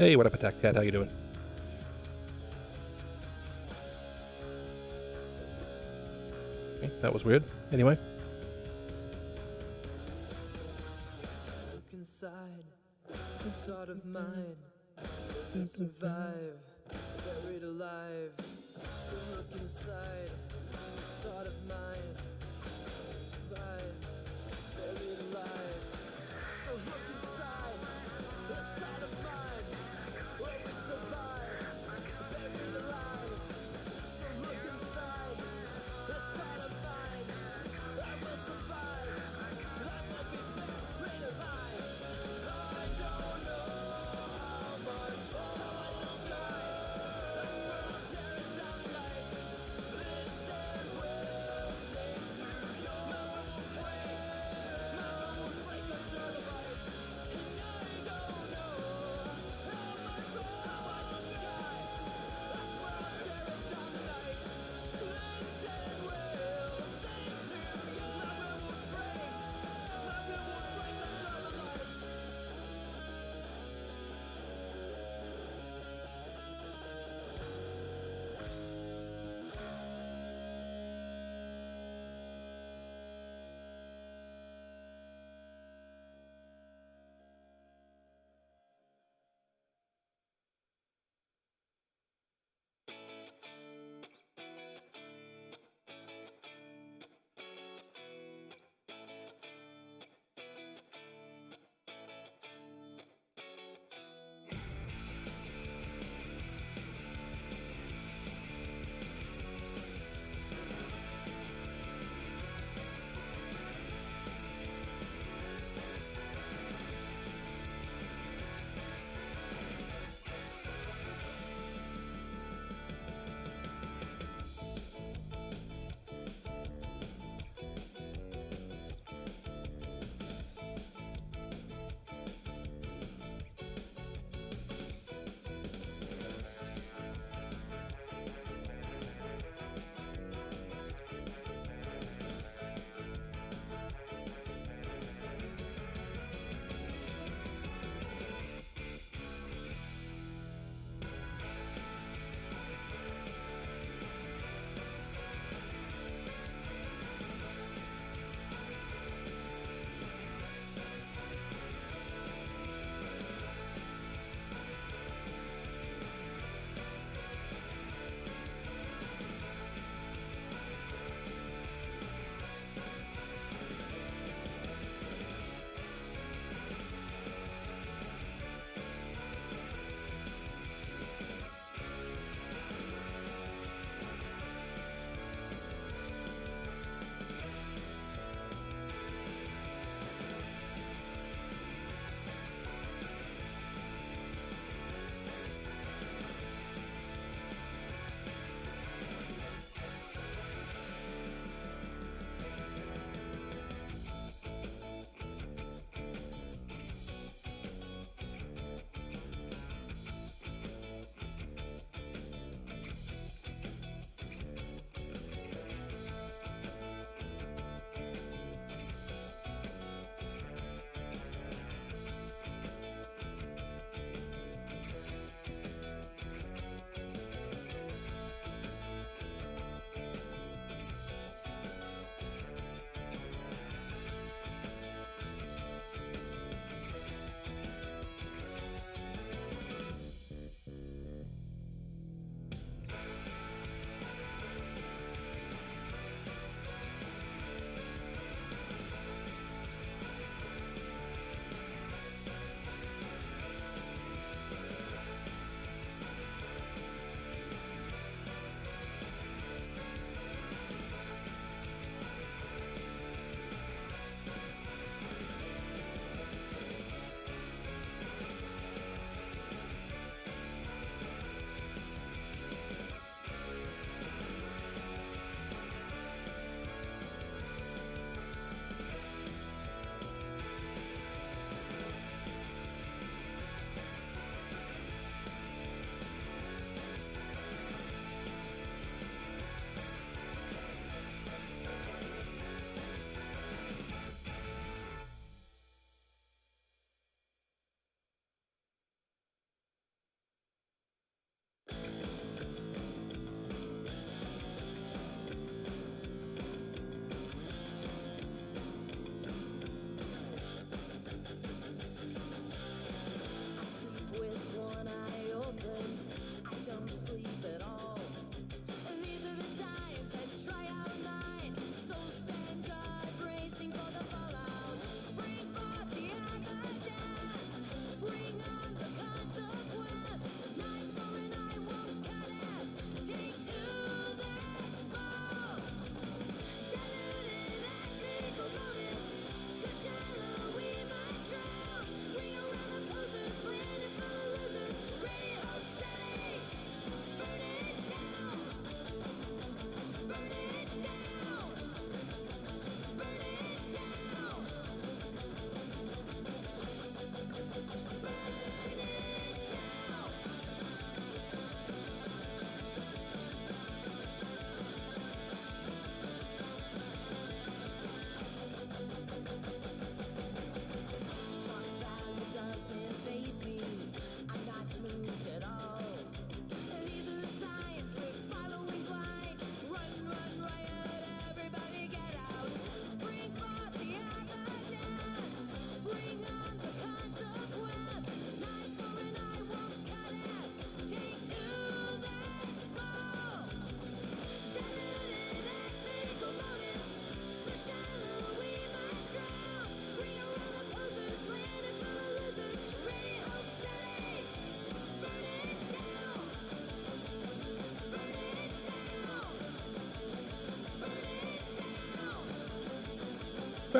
Hey, what up, Attack Cat? How you doing? Okay, that was weird. Anyway. Look inside, the sort of mind and survive, buried alive. So look inside, the sort of mind, survive, buried alive. So look inside, the sort of mind, where we survive, buried alive. So look inside, the sort of mind, that will survive, that will be buried alive. I don't know how much more the sky. That's where I'll tear it down like listen, we'll sing through your break. No one break under the light.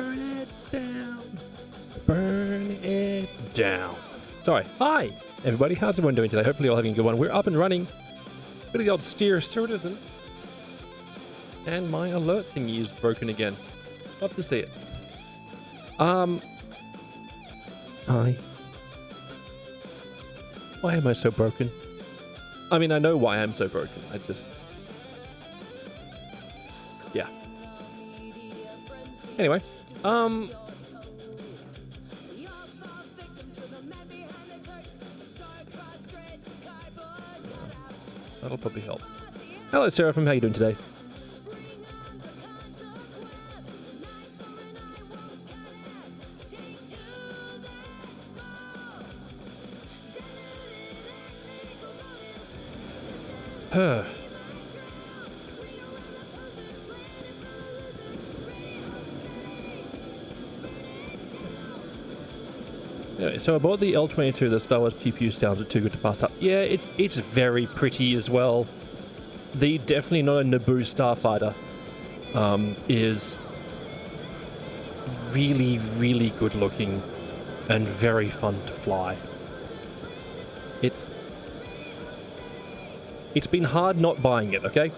Burn it down. Burn it down. Sorry. Hi, everybody. How's everyone doing today? Hopefully you're all having a good one. We're up and running. Bit of the old steer citizen. And my alert thingy is broken again. Love to see it. Hi. Why am I so broken? I mean, I know why I'm so broken. I just... Yeah. Anyway, that'll probably help. Hello, Seraphim. How you doing today? Anyway, so I bought the L22. The Star Wars GPU sounds too good to pass up. Yeah, it's very pretty as well. The definitely not a Naboo starfighter is really, really good looking and very fun to fly. It's been hard not buying it, okay?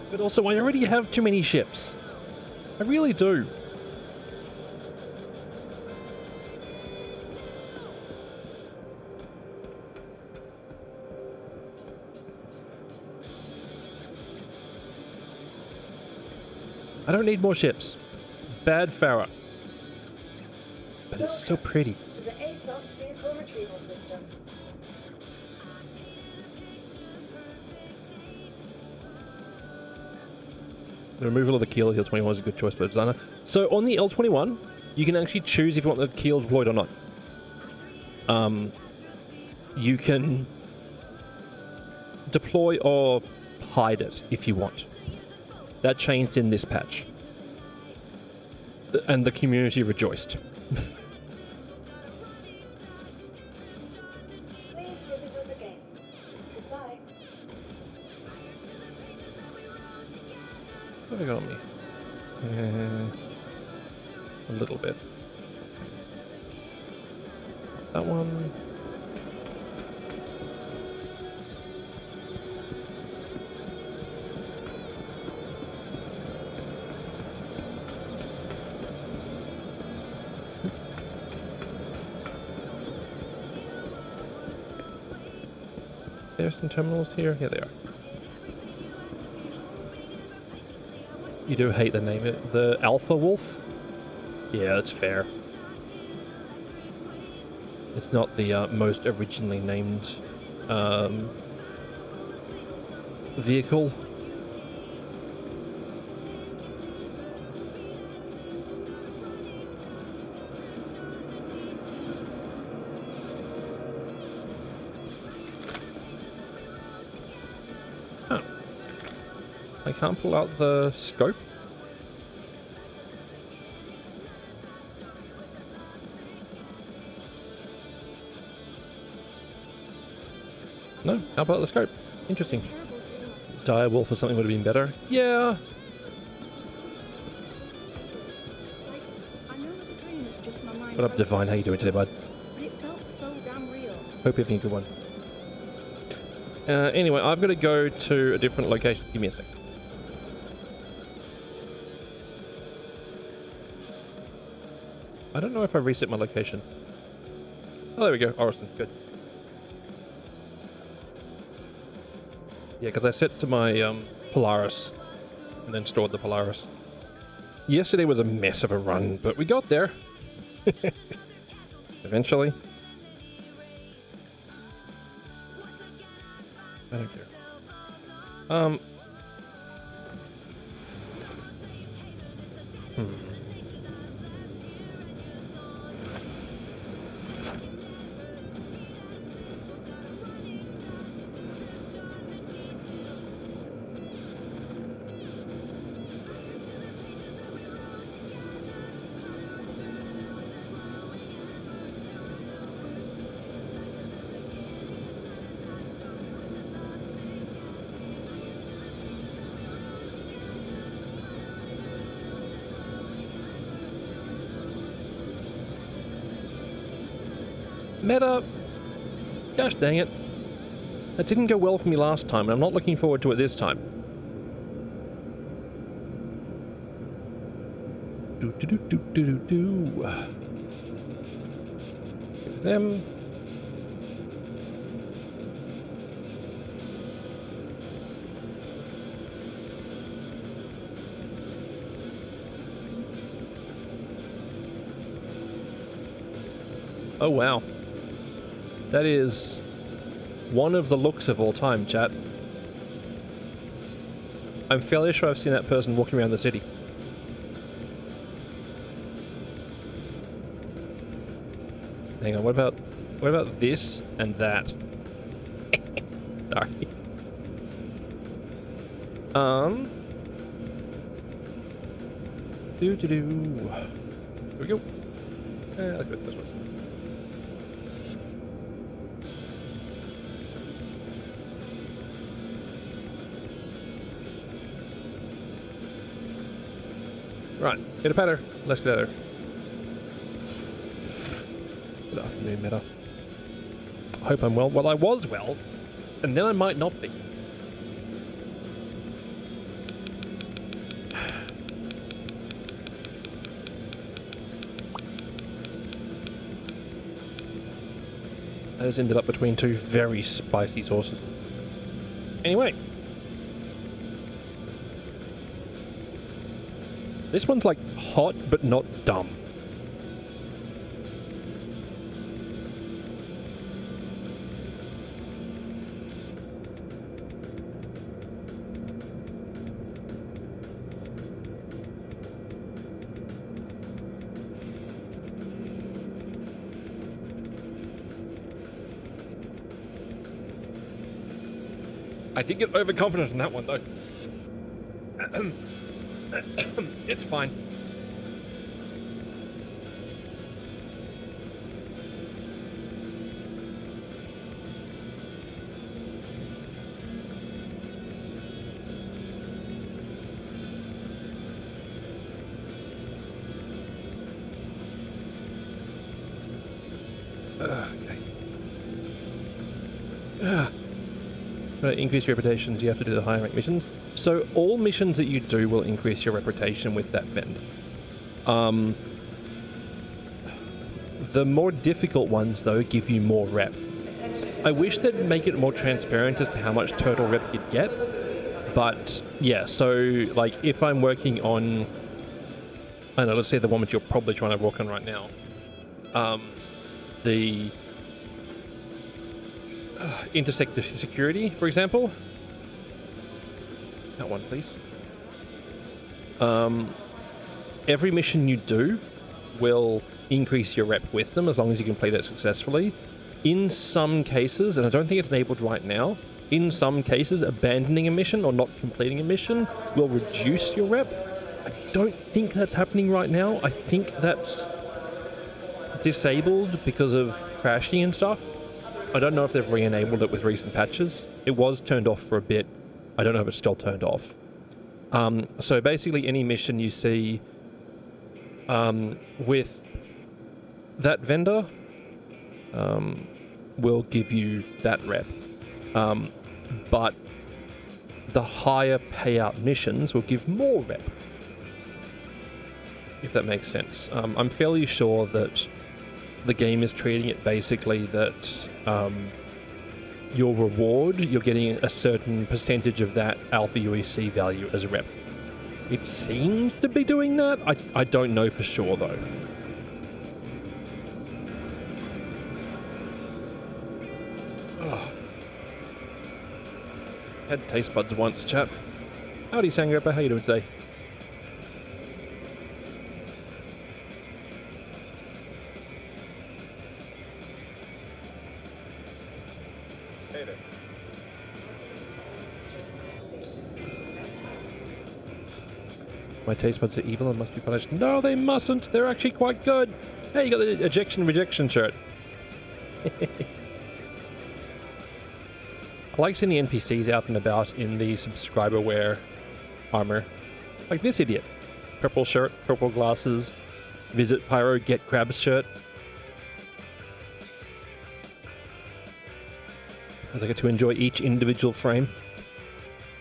But also, I already have too many ships. I really do. I don't need more ships. Bad Farah. But it's so pretty. To the ASOC vehicle retrieval system. The removal of the keel of the L21 is a good choice for the designer. So on the L21, you can actually choose if you want the keel deployed or not. You can deploy or hide it if you want. That changed in this patch. And the community rejoiced. Please visit us again. Goodbye. What have I got on me? A little bit. That one. There's some terminals here. Yeah, they are. You do hate the name. The Alpha Wolf? Yeah, that's fair. It's not the most originally named vehicle. Oh. I can't pull out the scope. No, how about the scope? Interesting. Dire Wolf or something would have been better. Yeah. I know the dream is just my mind. What up, Divine? How you doing today, bud? But it felt so damn real. Hope you're having a good one. Anyway, I've got to go to a different location. Give me a sec. I don't know if I reset my location. Oh, there we go. Orison. Good. Yeah, because I set to my Polaris and then stored the Polaris. Yesterday was a mess of a run, but we got there. Eventually. I don't care. Meta. Gosh dang it. That didn't go well for me last time, and I'm not looking forward to it this time. Do do do do do do do. Get them. Oh wow. That is one of the looks of all time, chat. I'm fairly sure I've seen that person walking around the city. Hang on, what about this and that? Sorry. Here we go. Let's go with this one. Right, get a patter. Let's get out of there. Good afternoon, Meta. I hope I'm well. Well, I was well, and then I might not be. I just ended up between two very spicy sauces. Anyway. This one's like hot, but not dumb. I did get overconfident in that one, though. It's fine. To increase your reputations, you have to do the higher rank missions. So all missions that you do will increase your reputation with that vendor. The more difficult ones, though, give you more rep. I wish they'd make it more transparent as to how much total rep you'd get. But yeah, so like if I'm working on, I don't know, let's say the one that you're probably trying to work on right now, the intersector security, for example. That one, please. Every mission you do will increase your rep with them as long as you complete it successfully. In some cases, and I don't think it's enabled right now, in some cases, abandoning a mission or not completing a mission will reduce your rep. I don't think that's happening right now. I think that's disabled because of crashing and stuff. I don't know if they've re-enabled it with recent patches. It was turned off for a bit. I don't know if it's still turned off. So basically any mission you see with that vendor will give you that rep. But the higher payout missions will give more rep. If that makes sense. I'm fairly sure that the game is treating it basically that your reward, you're getting a certain percentage of that alpha UEC value as a rep. It seems to be doing that. I don't know for sure though. Oh. Had taste buds once, chap. Howdy, Sangripper. How you doing today? My taste buds are evil and must be punished. No, they mustn't. They're actually quite good. Hey, you got the ejection rejection shirt. I like seeing the NPCs out and about in the subscriber wear armor. Like this idiot. Purple shirt, purple glasses, visit Pyro, get crabs shirt. as I get to enjoy each individual frame.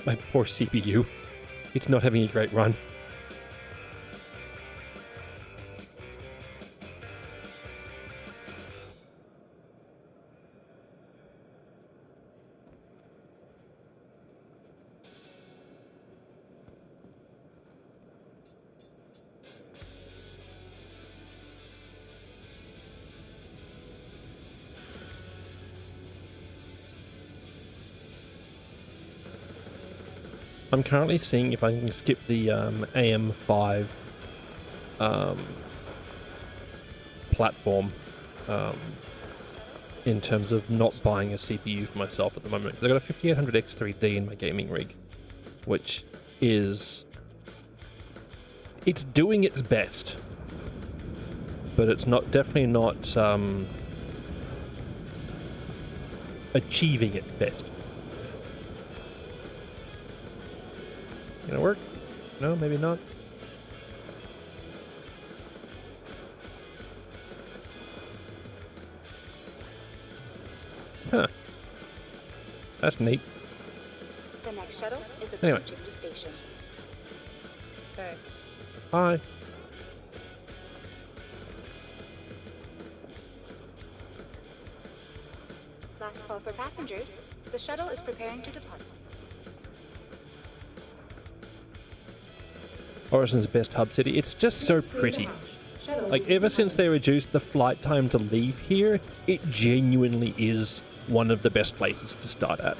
My poor CPU. It's not having a great run. I'm currently seeing if I can skip the AM5 platform in terms of not buying a CPU for myself at the moment. 'Cause I got a 5800X3D in my gaming rig, which is... it's doing its best, but it's definitely not achieving its best. Gonna work? No, maybe not. Huh. That's neat. The next shuttle is Anyway. approaching the station. Okay. Hi. Last call for passengers. The shuttle is preparing to depart. Horizon's best hub city. It's just so pretty. Like, ever since they reduced the flight time to leave here, it genuinely is one of the best places to start at.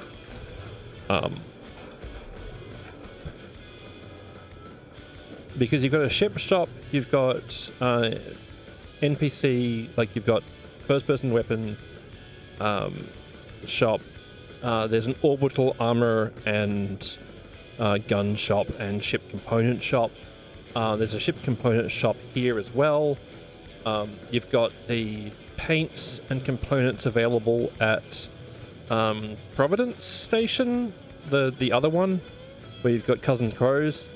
Because you've got a ship shop, you've got NPC, like you've got first-person weapon shop. There's an orbital armor and gun shop and ship component shop. There's a ship component shop here as well. You've got the paints and components available at Providence Station, the other one, where you've got Cousin Crows.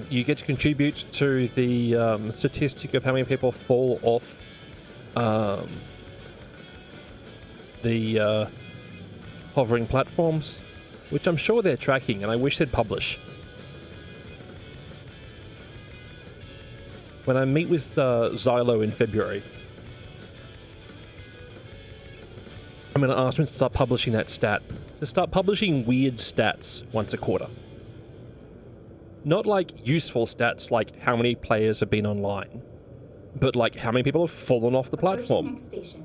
You get to contribute to the statistic of how many people fall off the hovering platforms, which I'm sure they're tracking, and I wish they'd publish. When I meet with Xylo in February, I'm going to ask him to start publishing that stat. To start publishing weird stats once a quarter. Not like useful stats like how many players have been online, but like how many people have fallen off the platform. Next station.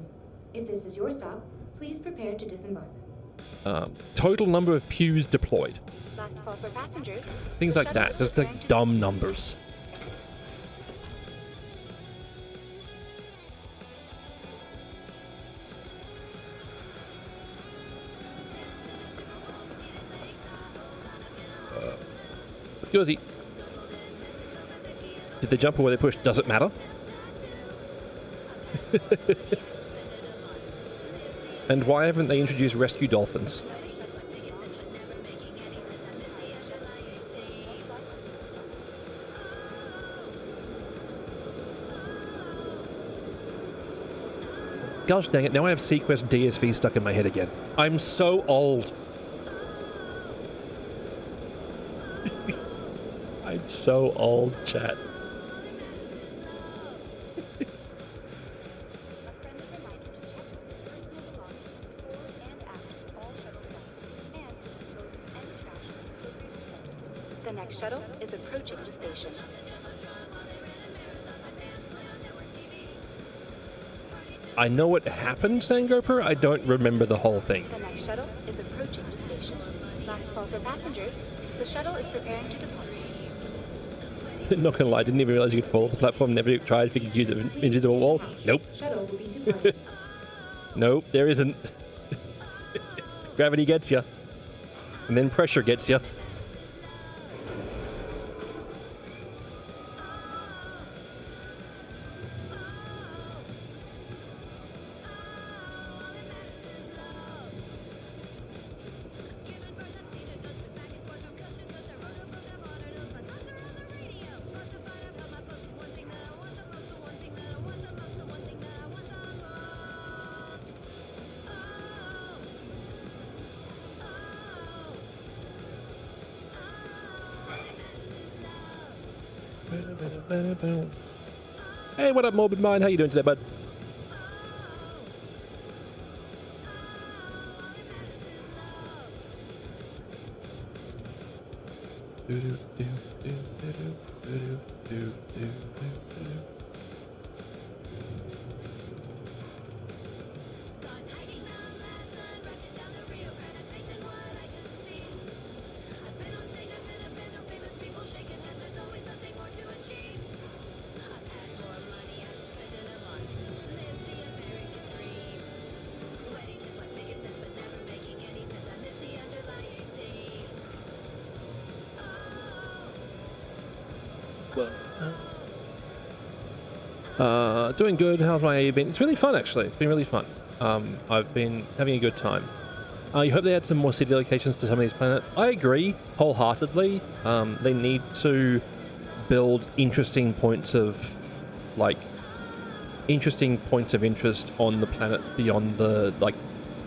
If this is your stop, please prepare to disembark. Total number of pews deployed. Last call for passengers. Things The like shuttle that. is Just preparing like to dumb numbers. Scusi. Did they jump or were they pushed? Does it matter? And why haven't they introduced rescue dolphins? Gosh dang it, now I have Sequest DSV stuck in my head again. I'm so old. I'm so old, chat. A friendly reminder to check personal belongings before and after all shuttle flights, and to dispose of any trash in appropriate receptacles. The next shuttle is approaching the station. I know what happened, Sangoper. I don't remember the whole thing. The next shuttle is approaching the station. Last call for passengers. The shuttle is preparing to depart. Not gonna lie, didn't even realize you could fall off the platform. Never tried, figured you'd into the wall. Nope. Shuttle will be departing. Nope, there isn't. Gravity gets you. And then pressure gets you. Hey, what up, Morbid Mind? How you doing today, bud? Doing good. How's my AE been? It's really fun, actually. It's been really fun. I've been having a good time. You hope they add some more city locations to some of these planets. I agree wholeheartedly. They need to build interesting points of, interesting points of interest on the planet beyond the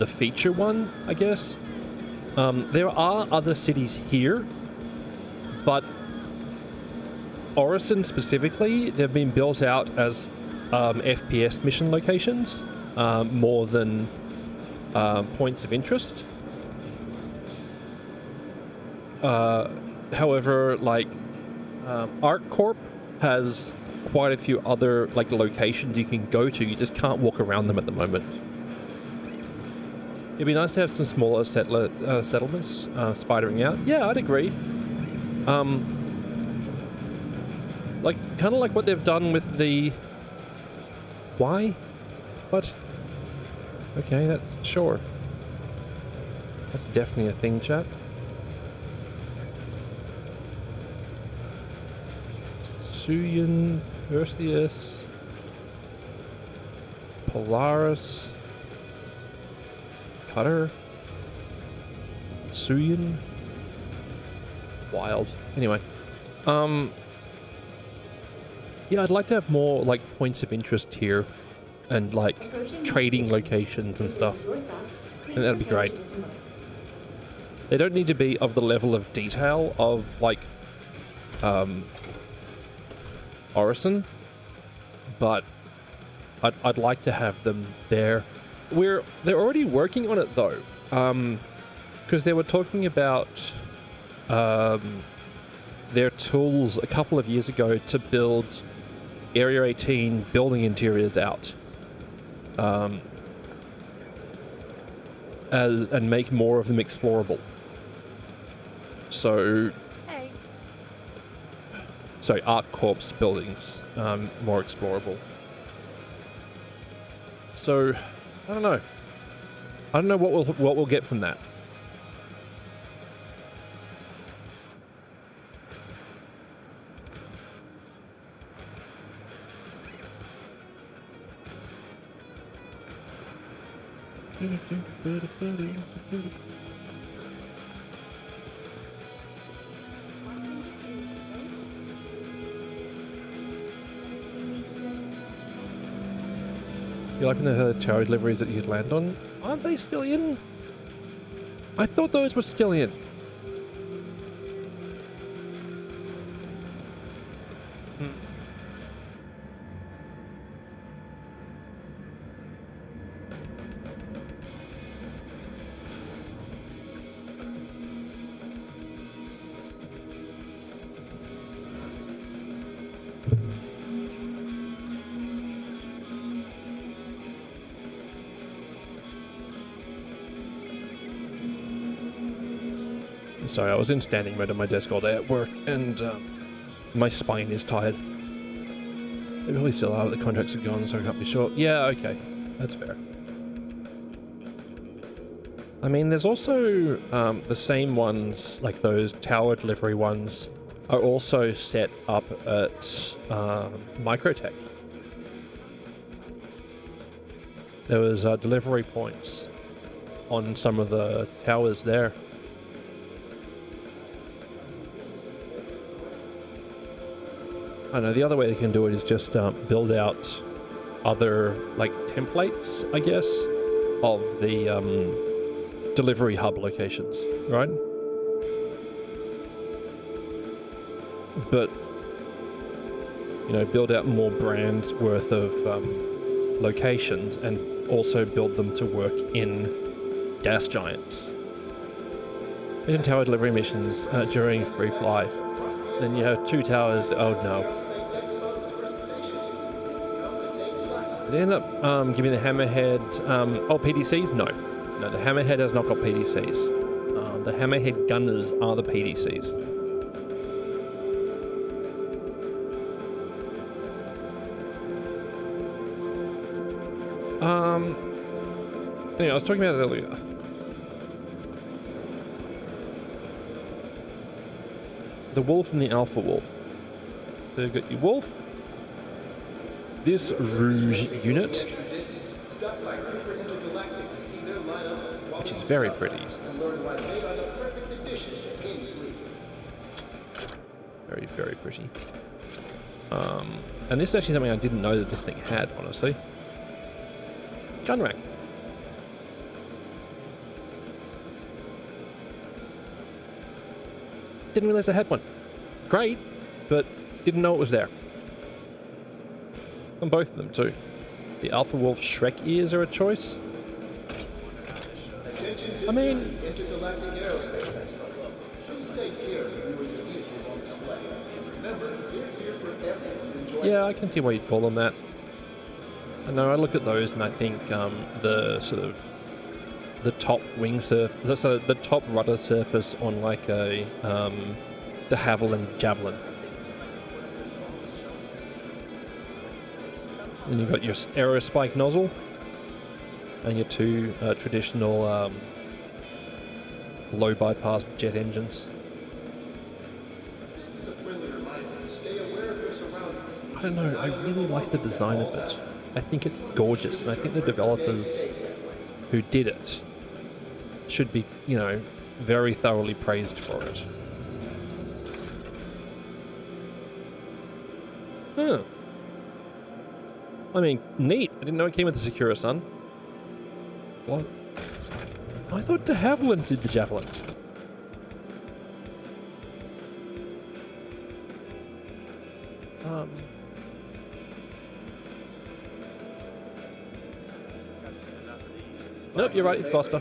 feature one, I guess. There are other cities here, but Orison specifically, they've been built out as FPS mission locations more than points of interest. However, ArcCorp has quite a few other locations you can go to. You just can't walk around them at the moment. It'd be nice to have some smaller settlements spidering out. Yeah, I'd agree. Kind of like what they've done with the... Why? What? Okay, that's... Sure. That's definitely a thing, chat. Suyan, Perseus, Polaris, Cutter, Suyan. Wild. Anyway. Yeah, I'd like to have more points of interest here and trading locations and stuff. And that'd be great. They don't need to be of the level of detail of Orison, but I'd like to have them there. They're already working on it though, because they were talking about their tools a couple of years ago to build Area 18 building interiors out, and make more of them explorable. So, sorry, ArcCorp's buildings more explorable. So, I don't know. I don't know what we'll get from that. You liking the tower deliveries that you'd land on? Aren't they still in? I thought those were still in. Sorry, I was in standing mode on my desk all day at work, and my spine is tired. They probably still are, but the contracts are gone, so I can't be sure. Yeah, okay. That's fair. I mean, there's also the same ones, like those tower delivery ones, are also set up at Microtech. There was delivery points on some of the towers there. I know the other way they can do it is just build out other templates, I guess, of the delivery hub locations, right? you know, build out more brands worth of locations and also build them to work in gas giants. Mission tower delivery missions during free fly. Then you have 2 towers. Oh no. Did they end up giving the Hammerhead PDCs? No. No, the Hammerhead has not got PDCs. The Hammerhead Gunners are the PDCs. Anyway, I was talking about it earlier. The Wolf and the Alpha Wolf. So you've got your Wolf. This Rouge unit, which is very pretty. Very, very pretty. And this is actually something I didn't know that this thing had, honestly. Gun rack. Didn't realize I had one. Great, but didn't know it was there. On both of them too. The Alpha Wolf Shrek ears are a choice. I mean, yeah, I can see why you'd call them that. I know, I look at those and I think the sort of the top wing surface, so the top rudder surface on like a de Havilland Javelin. Then you've got your aerospike nozzle and your 2 traditional low bypass jet engines. I don't know, I really like the design of it. I think it's gorgeous, and I think the developers who did it should be, you know, very thoroughly praised for it. Huh. I mean, neat. I didn't know it came with the Secura Sun. What? I thought de Havilland did the Javelin. Nope, you're right, it's Gloucester.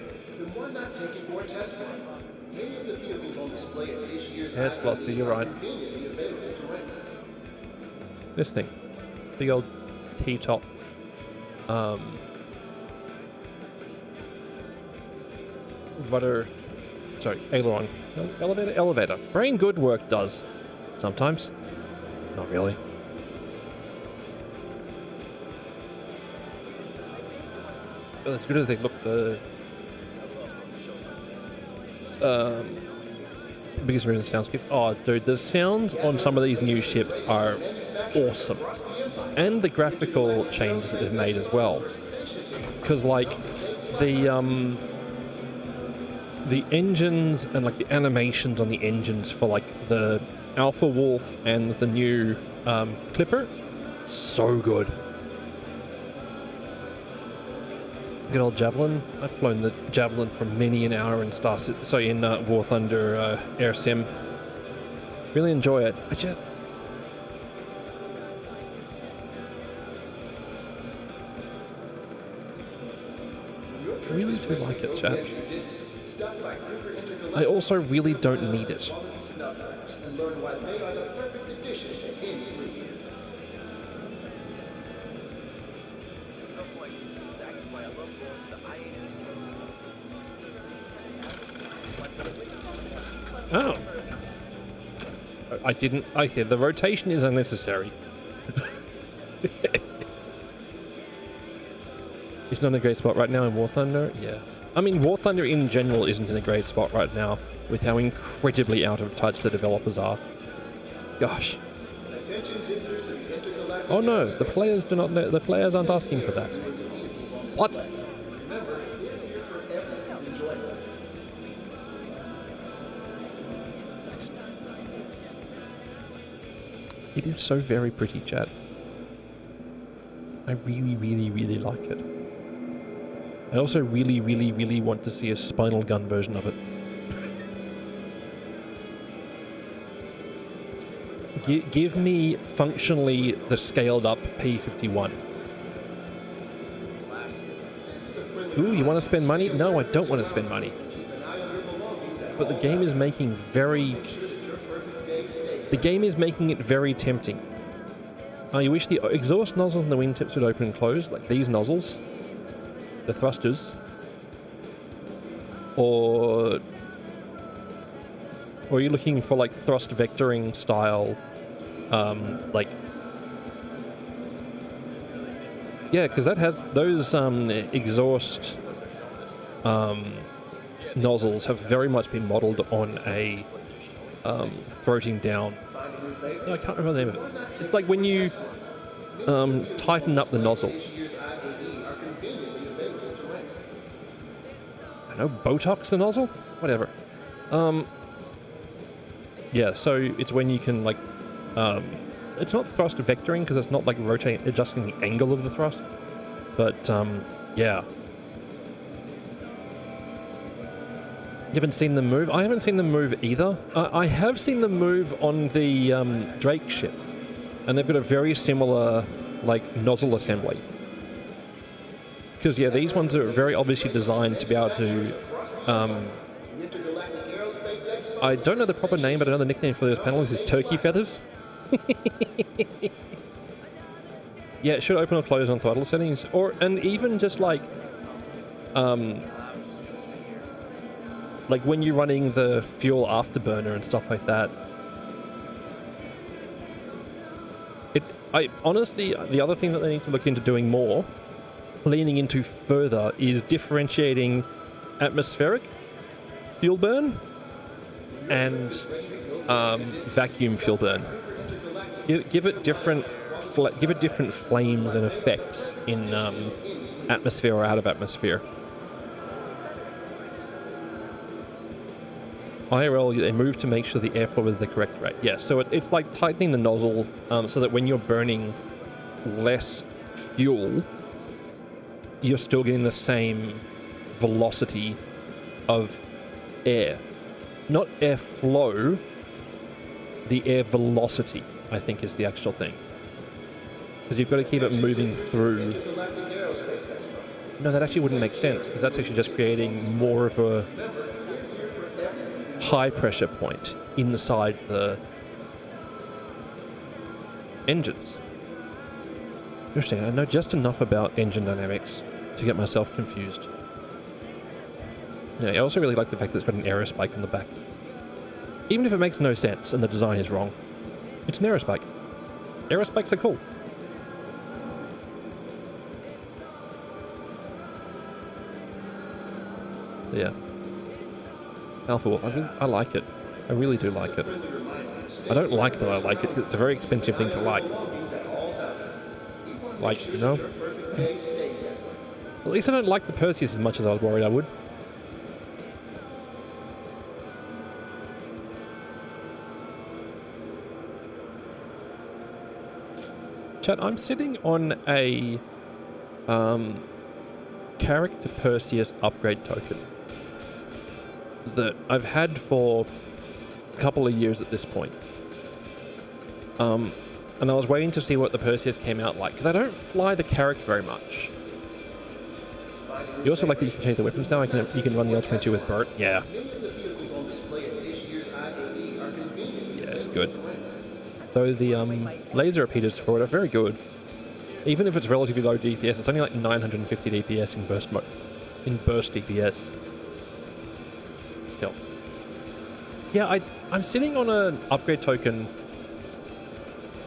Yeah, it's Gloucester, you're right. This thing. Big old T-top. Rudder. Sorry, aileron. Elevator. Brain good work does. Sometimes. Not really. But as good as they look, the biggest reason soundscapes. Oh, dude, the sounds on some of these new ships are awesome, and the graphical changes they've made as well. Because like the engines and like the animations on the engines for like the Alpha Wolf and the new Clipper, so good. Good old Javelin. I've flown the Javelin for many an hour in War Thunder Air Sim. Really enjoy it. I just really do like it, chat. I also really don't need it. Oh. I didn't... Okay, the rotation is unnecessary. It's not in a great spot right now in War Thunder? Yeah. I mean, War Thunder in general isn't in a great spot right now, with how incredibly out of touch the developers are. Gosh. Oh no, the players do not know... The players aren't asking for that. What? It is so very pretty, chat. I really, really, really like it. I also really, really, really want to see a spinal gun version of it. Give me functionally the scaled up P51. Ooh, you want to spend money? No, I don't want to spend money. But the game is making it very tempting. You wish the exhaust nozzles and the wingtips would open and close, like these nozzles, the thrusters, or are you looking for like thrust vectoring style, like, yeah, because that has those exhaust nozzles have very much been modeled on a throating down. No, I can't remember the name of it. It's like when you tighten up the nozzle. I know, Botox the nozzle? Whatever. Yeah, so it's when you can like, it's not thrust vectoring because it's not like rotating, adjusting the angle of the thrust, but yeah. You haven't seen them move? I haven't seen them move either. I have seen them move on the Drake ship, and they've got a very similar like nozzle assembly. Because yeah, these ones are very obviously designed to be able to. I don't know the proper name, but I know the nickname for those panels is turkey feathers. Yeah, it should open or close on throttle settings, and even just like when you're running the fuel afterburner and stuff like that. I honestly, the other thing that they need to look into doing more, leaning into further, is differentiating atmospheric fuel burn and vacuum fuel burn. Give it different flames and effects in atmosphere or out of atmosphere. IRL, they move to make sure the airflow is the correct rate. Yeah, so it's like tightening the nozzle so that when you're burning less fuel, you're still getting the same velocity of air. Not airflow, the air velocity, I think, is the actual thing. Because you've got to keep it moving through. No, that actually wouldn't make sense, because that's actually just creating more of a high pressure point inside the engines. Interesting, I know just enough about engine dynamics to get myself confused. Yeah, I also really like the fact that it's got an aerospike on the back. Even if it makes no sense and the design is wrong, it's an aerospike. Aerospikes are cool. Yeah. Alpha Wolf, I like it. I really do like it. I don't like that I like it. It's a very expensive thing to like. Like, you know? At least I don't like the Perseus as much as I was worried I would. Chat, I'm sitting on a character Perseus upgrade token that I've had for a couple of years at this point. And I was waiting to see what the Perseus came out like, because I don't fly the character very much. You also like that you can change the weapons now? You can run the L-22 with Burt? Yeah. Yeah, it's good. Though the laser repeaters for it are very good. Even if it's relatively low DPS, it's only like 950 DPS in burst mode. In burst DPS. Still. Yeah, I'm sitting on an upgrade token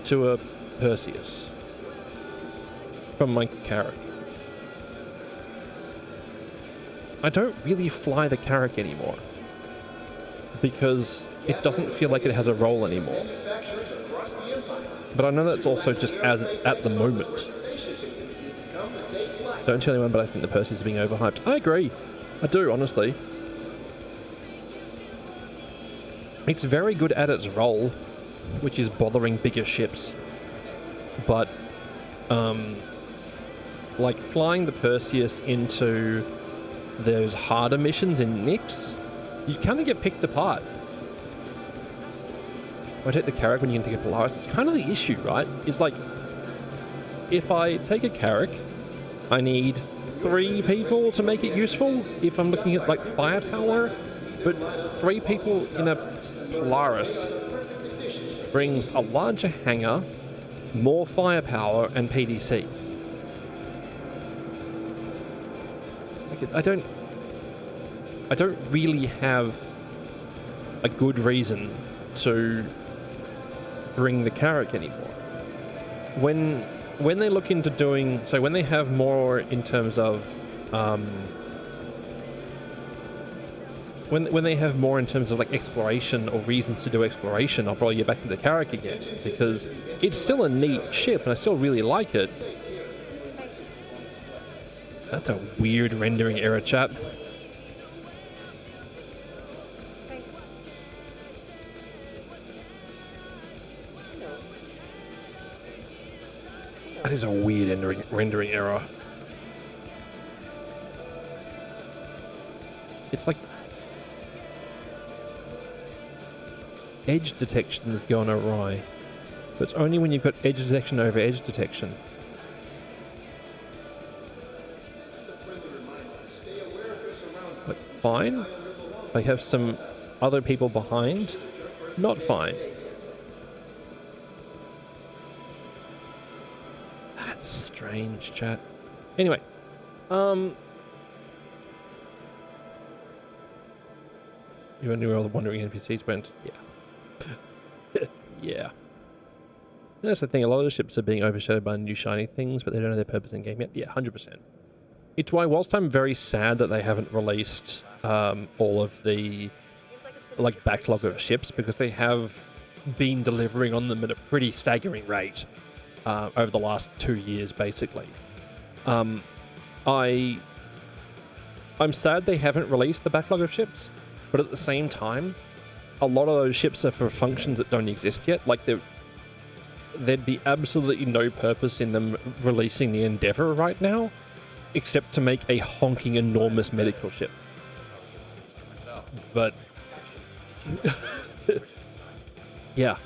to a Perseus from my Carrack. I don't really fly the Carrack anymore because it doesn't feel like it has a role anymore. But I know that's also just as at the moment. Don't tell anyone, but I think the Perseus is being overhyped. I agree. I do, honestly. It's very good at its role, which is bothering bigger ships. But, like flying the Perseus into those harder missions in Nyx, you kind of get picked apart. I take the Carrack when you can take a Polaris. It's kind of the issue, right? It's like, if I take a Carrack, I need 3 people to make it useful if I'm looking at like firepower, but 3 people in a Polaris brings a larger hangar, more firepower, and PDCs. Like, I don't really have a good reason to bring the Carrack anymore. When they look into doing, so when they have more in terms of when they have more in terms of like exploration or reasons to do exploration, I'll probably get back to the Carrack again, because it's still a neat ship and I still really like it. That's a weird rendering error, chat. That is a weird rendering error. It's like edge detection has gone awry, but it's only when you've got edge detection over edge detection. Like, fine. I have some other people behind. Not fine. That's strange, chat. Anyway, you wonder where all the wandering NPCs went? Yeah. Yeah. That's the thing, a lot of the ships are being overshadowed by new shiny things, but they don't know their purpose in game yet. Yeah, 100%. It's why, whilst I'm very sad that they haven't released all of the like backlog of ships, because they have been delivering on them at a pretty staggering rate over the last 2 years, basically. I'm sad they haven't released the backlog of ships, but at the same time, a lot of those ships are for functions that don't exist yet. Like, there'd be absolutely no purpose in them releasing the Endeavour right now, except to make a honking enormous medical ship. But yeah,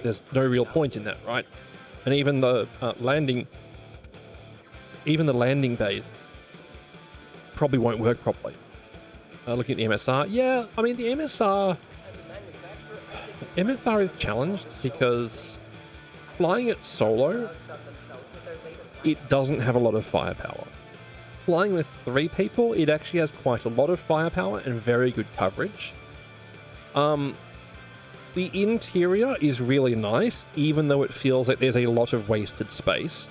there's no real point in that, right? And even the landing bays probably won't work properly. Looking at the MSR, yeah, I mean the MSR is challenged because flying it solo, it doesn't have a lot of firepower. Flying with 3 people, it actually has quite a lot of firepower and very good coverage. The interior is really nice, even though it feels like there's a lot of wasted space.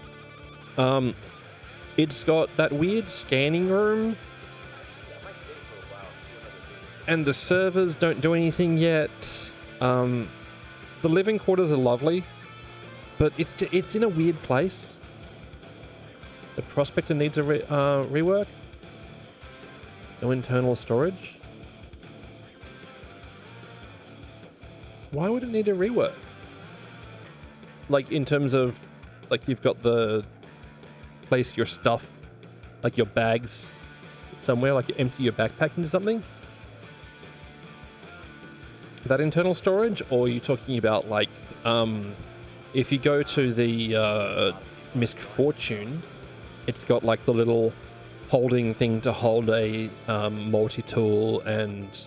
It's got that weird scanning room, and the servers don't do anything yet. The living quarters are lovely, but it's in a weird place. The Prospector needs a rework. No internal storage. Why would it need a rework? Like, in terms of, like, you've got the place your stuff, like your bags somewhere, like you empty your backpack into something. That internal storage? Or are you talking about, like, if you go to the Misk Fortune, it's got like the little holding thing to hold a multi-tool and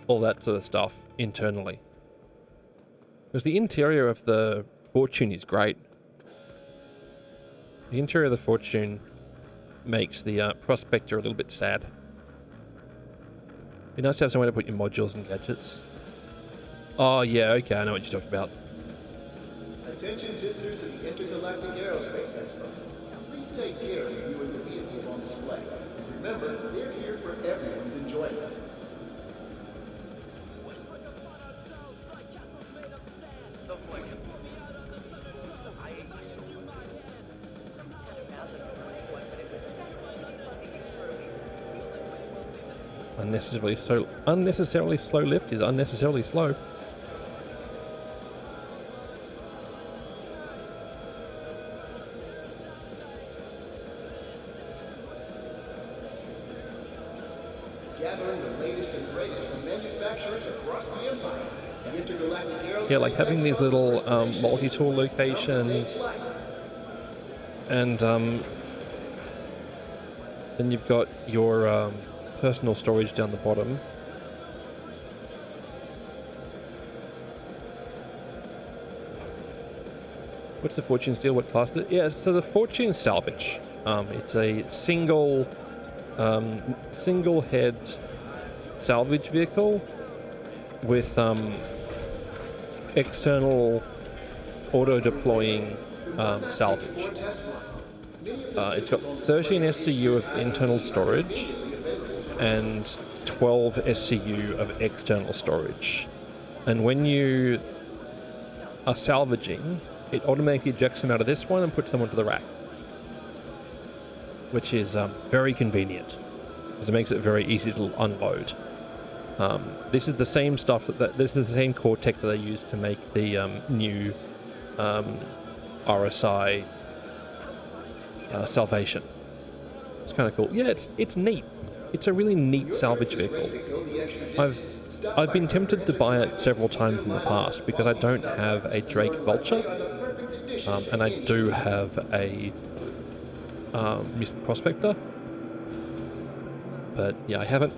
all that sort of stuff internally. Because the interior of the Fortune is great. The interior of the Fortune makes the Prospector a little bit sad. It'd be nice to have somewhere to put your modules and gadgets. Oh yeah, okay, I know what you're talking about. Attention visitors to the Intergalactic Aerospace Expo. Please take care of you and the vehicles on display. Remember, they're here for everyone's enjoyment. Unnecessarily slow lift is unnecessarily slow. Gathering the latest and greatest from manufacturers across the empire. The intergalactic aerospace Yeah, like having these expo little presentation multi-tool will take locations, flight. and then you've got your personal storage down the bottom. What's the Fortune Steel? What class is it? Yeah, so the Fortune Salvage. It's a single head salvage vehicle with external auto-deploying salvage. It's got 13 SCU of internal storage and 12 SCU of external storage. And when you are salvaging, it automatically ejects them out of this one and puts them onto the rack, which is very convenient because it makes it very easy to unload. This is the same stuff this is the same core tech that they use to make the new RSI Salvation. It's kind of cool. Yeah, it's neat. It's a really neat salvage vehicle. I've been tempted to buy it several times in the past because I don't have a Drake Vulture, and I do have a Mr. Prospector. But yeah, I haven't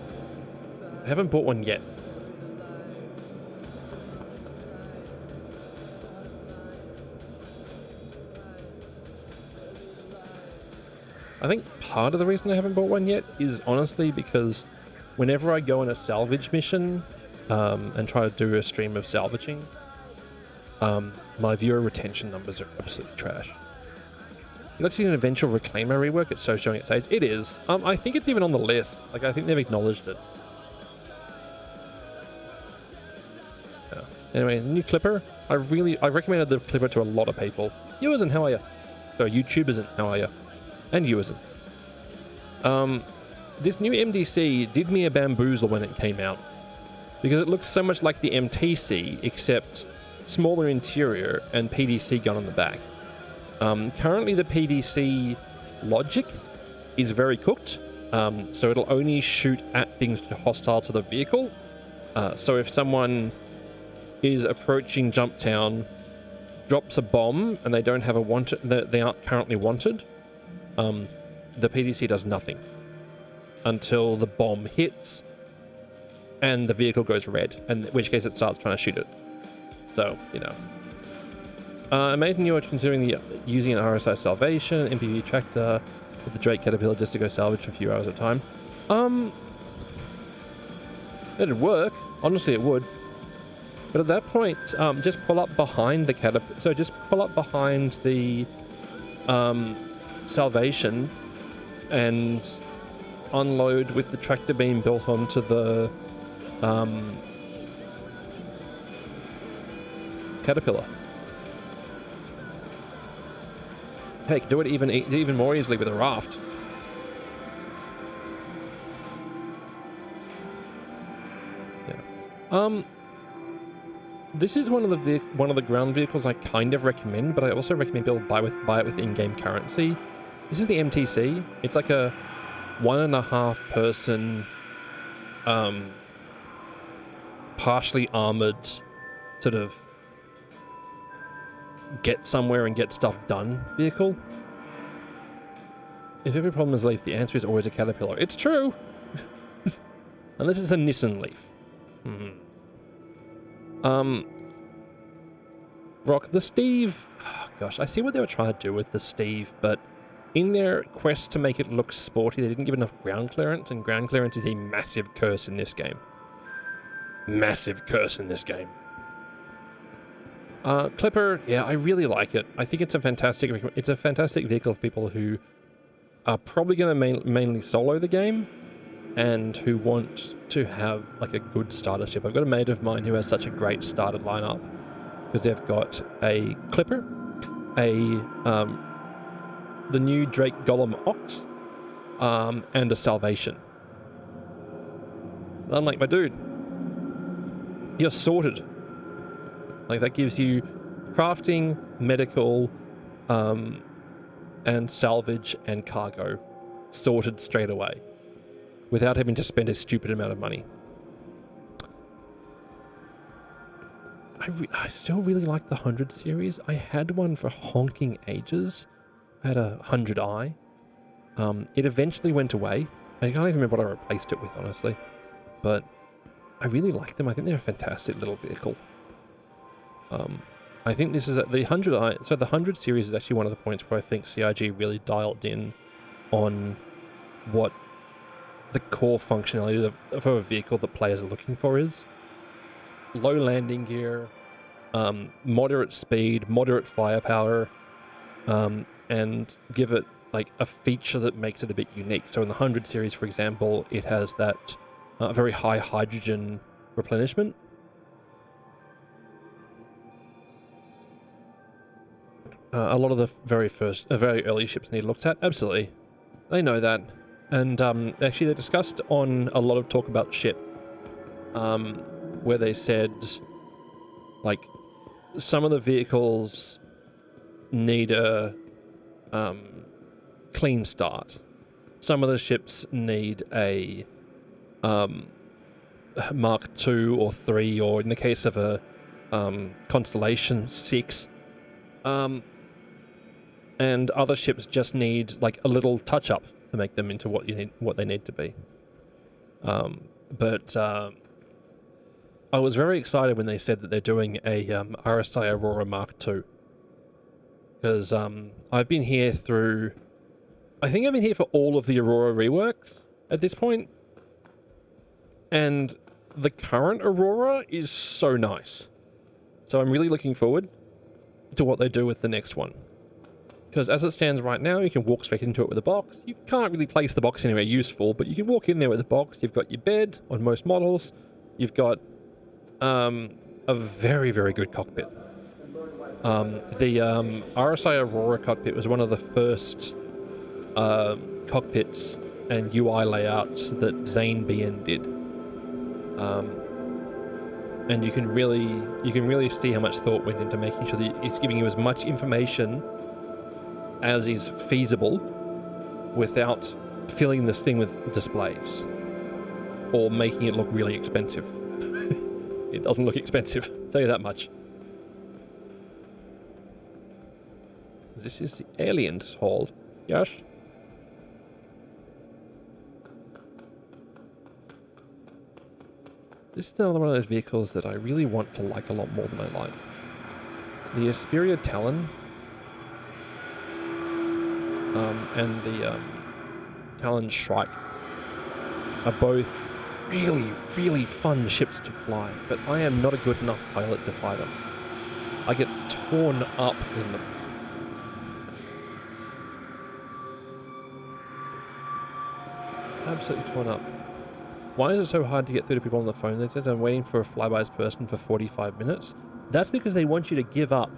bought one yet. I think part of the reason I haven't bought one yet is honestly because whenever I go on a salvage mission and try to do a stream of salvaging, my viewer retention numbers are absolutely trash. Let's see an eventual Reclaimer rework. It's so showing its age. It is. I think it's even on the list. Like, I think they've acknowledged it. Yeah. Anyway, the new Clipper. I recommended the Clipper to a lot of people. Viewers, and how are you? So YouTubers, and how are you? And viewers. This new MDC did me a bamboozle when it came out because it looks so much like the MTC except smaller interior and PDC gun on the back. Currently the PDC logic is very cooked, so it'll only shoot at things hostile to the vehicle. So if someone is approaching Jumptown, drops a bomb, and they don't have a wanted, they aren't currently wanted, the PDC does nothing until the bomb hits and the vehicle goes red, in which case it starts trying to shoot it. So, you know. Imagine you are considering using an RSI Salvation, MPV tractor with the Drake Caterpillar just to go salvage for a few hours at a time. It'd work. Honestly, it would. But at that point, just pull up behind the Caterpillar. So just pull up behind the Salvation and unload with the tractor beam built onto the Caterpillar. Heck, do it even more easily with a raft. Yeah. This is one of the ground vehicles I kind of recommend, but I also recommend people buy it with in-game currency. This is the MTC. It's like a 1.5 person, partially armored, sort of get somewhere and get stuff done vehicle. If every problem is Leaf, the answer is always a Caterpillar. It's true! Unless it's a Nissan Leaf. Rock, the Steve... Oh, gosh, I see what they were trying to do with the Steve, but in their quest to make it look sporty, they didn't give enough ground clearance, and ground clearance is a massive curse in this game. Massive curse in this game. Clipper, yeah, I really like it. I think it's a fantastic vehicle for people who are probably going to mainly solo the game and who want to have like a good startership. I've got a mate of mine who has such a great starter lineup because they've got a Clipper, the new Drake Golem Ox, and a Salvation. I'm like, my dude, you're sorted. Like, that gives you crafting, medical, and salvage and cargo sorted straight away without having to spend a stupid amount of money. I still really like the 100 series. I had one for honking ages. I had a 100i. It eventually went away. I can't even remember what I replaced it with, honestly. But I really like them. I think they're a fantastic little vehicle. I think this is the 100i. So the 100 series is actually one of the points where I think CIG really dialed in on what the core functionality of a vehicle that players are looking for is. Low landing gear, moderate speed, moderate firepower, and give it like a feature that makes it a bit unique. So in the 100 series, for example, it has that very high hydrogen replenishment. A lot of the very early ships need looked at. Absolutely. They know that. And actually they discussed on a lot of talk about ship, where they said, like, some of the vehicles need a clean start. Some of the ships need a Mark II or 3, or in the case of a Constellation 6. And other ships just need like a little touch up to make them into what they need to be. But I was very excited when they said that they're doing a RSI Aurora Mark II, because I've been here through. I think I've been here for all of the Aurora reworks at this point, and the current Aurora is so nice. So I'm really looking forward to what they do with the next one. Because as it stands right now, you can walk straight into it with a box. You can't really place the box anywhere useful, but you can walk in there with a box. You've got your bed on most models. You've got a very, very good cockpit. The RSI Aurora cockpit was one of the first cockpits and UI layouts that Zane BN did. And you can really see how much thought went into making sure that it's giving you as much information as is feasible without filling this thing with displays or making it look really expensive. It doesn't look expensive, I'll tell you that much. This is the Aliens Hall. Yes? This is another one of those vehicles that I really want to like a lot more than I like. The Asperia Talon and the Talon Shrike are both really, really fun ships to fly, but I am not a good enough pilot to fly them. I get torn up in them. Absolutely torn up. Why is it so hard to get through to people on the phone? They said I'm waiting for a Flyby's person for 45 minutes. That's because they want you to give up.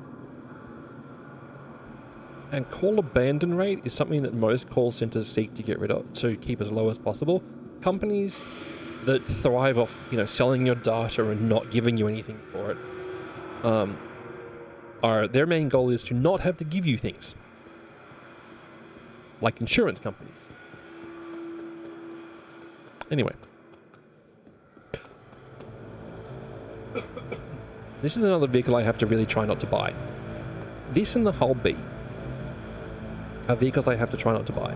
And call abandon rate is something that most call centers seek to get rid of, to keep as low as possible. Companies that thrive off, selling your data and not giving you anything for it, their main goal is to not have to give you things. Like insurance companies. Anyway. This is another vehicle I have to really try not to buy. This and the Hull B are vehicles I have to try not to buy.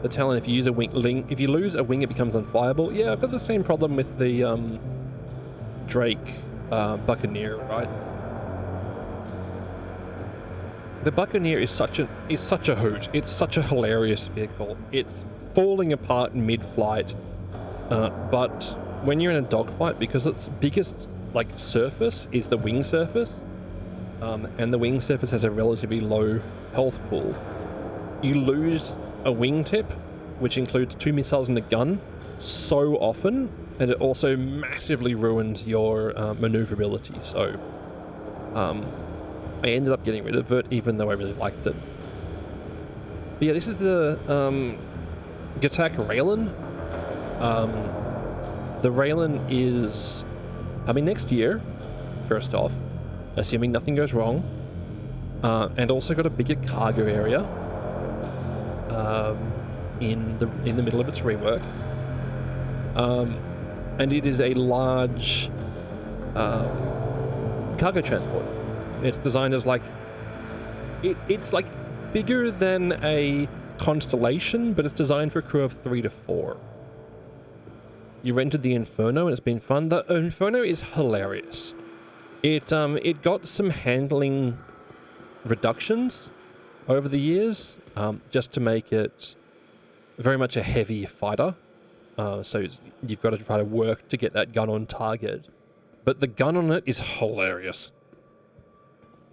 The Talon, if you use a wing, if you lose a wing, it becomes unflyable. Yeah, I've got the same problem with the Drake Buccaneer, right? The Buccaneer is such a hoot. It's such a hilarious vehicle. It's falling apart in mid-flight, but when you're in a dogfight, because its biggest surface is the wing surface, and the wing surface has a relatively low health pool, you lose a wingtip, which includes 2 missiles and a gun, so often, and it also massively ruins your maneuverability. So I ended up getting rid of it, even though I really liked it. But yeah, this is the Gatak Raylan. The Raylan is coming next year, first off, assuming nothing goes wrong, and also got a bigger cargo area in the middle of its rework, and it is a large cargo transport. It's designed as like it's like bigger than a Constellation, but it's designed for a crew of 3 to 4. You rented the Inferno and it's been fun. The Inferno is hilarious. It got some handling reductions over the years, just to make it very much a heavy fighter. So you've got to try to work to get that gun on target. But the gun on it is hilarious.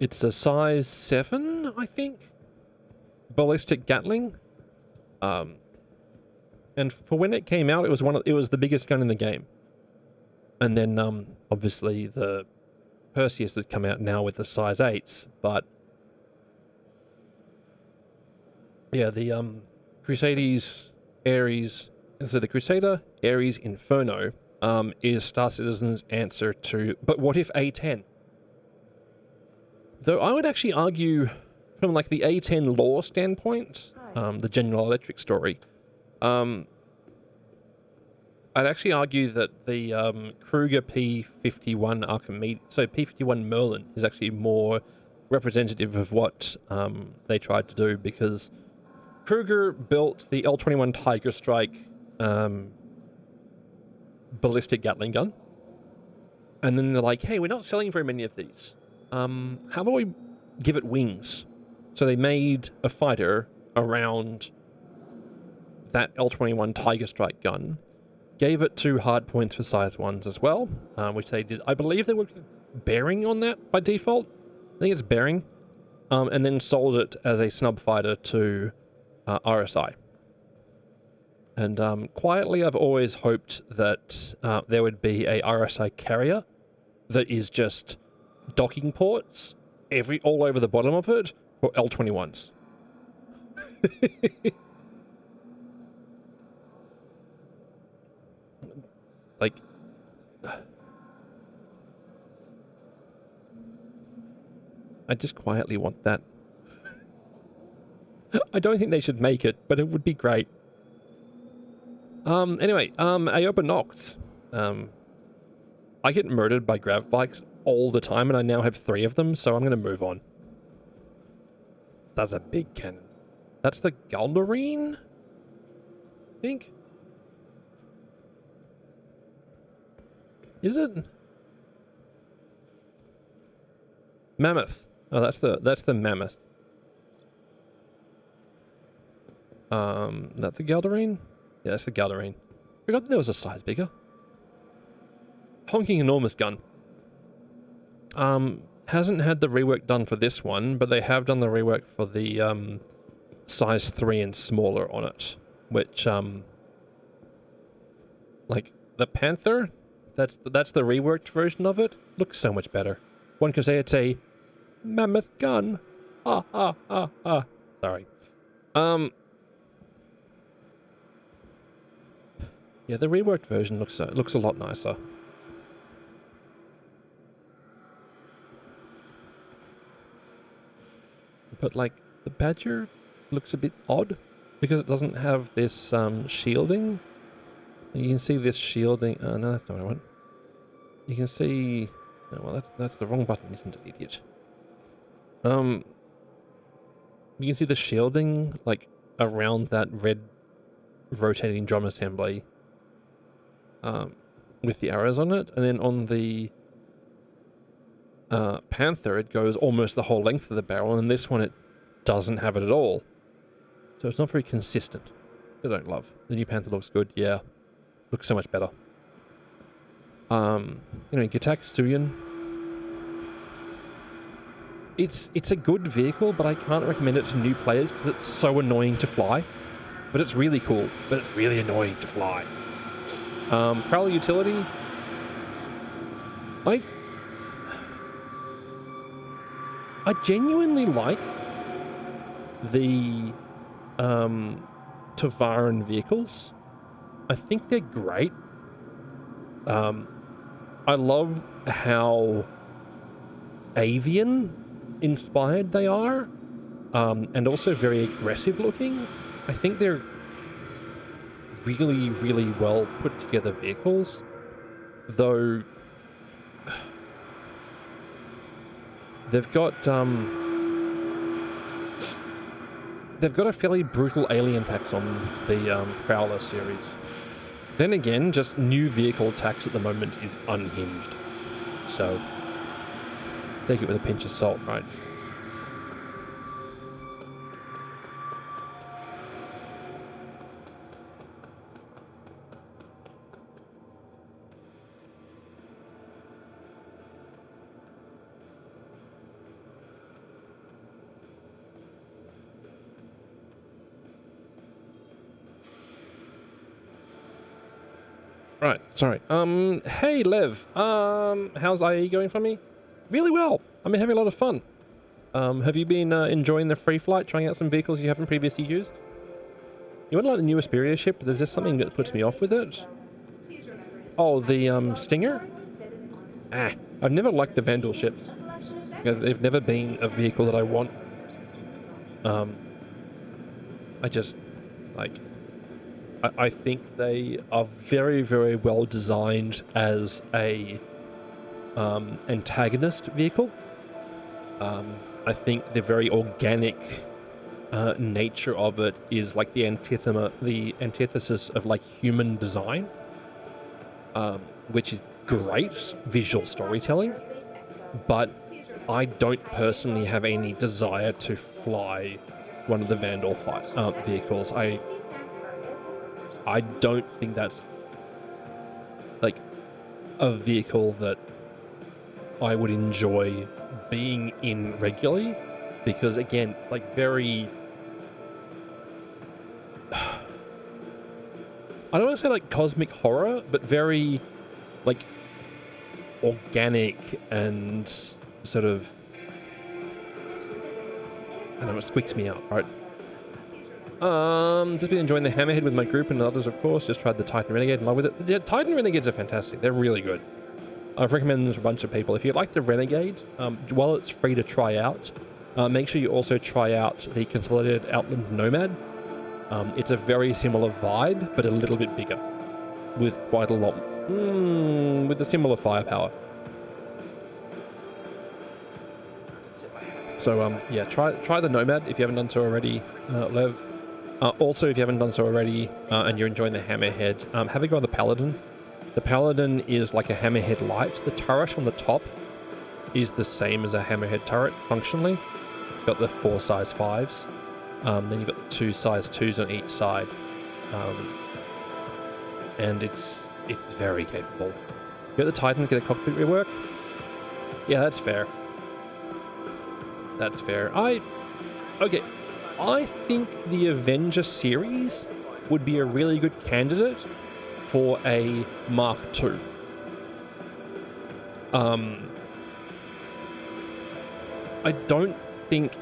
It's a size 7, I think, ballistic Gatling. And for when it came out, it was the biggest gun in the game. And then obviously the Perseus has come out now with the size 8s, but yeah, the Crusaders Ares, so the Crusader Ares Inferno is Star Citizen's answer to But What If A10? Though I would actually argue from like the A10 lore standpoint, the General Electric story, I'd actually argue that the Kruger P-51 Archimedes, so P-51 Merlin, is actually more representative of what they tried to do, because Kruger built the L-21 Tiger Strike ballistic Gatling gun, and then they're like, hey, we're not selling very many of these. How about we give it wings? So they made a fighter around that L-21 Tiger Strike gun, gave it 2 hard points for size 1s as well, which they did. I believe they worked with Bearing on that by default. I think it's Bearing. And then sold it as a snub fighter to RSI. And quietly, I've always hoped that there would be a RSI carrier that is just docking ports all over the bottom of it for L-21s. Like, I just quietly want that. I don't think they should make it, but it would be great. Anyway, Aoba Noct. I get murdered by grav bikes all the time, and I now have 3 of them, so I'm going to move on. That's a big cannon. That's the Galdarine? I think. Is it? Mammoth. Oh, that's the Mammoth. That the Galdarine? Yeah, that's the Galdarine. Forgot that there was a size bigger. Honking enormous gun. Hasn't had the rework done for this one, but they have done the rework for the size 3 and smaller on it, which like the Panther, that's the reworked version of it, looks so much better. One could say it's a mammoth gun. Sorry. Yeah, the reworked version looks a lot nicer. But like the Badger looks a bit odd because it doesn't have this shielding. You can see this shielding. No, that's not what I want. You can see. Oh, well, that's the wrong button, isn't it, idiot? You can see the shielding like around that red rotating drum assembly. With the arrows on it, and then on the Panther, it goes almost the whole length of the barrel, and in this one, it doesn't have it at all. So it's not very consistent. I don't love. The new Panther looks good, yeah. Looks so much better. Anyway, Gitaxian. It's a good vehicle, but I can't recommend it to new players because it's so annoying to fly. But it's really cool, but it's really annoying to fly. Prowler utility. I genuinely like the Tavaran vehicles. I think they're great. I love how avian inspired they are, and also very aggressive looking. I think they're really, really well put together vehicles, though they've got a fairly brutal alien tax on the Prowler series. Then again, just new vehicle tax at the moment is unhinged. So take it with a pinch of salt, right? Right, sorry. Hey Lev. How's IE going for me? Really well. I'm having a lot of fun. Have you been enjoying the free flight, trying out some vehicles you haven't previously used? You want to like the new Asperia ship? There's just something that puts me off with it. Oh, the Stinger? I've never liked the Vandal ships. They've never been a vehicle that I want. I just like. I think they are very, very well designed as a antagonist vehicle. I think the very organic nature of it is like the antithesis of like human design, which is great visual storytelling. But I don't personally have any desire to fly one of the Vandal vehicles. I don't think that's like a vehicle that I would enjoy being in regularly, because again, it's like very, I don't want to say like cosmic horror, but very like organic and sort of, I don't know, it squeaks me out, right? Just been enjoying the Hammerhead with my group and others, of course. Just tried the Titan Renegade, in love with it. The Titan Renegades are fantastic. They're really good. I've recommended them to a bunch of people. If you like the Renegade, while it's free to try out, make sure you also try out the Consolidated Outland Nomad. It's a very similar vibe, but a little bit bigger, with quite a lot, with a similar firepower. So yeah, try the Nomad if you haven't done so already, Lev. Also, if you haven't done so already and you're enjoying the Hammerhead, have a go on the Paladin. The Paladin is like a Hammerhead light. The turret on the top is the same as a Hammerhead turret functionally. You've got the 4 size 5s. Then you've got the 2 size 2s on each side. And it's very capable. You got the Titans get a cockpit rework? Yeah, that's fair. That's fair. Okay. I think the Avenger series would be a really good candidate for a Mark II. I don't think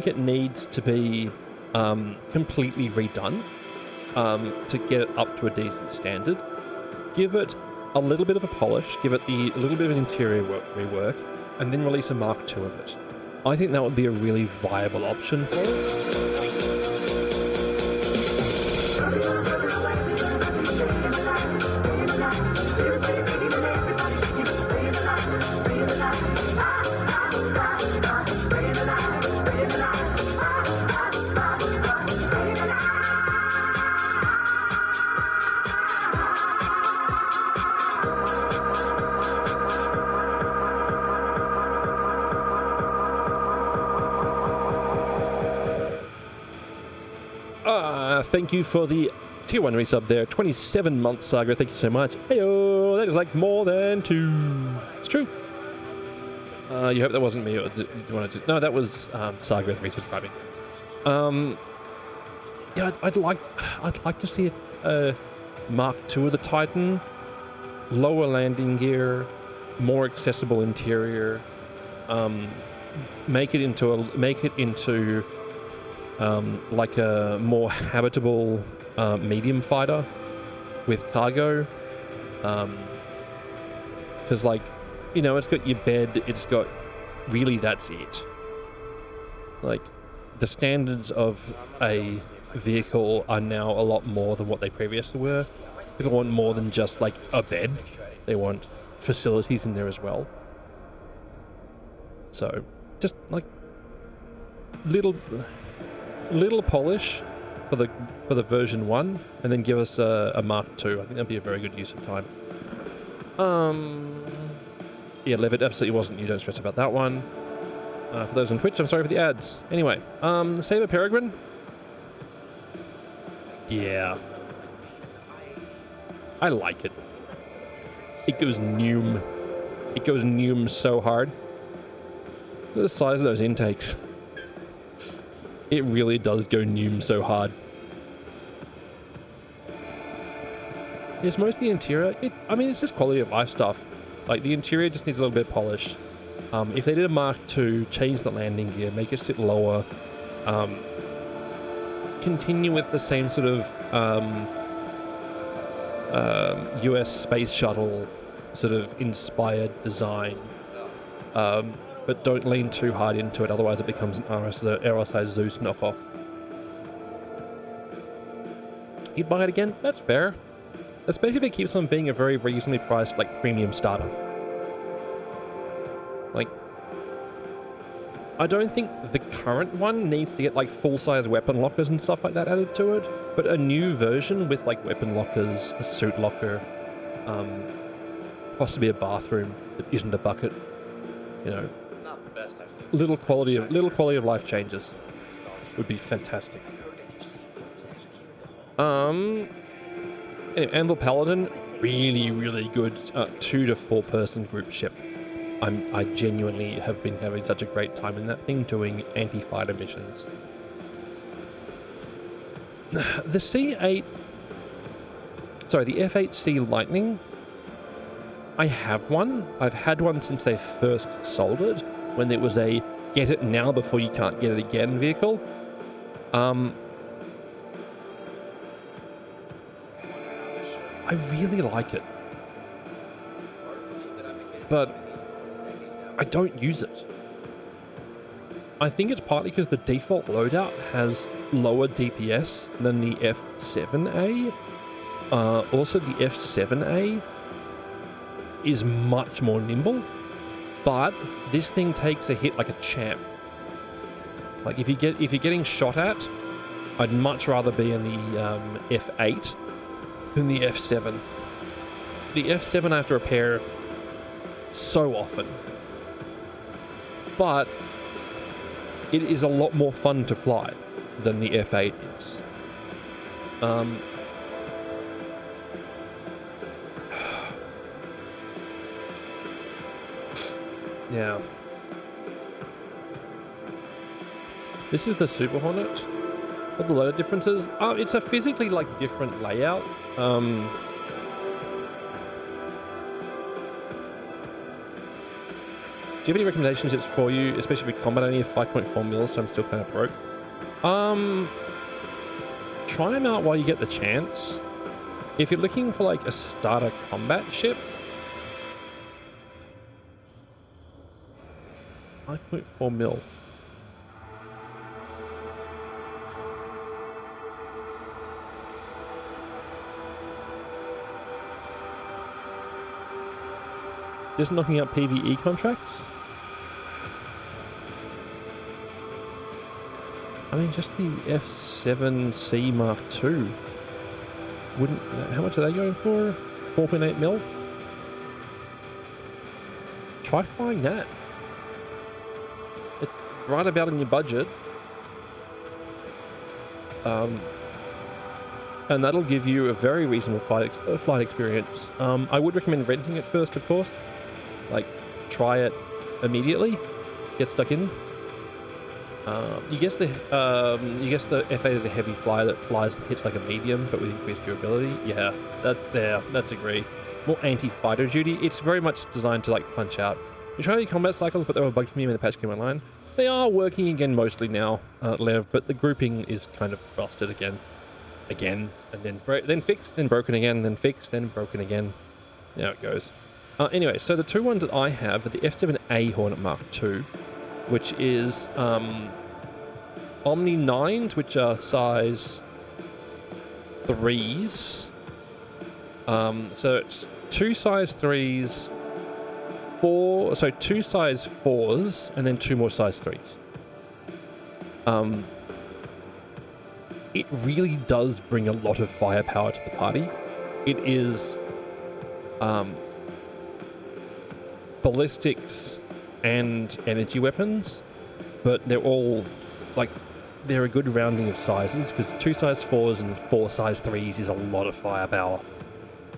it needs to be completely redone to get it up to a decent standard. Give it a little bit of a polish, give it a little bit of interior rework, and then release a Mark II of it. I think that would be a really viable option for it. Thank you for the tier 1 resub there. 27 months, Saga. Thank you so much. Heyo, that is like more than 2. It's true. You hope that wasn't me. Or did you want to? No, that was Saga resubscribing. Yeah, I'd like to see a Mark II of the Titan, lower landing gear, more accessible interior. Make it into like a more habitable medium fighter with cargo, because like, you know, it's got your bed, it's got, really that's it. Like, the standards of a vehicle are now a lot more than what they previously were. People want more than just like a bed. They want facilities in there as well. So just like little polish for the version 1, and then give us a Mark II. I think that'd be a very good use of time. Yeah, Levitt absolutely wasn't. You don't stress about that one. For those on Twitch, I'm sorry for the ads. Anyway, Saber Peregrine. Yeah. I like it. It goes noom. It goes noom so hard. Look at the size of those intakes. It really does go noom so hard. It's mostly interior. I mean, it's just quality of life stuff. Like, the interior just needs a little bit of polish. If they did a Mark II, change the landing gear, make it sit lower, continue with the same sort of US space shuttle sort of inspired design, but don't lean too hard into it, otherwise it becomes an RSI Zeus knockoff. You'd buy it again? That's fair. Especially if it keeps on being a very reasonably priced, like, premium starter. Like, I don't think the current one needs to get, like, full-size weapon lockers and stuff like that added to it, but a new version with, like, weapon lockers, a suit locker, possibly a bathroom that isn't a bucket, you know. It's not the best I've seen. Little quality of life changes would be fantastic. Anyway, Anvil Paladin, really good 2 to 4 person group ship. I genuinely have been having such a great time in that thing doing anti-fighter missions. The F8C Lightning, I have one. I've had one since they first sold it, when it was a get it now before you can't get it again vehicle. I really like it, but I don't use it. I think it's partly because the default loadout has lower DPS than the F7A. Also, the F7A is much more nimble, but this thing takes a hit like a champ. Like, if you're getting shot at, I'd much rather be in the F8 than the F7. The F7 I have to repair so often, but it is a lot more fun to fly than the F8 is. Yeah. This is the Super Hornet. What the loadout differences? It's a physically, like, different layout. Do you have any recommendations it's for you, especially for combat? I only have 5.4 mils, so I'm still kind of broke. Try them out while you get the chance. If you're looking for, like, a starter combat ship, 5.4 mil. Just knocking out PvE contracts? I mean, just the F7C Mark II. How much are they going for? 4.8 mil? Try flying that. It's right about in your budget. And that'll give you a very reasonable flight experience. I would recommend renting it first, of course. Like, try it immediately. Get stuck in. You guess the F8 is a heavy flyer that flies and hits like a medium, but with increased durability. Yeah, that's agree. More anti-fighter duty. It's very much designed to, like, punch out. You're trying to do combat cycles, but they were bugged for me when the patch came online. They are working again mostly now, Lev, but the grouping is kind of busted again, and then fixed, then broken again, then fixed, then broken again. There it goes. Anyway, so the two ones that I have are the F7A Hornet Mark II, which is Omni 9s, which are size 3s. So it's 2 size 3s, 2 size 4s, and then 2 more size 3s. It really does bring a lot of firepower to the party. It is ballistics and energy weapons, but they're all like, they're a good rounding of sizes, because 2 size 4s and 4 size 3s is a lot of firepower.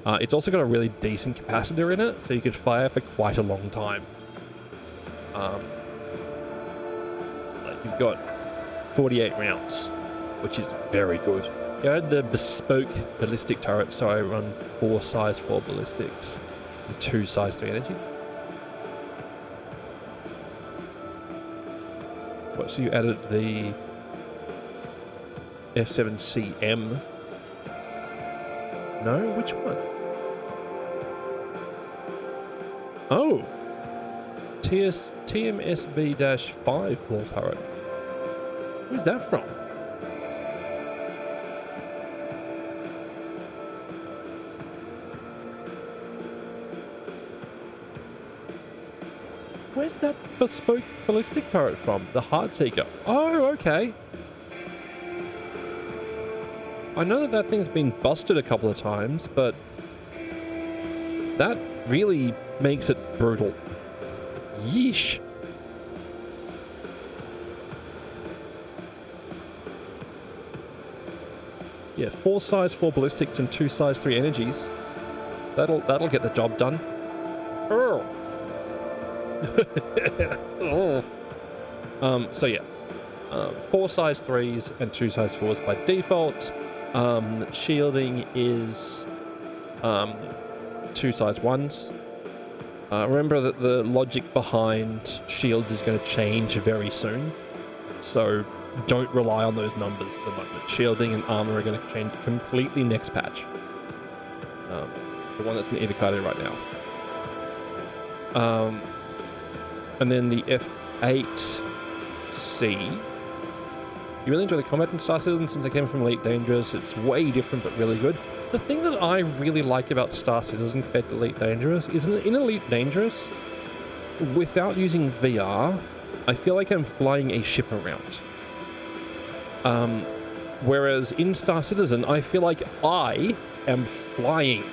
It's also got a really decent capacitor in it, so you could fire for quite a long time. Like, you've got 48 rounds, which is very good. I had the bespoke ballistic turret, so I run 4 size 4 ballistics and 2 size 3 energies. What, so you added the F7CM? No, which one? Oh! TMSB-5 ball turret. Where's that from? Where's that bespoke ballistic turret from? The Heartseeker. Oh, okay. I know that thing's been busted a couple of times, but that really makes it brutal. Yeesh. Yeah, 4 size 4 ballistics and 2 size 3 energies. That'll get the job done. Oh. So yeah, 4 size 3s and 2 size 4s by default. Shielding is 2 size 1s. Remember that the logic behind shield is going to change very soon, so don't rely on those numbers at the moment. Shielding and armor are going to change completely next patch. The one that's in Evocado right now. And then the F8C. You really enjoy the combat in Star Citizen. Since I came from Elite Dangerous, it's way different but really good. The thing that I really like about Star Citizen compared to Elite Dangerous is in Elite Dangerous, without using VR, I feel like I'm flying a ship around. Whereas in Star Citizen, I feel like I am flying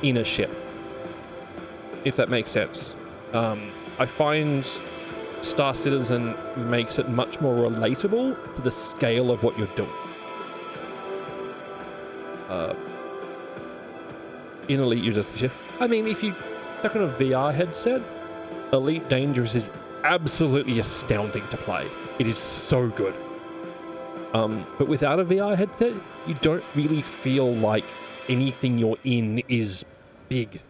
in a ship. If that makes sense. I find Star Citizen makes it much more relatable to the scale of what you're doing. In Elite, you're just a ship. I mean, if you stuck on a VR headset, Elite Dangerous is absolutely astounding to play. It is so good. But without a VR headset, you don't really feel like anything you're in is big.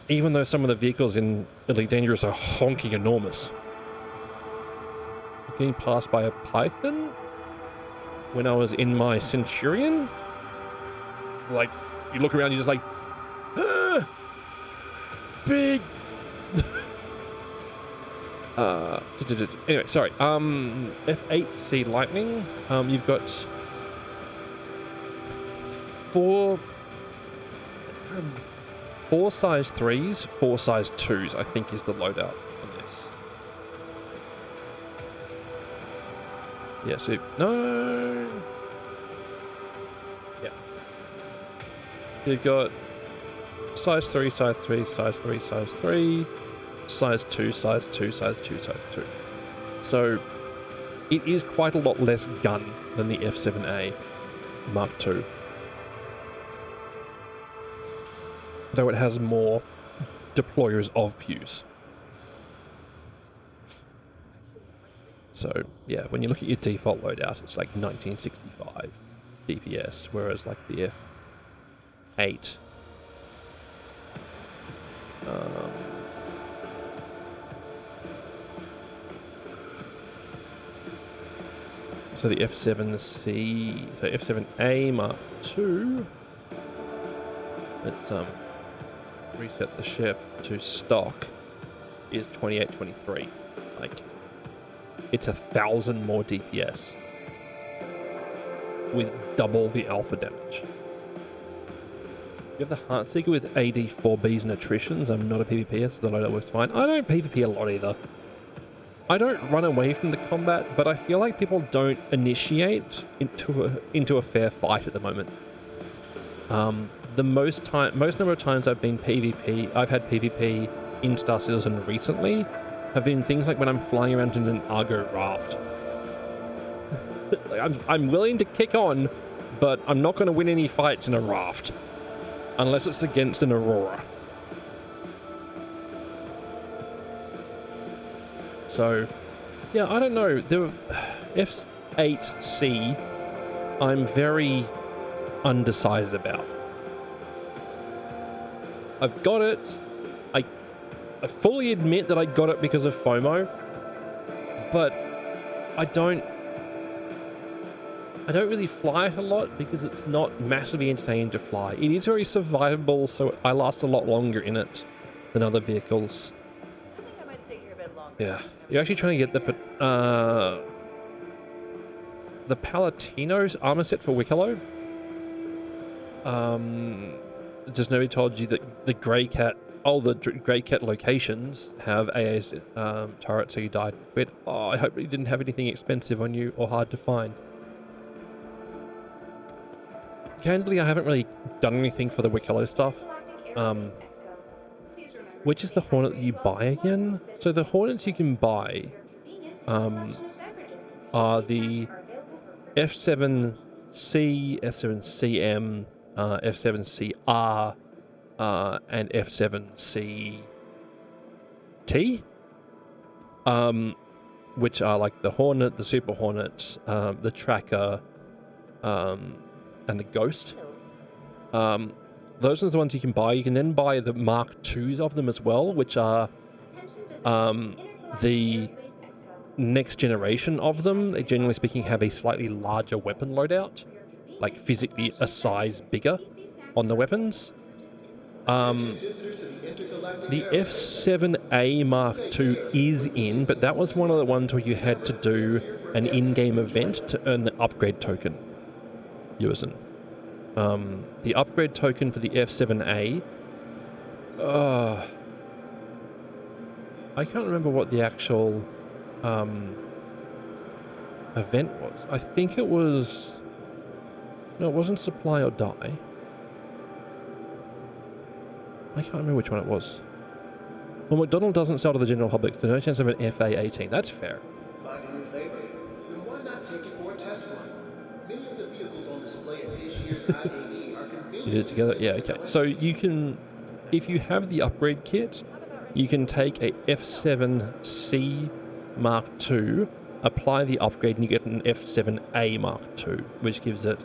Even though some of the vehicles in Elite Dangerous are honking enormous. Getting passed by a Python when I was in my Centurion. Like, you look around, you're just like, ah, big. Anyway, sorry. F8C Lightning. You've got 4 size 3s, 4 size 2s, I think is the loadout on this. Yeah, so, no. Yeah. You've got size 3, size 3, size 3, size 3, size 2, size 2, size 2, size 2. So, it is quite a lot less gun than the F7A Mark II. Though it has more deployers of pews. So, yeah, when you look at your default loadout, it's like 1965 DPS, whereas like the F8 so the F7C, so F7A Mark II, let's reset the ship to stock, is 2823. Like, it's 1,000 more DPS with double the alpha damage. You have the Heartseeker with AD4Bs and attritions. I'm not a PvPer, so the loadout works fine. I don't PvP a lot either. I don't run away from the combat, but I feel like people don't initiate into a fair fight at the moment. The most number of times I've been PvP, I've had PvP in Star Citizen recently, have been things like when I'm flying around in an Argo raft. Like I'm willing to kick on, but I'm not going to win any fights in a raft. Unless it's against an Aurora. So, yeah, I don't know. The F8C, I'm very undecided about. I've got it. I fully admit that I got it because of FOMO, but I don't really fly it a lot because it's not massively entertaining to fly. It is very survivable, so I last a lot longer in it than other vehicles. I think I might stay here a bit longer. Yeah, you're actually trying to get the Palatino's armor set for Wicklow. Just nobody told you that the Grey Cat, all the Grey Cat locations have AA's turret, so you died. But oh, I hope you didn't have anything expensive on you or hard to find. Candidly, I haven't really done anything for the Wicklow stuff. Which is the Hornet that you buy again? So the Hornets you can buy are the F7C, F7CM, F7CR, and F7CT, which are like the Hornet, the Super Hornet, the Tracker, and the Ghost. Those are the ones you can buy. You can then buy the Mark IIs of them as well, which are the next generation of them. They generally speaking have a slightly larger weapon loadout, like physically a size bigger on the weapons. The F7A Mark II is in, but that was one of the ones where you had to do an in-game event to earn the upgrade token. Usen. The upgrade token for the F7A, I can't remember what the actual event was. I think it was... No, it wasn't Supply or Die. I can't remember which one it was. Well, McDonald doesn't sell to the general public, so no chance of an FA18. That's fair. Find a new favorite? Then why not take it for a test run? Many of the vehicles on display at this year's IAE are convenient. You did it together? Yeah, okay. So you can, if you have the upgrade kit, you can take a F7C Mark II, apply the upgrade, and you get an F7A Mark II, which gives it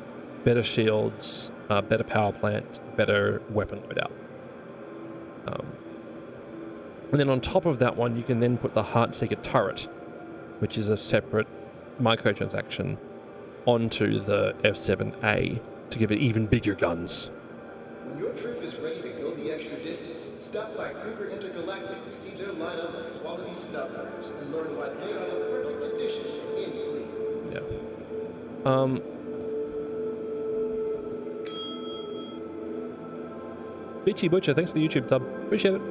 better shields, better power plant, better weapon loadout. And then on top of that one, you can then put the Heartseeker turret, which is a separate microtransaction, onto the F7A to give it even bigger guns. When your troop is ready to go the extra distance, stop by Kruger Intergalactic to see their lineup of quality stuff runners and learn why they are the perfect addition to any fleet. Yeah. Beachy Butcher, thanks for the YouTube tub. Appreciate it.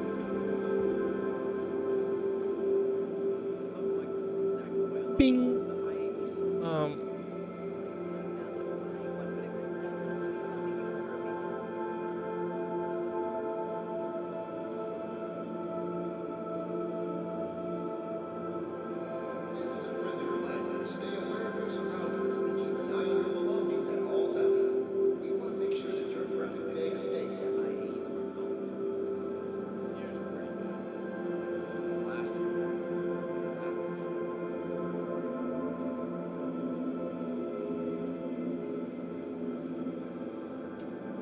Bing. This is a friendly reminder. Stay aware of your surroundings and keep an eye on your belongings at all times. We want to make sure that your perfect day stays that way.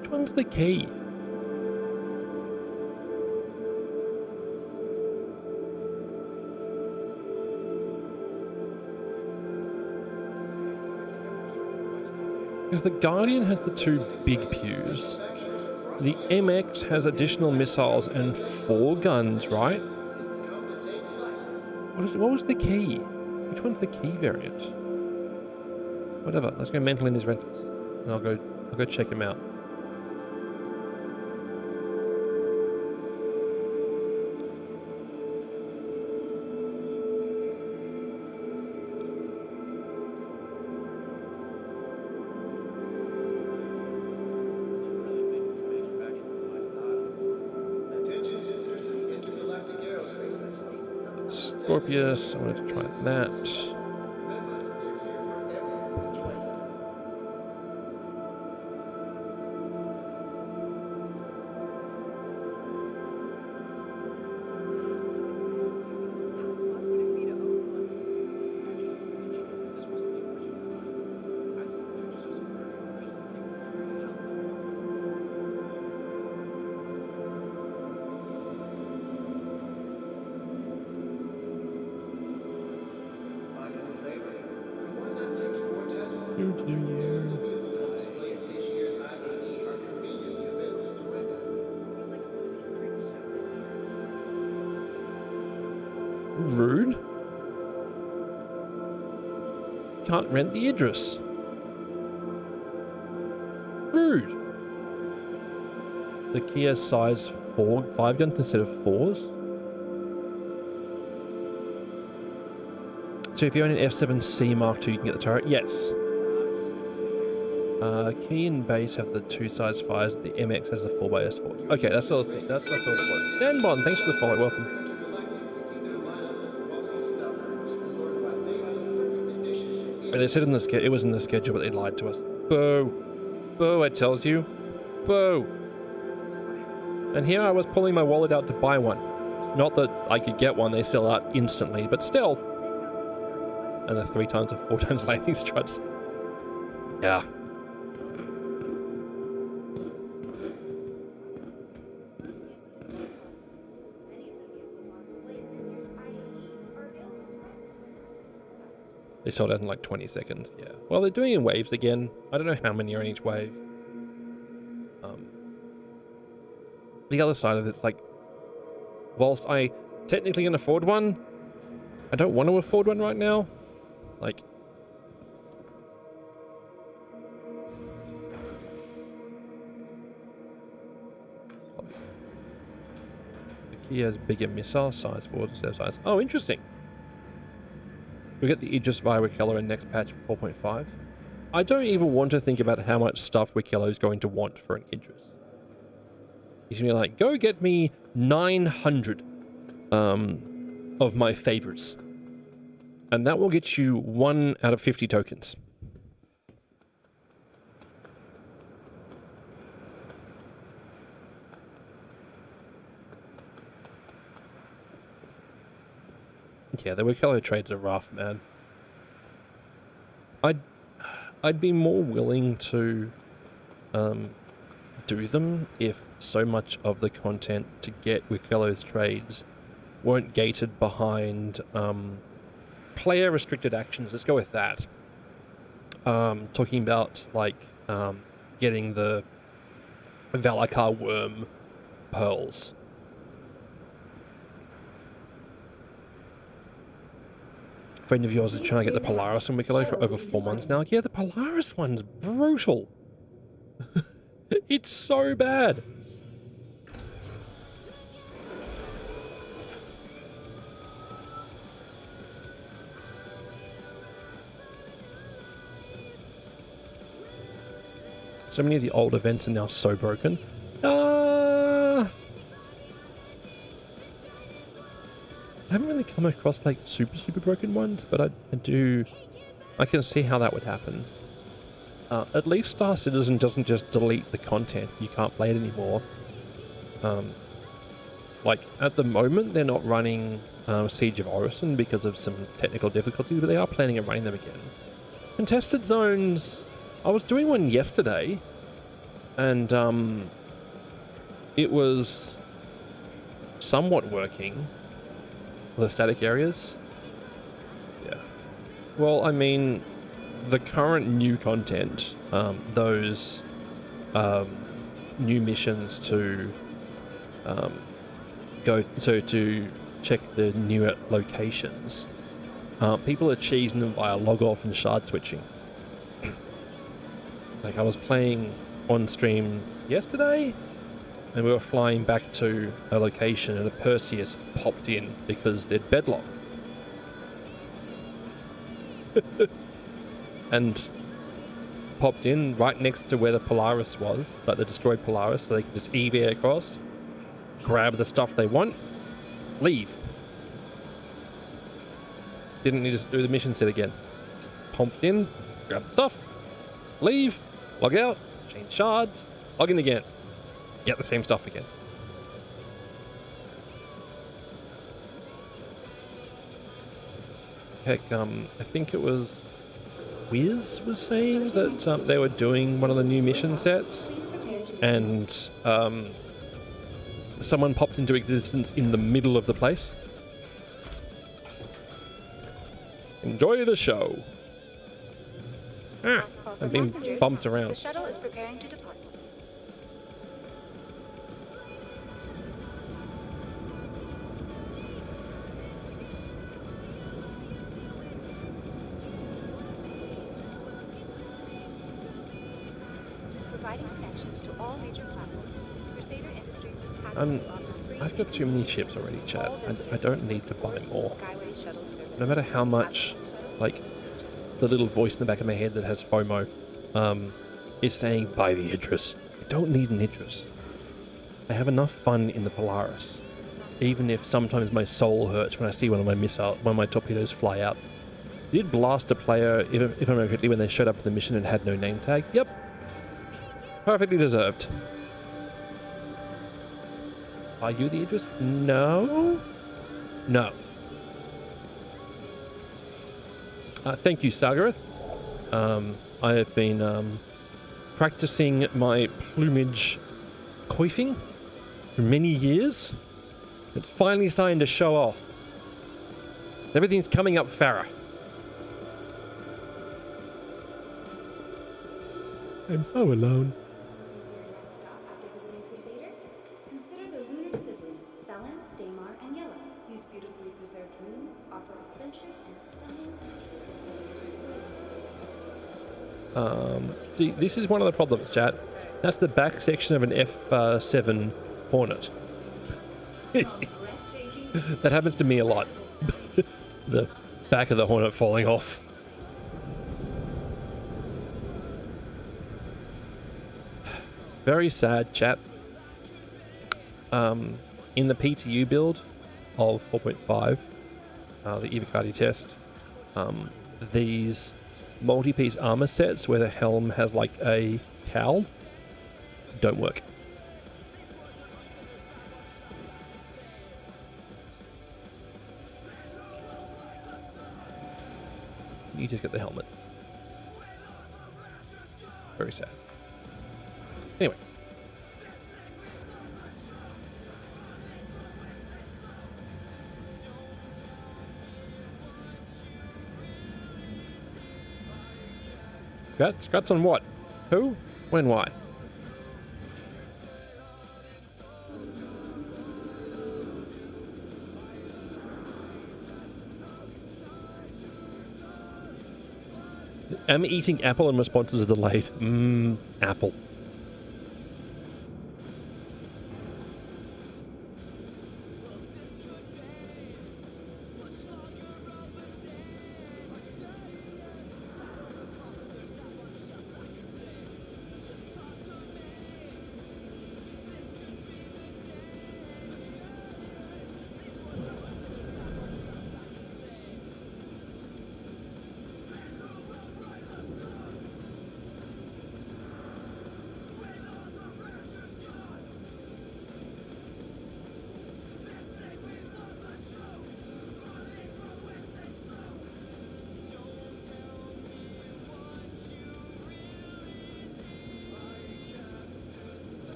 Which one's the key? Because the Guardian has the two big pews. The MX has additional missiles and 4 guns, right? What was the key? Which one's the key variant? Whatever. Let's go mental in these rentals, and I'll go check him out. Scorpius. I wanted to try that. Rude. Can't rent the Idris. Rude. The Kia size 5 guns instead of 4s. So if you own an F7C Mark II, you can get the turret. Yes. Key and base have the 2 size 5s. The MX has the 4x4. Okay, that's what I was thinking. That's what I thought it was. Sandbon, thanks for the follow. Welcome. They said in the schedule, it was in the schedule, but they lied to us. Boo. Boo, it tells you. Boo. And here I was pulling my wallet out to buy one. Not that I could get one, they sell out instantly, but still. And the 3 times or 4 times lightning struts. Yeah. They sold out in like 20 seconds, yeah. Well, they're doing it in waves again. I don't know how many are in each wave. The other side of it's like, whilst I technically can afford one, I don't want to afford one right now. Like, the Kia has bigger missile size for instead of size. Oh, interesting. We get the Idris via Wikello in next patch 4.5. I don't even want to think about how much stuff Wikello is going to want for an Idris. He's going to be like, go get me 900 of my favorites. And that will get you 1 out of 50 tokens. Yeah, the Wikello trades are rough, man. I'd be more willing to do them if so much of the content to get Wikello's trades weren't gated behind player restricted actions. Let's go with that. Talking about like getting the Valakar worm pearls. A friend of yours is trying to get the Polaris and Wikello for over 4 months now. Yeah, the Polaris one's brutal. It's so bad. So many of the old events are now so broken. I haven't really come across like super broken ones, but I can see how that would happen. At least Star Citizen doesn't just delete the content. You can't play it anymore. Like at the moment, they're not running Siege of Orison because of some technical difficulties, but they are planning on running them again. Contested zones, I was doing one yesterday, and it was somewhat working. The static areas. Yeah. Well, I mean, the current new content, those new missions to to check the newer locations, people are cheesing them via log off and shard switching. Like I was playing on stream yesterday, and we were flying back to a location, and a Perseus popped in because they'd bedlocked. And popped in right next to where the Polaris was, like the destroyed Polaris, so they could just EV across, grab the stuff they want, leave. Didn't need to do the mission set again. Just pumped in, grab the stuff, leave, log out, change shards, log in again, get the same stuff again. Heck, I think it was Wiz was saying that they were doing one of the new mission sets, and someone popped into existence in the middle of the place. Enjoy the show. Last call for I'm being passengers. bumped The around. shuttle is preparing to depart. Providing connections to all major platforms, Crusader Industries is happy to offer free I've got too many ships already, chat. all I visitors don't need to buy Overseas more. Skyway shuttle service. No matter how much, like, the little voice in the back of my head that has FOMO is saying, buy the Idris. I don't need an Idris. I have enough fun in the Polaris. Even if sometimes my soul hurts when I see one of my torpedoes fly out. Did blast a player, if I remember correctly, when they showed up to the mission and had no name tag? Yep. Perfectly deserved. Are you the Idris? No. No. Thank you, Sagareth. I have been practicing my plumage coifing for many years. It's finally starting to show off. Everything's coming up Farah. I'm so alone. Next stop after visiting Crusader, consider the lunar siblings Selen, Daymar, and Yellow. These beautifully preserved moons offer adventure and stunning. See, this is one of the problems, chat. That's the back section of an F7 Hornet. That happens to me a lot. The back of the Hornet falling off. Very sad, chat. In the PTU build of 4.5, the Evocati test, these multi-piece armor sets where the helm has like a cowl don't work. You just get the helmet. Very sad. Anyway. Scrats on what? Who? When? Why? I'm eating apple and responses are delayed. Apple.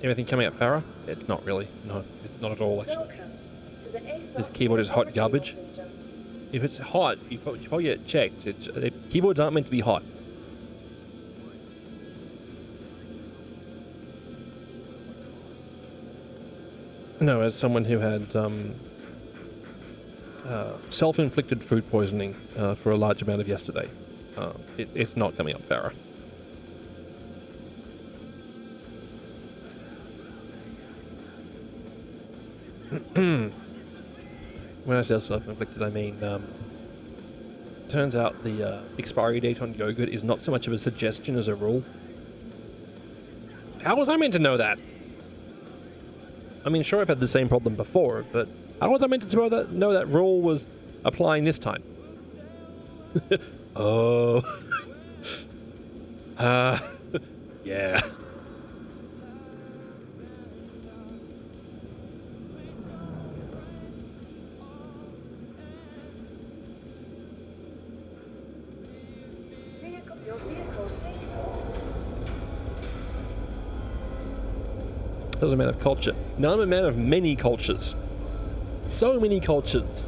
Anything coming up, Farah? It's not really. No, it's not at all, actually. Welcome to the ASOC This keyboard is hot retrieval garbage. system. If it's hot, you probably get checked. Keyboards aren't meant to be hot. No, as someone who had self-inflicted food poisoning for a large amount of yesterday, it's not coming up, Farah. When I say self-inflicted, I mean, turns out the expiry date on yogurt is not so much of a suggestion as a rule. How was I meant to know that? I mean, sure, I've had the same problem before, but how was I meant to know that rule was applying this time? Oh. Yeah. Your vehicle. I was a man of culture. Now I'm a man of many cultures. So many cultures.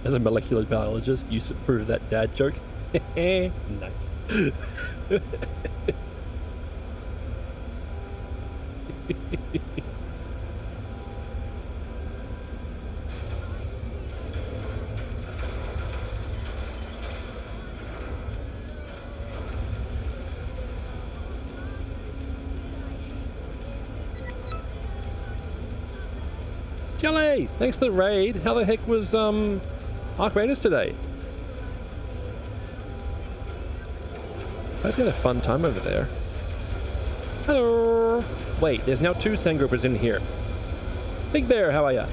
As a molecular biologist, you approve that dad joke. Nice. Jelly! Thanks for the raid. How the heck was Arc Raiders today? Hope you had a fun time over there. Hello! Wait, there's now 2 Sangroupers in here. Big Bear, how are ya?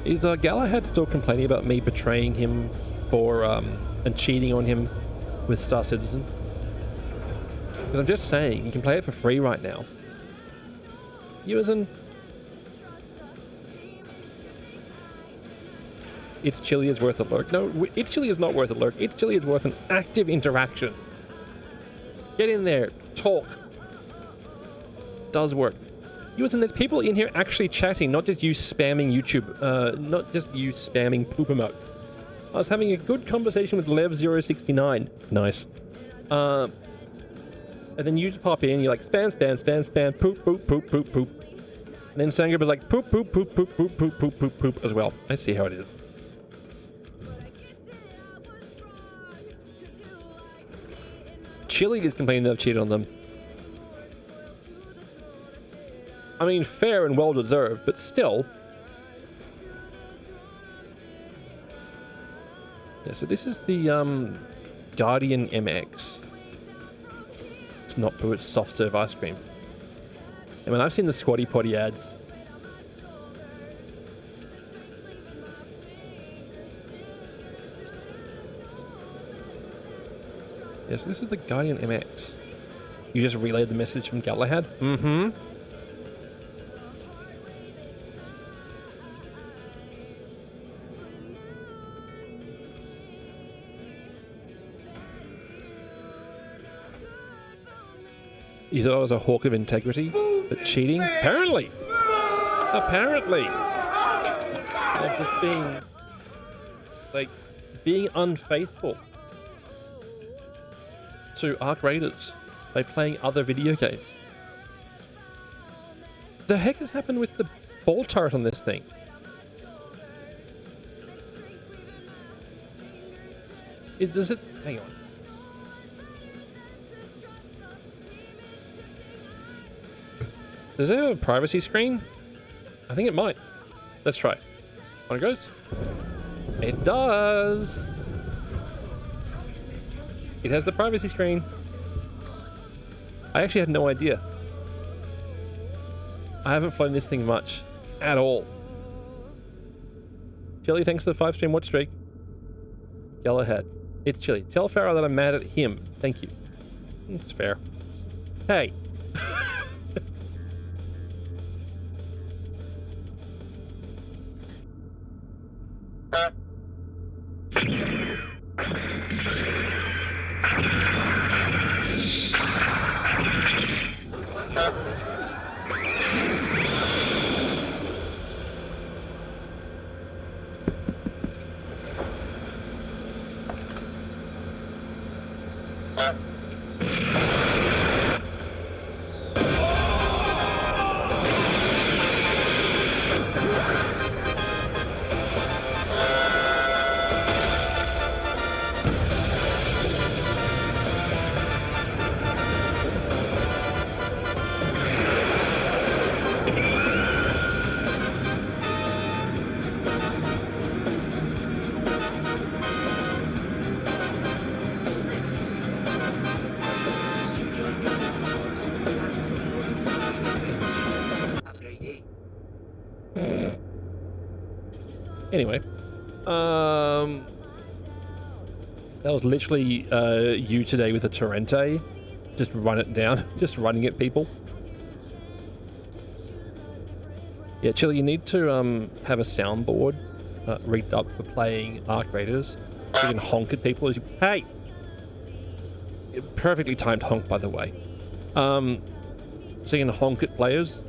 Is Galahad still complaining about me betraying him for and cheating on him with Star Citizen? Because I'm just saying, you can play it for free right now. You as in... It's Chili is worth a lurk. No, It's Chili is not worth a lurk. It's Chili is worth an active interaction. Get in there. Talk. Does work. You as in there's people in here actually chatting, not just you spamming YouTube. Not just you spamming poop emojis. I was having a good conversation with Lev069. Nice. And then you just pop in, you're like, spam, spam, spam, spam, poop, poop, poop, poop, poop. And then Sangrip is like, poop, poop, poop, poop, poop, poop, poop, poop, poop as well. I see how it is. Chili is complaining that I've cheated on them. I mean, fair and well deserved, but still. Yeah, so this is the Guardian MX. It's not poo, it's soft serve ice cream. And when I've seen the Squatty Potty ads, yes, this is the Guardian MX. You just relayed the message from Galahad? Mm-hmm. You thought I was a hawk of integrity, but cheating? Apparently! Apparently! Of just being... like, being unfaithful to Arc Raiders by playing other video games. The heck has happened with the ball turret on this thing? Does it... hang on. Does it have a privacy screen? I think it might. Let's try. On it goes. It does! It has the privacy screen. I actually had no idea. I haven't flown this thing much. At all. Chili, thanks for the 5-stream watch streak. Galahad. It's Chili. Tell Pharaoh that I'm mad at him. Thank you. It's fair. Hey. Anyway, that was literally you today with a Torrente. Just run it down, just running at people. Yeah, Chili, you need to have a soundboard rigged up for playing Arc Raiders. So you can honk at people as you... Hey! Perfectly timed honk, by the way. So you can honk at players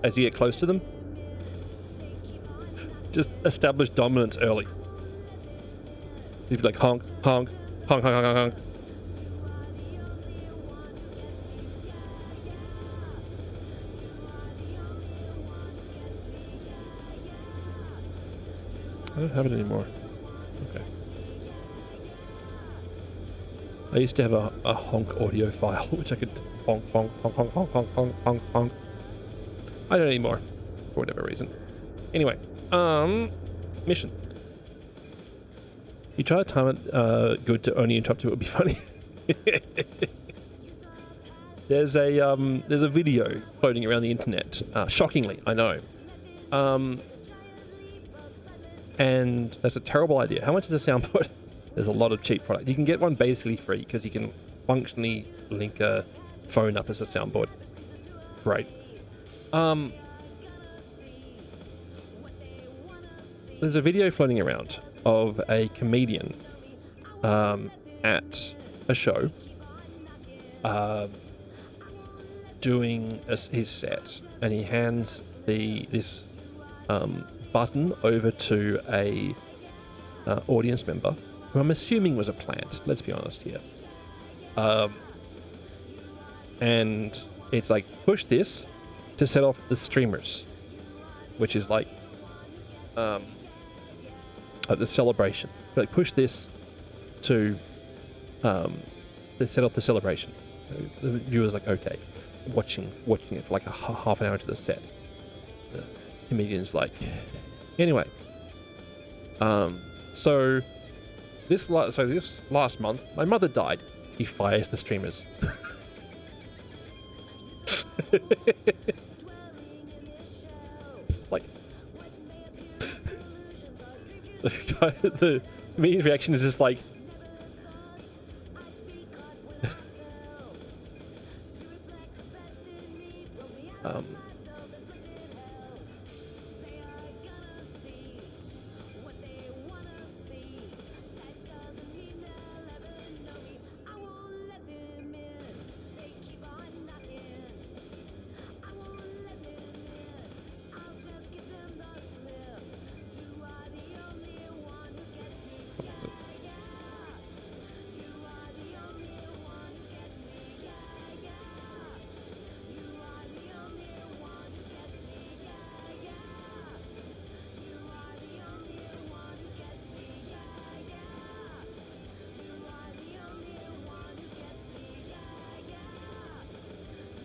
as you get close to them. Just establish dominance early. You'd be like honk, honk, honk, honk, honk, honk, honk. I don't have it anymore. Okay. I used to have a honk audio file, which I could honk, honk, honk, honk, honk, honk, honk, honk, honk. I don't anymore, for whatever reason. Anyway, mission. You try to time it good to only interrupt you, it would be funny. There's a video floating around the internet. Shockingly, I know. And that's a terrible idea. How much is a soundboard? There's a lot of cheap product. You can get one basically free because you can functionally link a phone up as a soundboard. Great. There's a video floating around of a comedian at a show doing his set, and he hands this button over to a audience member who I'm assuming was a plant. Let's be honest here. And it's like, push this to set off the streamers, which is like the celebration. Like, push this to set off the celebration. The viewer's like, okay, watching it for like a half an hour into the set. The comedian's like, anyway. So this last month, my mother died. He fires the streamers. It's like the immediate reaction is just like,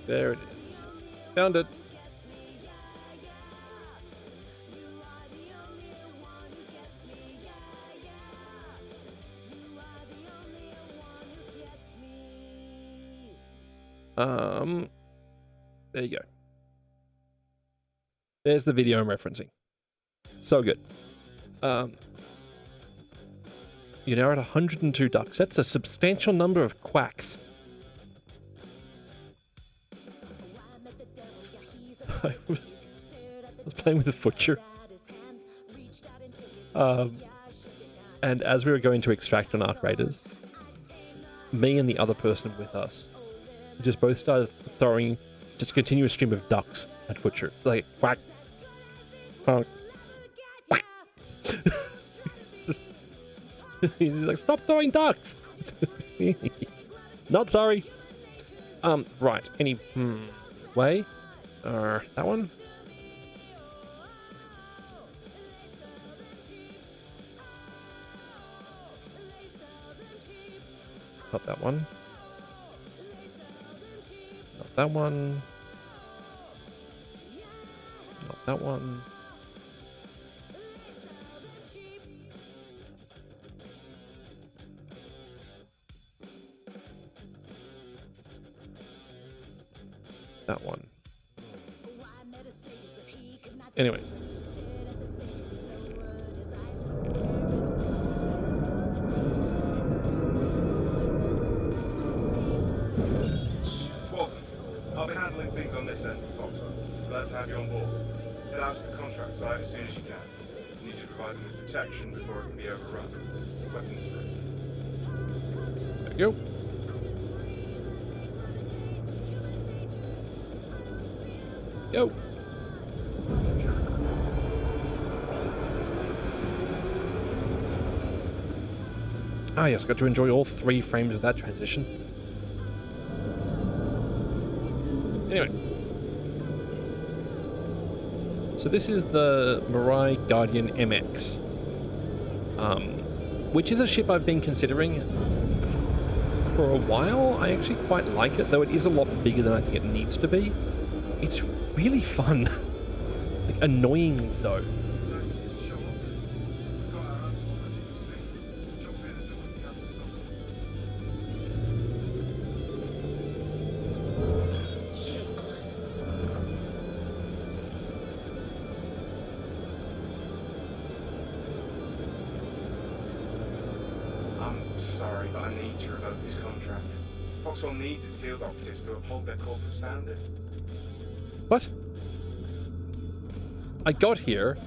there it is. Found it. There you go. There's the video I'm referencing. So good. You're now at 102 ducks. That's a substantial number of quacks. I was playing with the Butcher. And as we were going to extract on Arc Raiders, me and the other person with us just both started throwing just a continuous stream of ducks at Butcher. It's like, quack, quack, quack. He's like, stop throwing ducks! Not sorry. Right, any way? That one? Not that one. Not that one. Not that one. That one. Anyway. site as soon as you can. You need to provide them with protection before it can be overrun. Weapons free. There we go. Go. Ah yes, got to enjoy all 3 frames of that transition. Anyway. So this is the Mirai Guardian MX. Which is a ship I've been considering for a while. I actually quite like it, though it is a lot bigger than I think it needs to be. It's really fun. Like, annoyingly so. Sorry, but I need to revoke this contract. Foxwell needs its field operatives to uphold their corporate standard. What? I got here.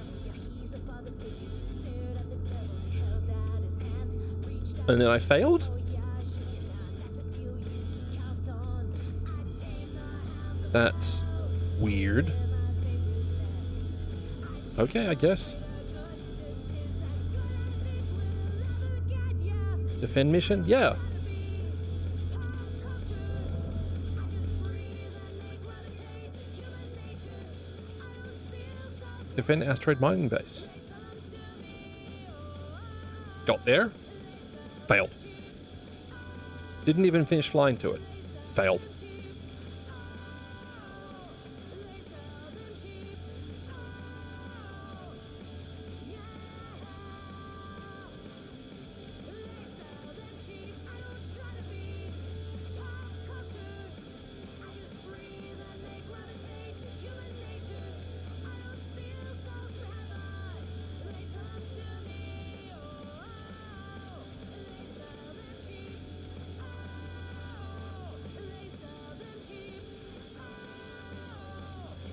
And then I failed? That's weird. Okay, I guess. Defend mission? Yeah. Defend asteroid mining base. Got there. Failed. Didn't even finish flying to it. Failed.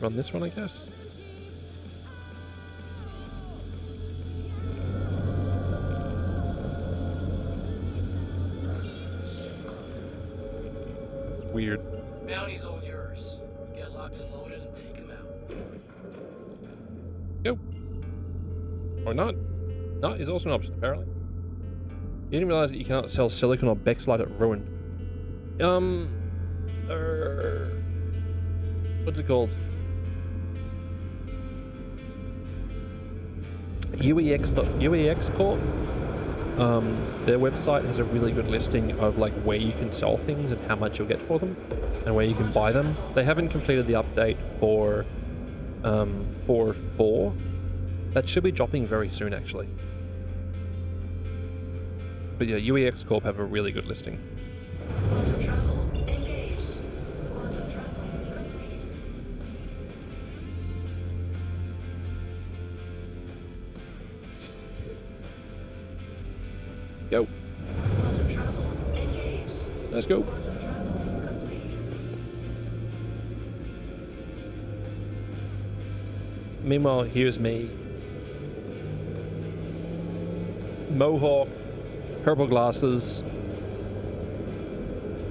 Run this one, I guess. It's weird. Bounty's all yours. Get locked and loaded and take him out. Go. Or not. Not is also an option, apparently. You didn't realize that you cannot sell silicon or Bexlite at Ruin. What's it called? UEX Corp. Their website has a really good listing of like where you can sell things and how much you'll get for them, and where you can buy them. They haven't completed the update for 4.4. That should be dropping very soon, actually. But yeah, UEX Corp have a really good listing. Go. Let's go. Meanwhile, here's me. Mohawk, purple glasses,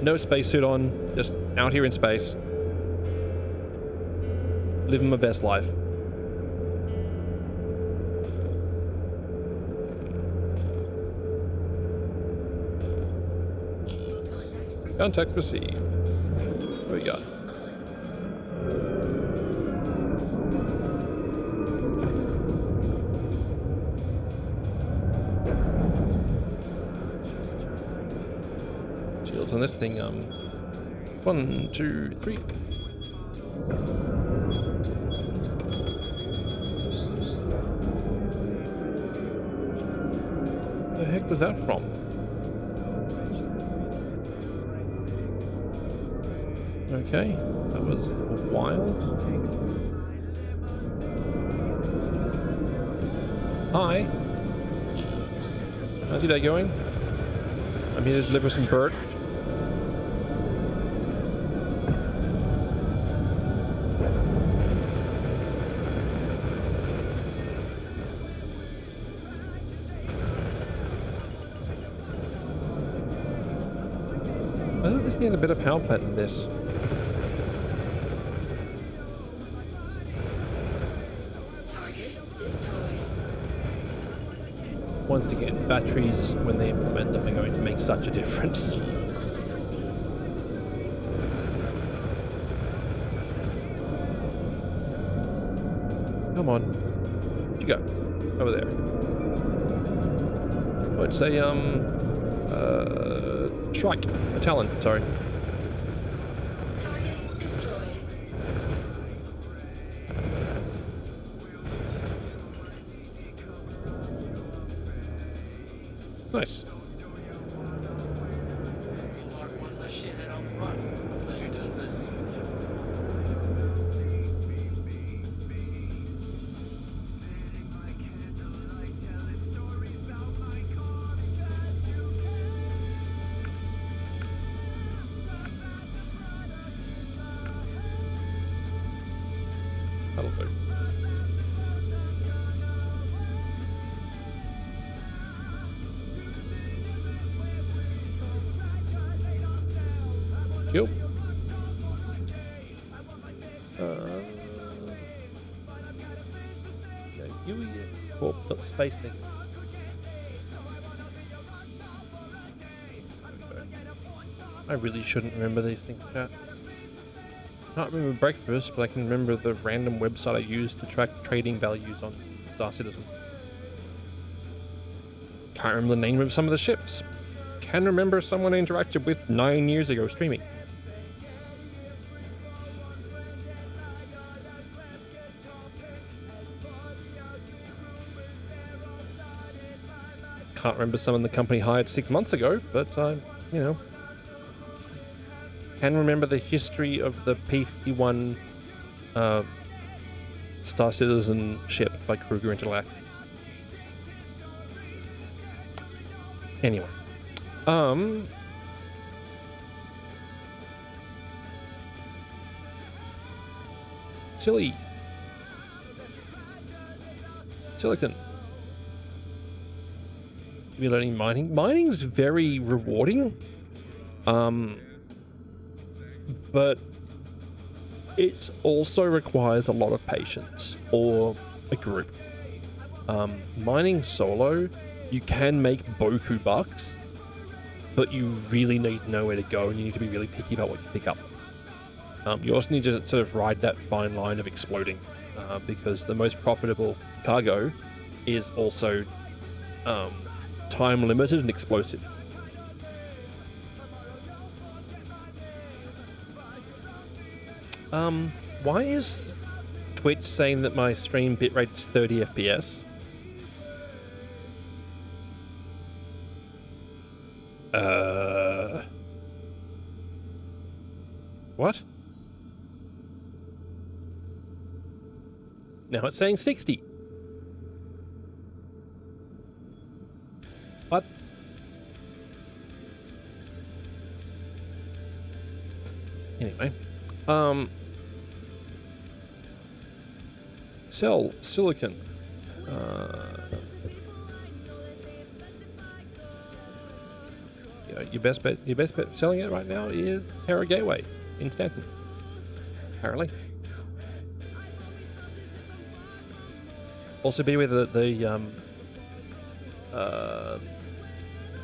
no spacesuit on, just out here in space. Living my best life. Contact received. What we got? Shields on this thing, 1, 2, 3. The heck was that from? Okay, that was wild. Hi. How's your day going? I'm here to deliver some bird. This need a better power plant than this. Once again, batteries, when they implement them, are going to make such a difference. Come on. Where'd you go? Over there. Oh, it's a, Shrike. A Talon, sorry. Nice. One less shithead on the run. Pleasure doing business with you. That'll do. Cool. Oh, not space thing. I really shouldn't remember these things, chat. Can't remember breakfast, but I can remember the random website I used to track trading values on Star Citizen. Can't remember the name of some of the ships. Can remember someone I interacted with 9 years ago streaming. Can't remember someone the company hired 6 months ago, but you know. Can remember the history of the P-51 Star Citizen ship by Kruger Intellect. Anyway. Silly. Silicon. Be learning mining. Mining's very rewarding. But it also requires a lot of patience or a group. Mining solo, you can make boku bucks, but you really need to know where to go and you need to be really picky about what you pick up. You also need to sort of ride that fine line of exploding, because the most profitable cargo is also time limited and explosive. Why is Twitch saying that my stream bitrate is 30 FPS? What? Now it's saying 60. What? Anyway, sell silicon. Your best bet selling it right now is Terra Gateway in Stanton. Apparently. Also, be aware that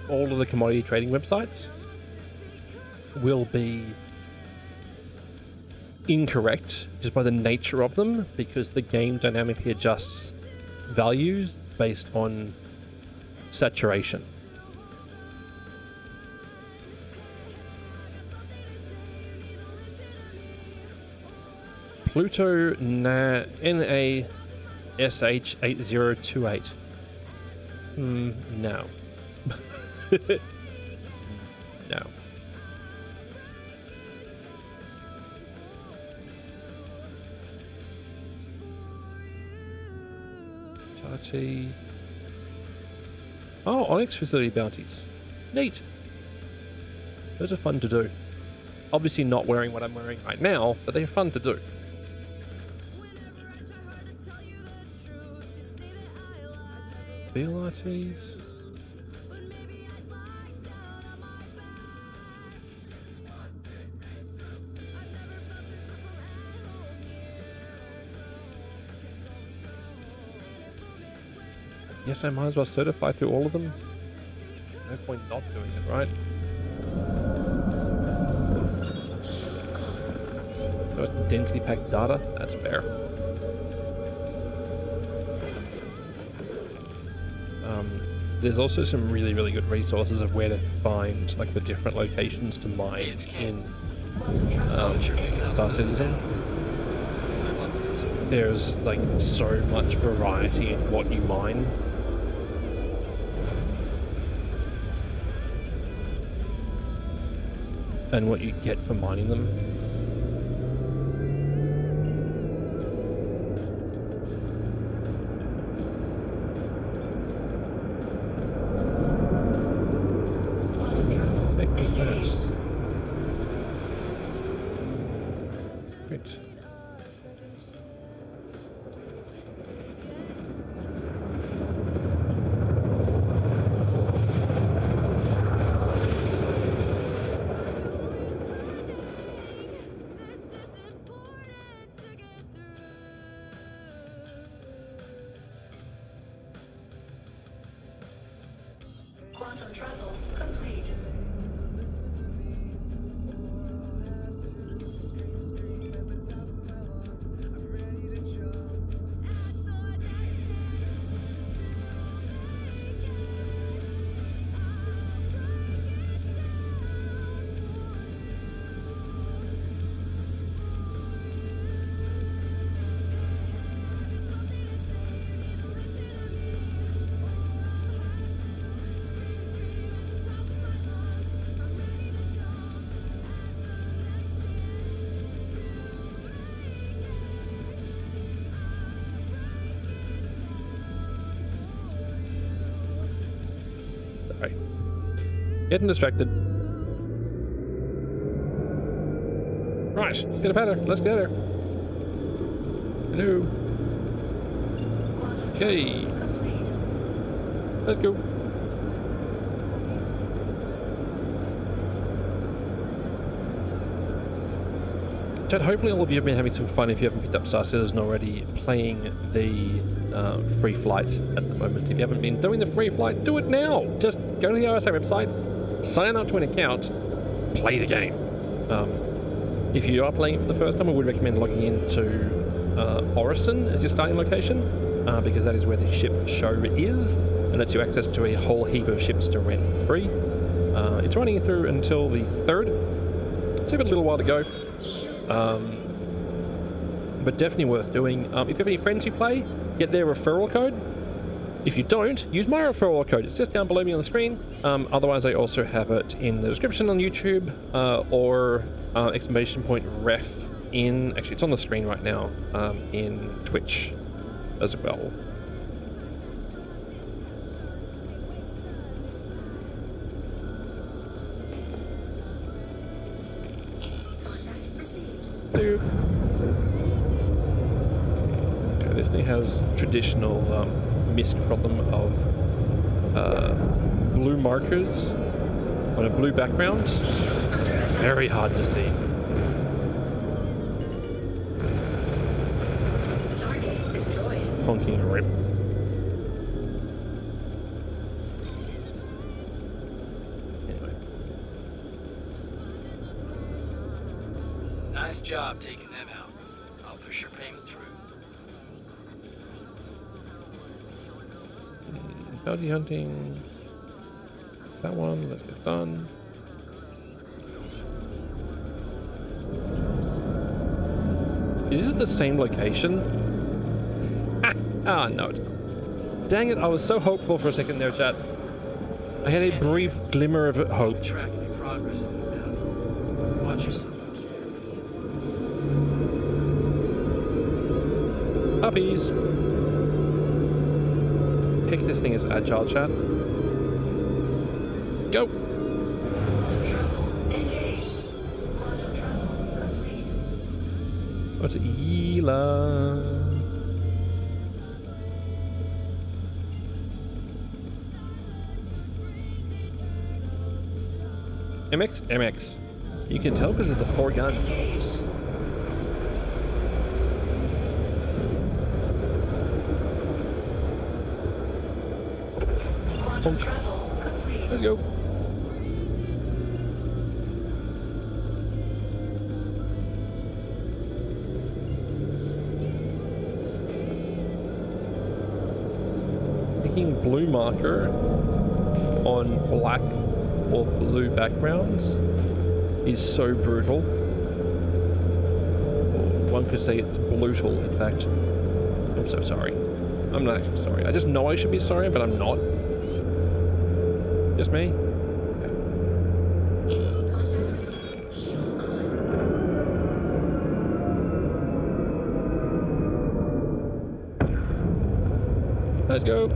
all of the commodity trading websites will be incorrect just by the nature of them, because the game dynamically adjusts values based on saturation. Pluto NASH8028. No. No. Charty. Oh, Onyx facility bounties. Neat. Those are fun to do. Obviously not wearing what I'm wearing right now, but they're fun to do. BLRTs. Yes, I might as well certify through all of them. No point not doing it, right? So it's densely packed data. That's fair. There's also some really, really good resources of where to find like the different locations to mine in Star Citizen. There's like so much variety in what you mine. And what you get for mining them. Great. Quantum travel complete. Sorry. Getting distracted. Right, get a pattern. Let's get her. Hello. Okay. Let's go. Chat, hopefully all of you have been having some fun if you haven't picked up Star Citizen already, playing the free flight at the moment. If you haven't been doing the free flight, do it now. Just go to the RSA website, sign up to an account, play the game. If you are playing it for the first time, I would recommend logging into Orison as your starting location, because that is where the ship show is, and it's you access to a whole heap of ships to rent for free. It's running through until the 3rd, so a little while to go. But definitely worth doing. If you have any friends who play, get their referral code. If you don't, use my referral code. It's just down below me on the screen. Otherwise, I also have it in the description on YouTube, or !ref in, actually it's on the screen right now, in Twitch as well. Hello. Okay, this thing has traditional MISC problem of blue markers on a blue background. Very hard to see. Target destroyed. Honking a rip. Anyway. Nice job taking them out. I'll push your payment through. Bounty hunting. That one, let's get done. Is it the same location? Ah, no, it's not. Dang it, I was so hopeful for a second there, chat. I had a brief glimmer of hope. Tracking your progress on the bounty. Watch yourself. Puppies. Heck, this thing is agile, chat. Go. Engaged. Quantum travel complete. What's it? Yeela. MX? MX. You can tell because of the 4 guns. Engaged. Quantum travel complete. Let's go. Making blue marker on black or blue backgrounds is so brutal. Or one could say it's brutal, in fact. I'm so sorry. I'm not actually sorry. I just know I should be sorry, but I'm not. Just me? Contact received. Shields on. Let's go.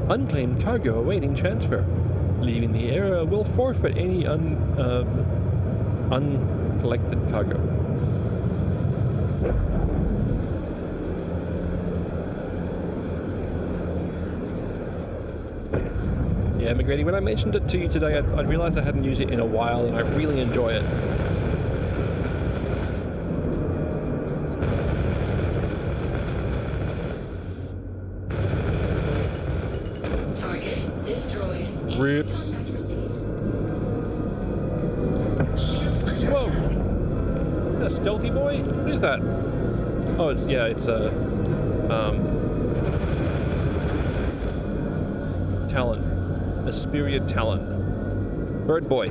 Unclaimed cargo awaiting transfer. Leaving the area will forfeit any uncollected cargo. Yeah, McGrady, when I mentioned it to you today, I realized I hadn't used it in a while and I really enjoy it. Target destroyed. Rip. Contact received. Shield under Whoa! attack. Is that a stealthy boy? What is that? Oh, it's Talon. Asperia Talon. Bird boy.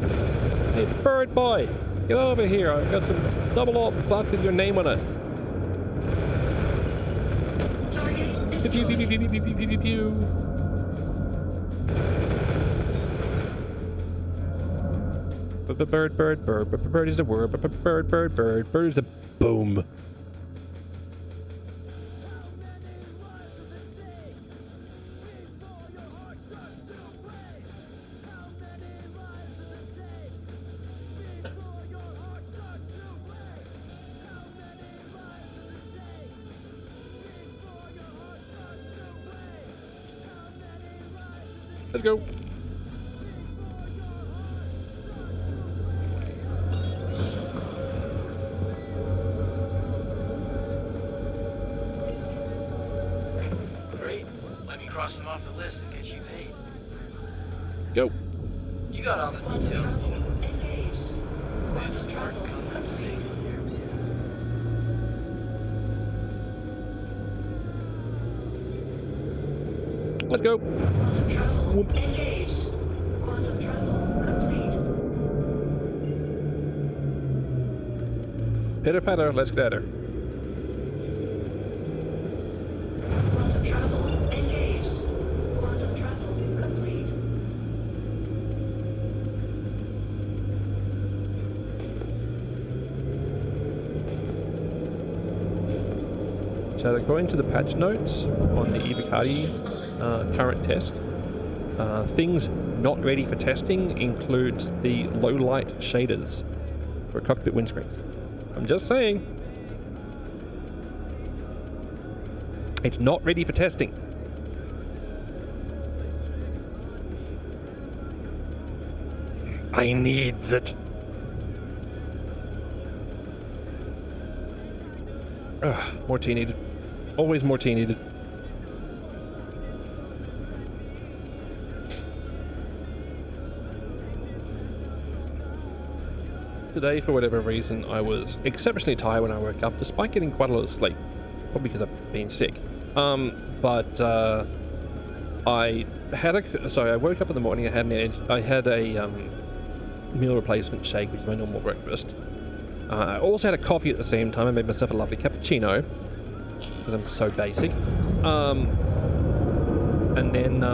Hey, bird boy! Get over here. I've got some double alt buck with your name on it. Target Pew, destroyed. pew, pew, pew, pew, pew, pew, pew, pew. Bird, bird, bird, bird, bird is a word. Bird, bird, bird, bird is a boom. Let's go. Great. Let me cross them off the list and get you paid. Go. You got all the details. Engaged. This part comes safe. Let's go. Quantum travel engaged. Quantum travel complete. Pitter patter, let's get at her. Quantum travel engaged. Quantum travel complete. So according to the patch notes on the Evocati current test, things not ready for testing includes the low light shaders for cockpit windscreens. I'm just saying. It's not ready for testing. I needs it. Ugh, more tea needed. Always more tea needed. Today, for whatever reason, I was exceptionally tired when I woke up, despite getting quite a lot of sleep. Probably because I've been sick. I woke up in the morning. I had a meal replacement shake, which is my normal breakfast. I also had a coffee at the same time. I made myself a lovely cappuccino because I'm so basic. And then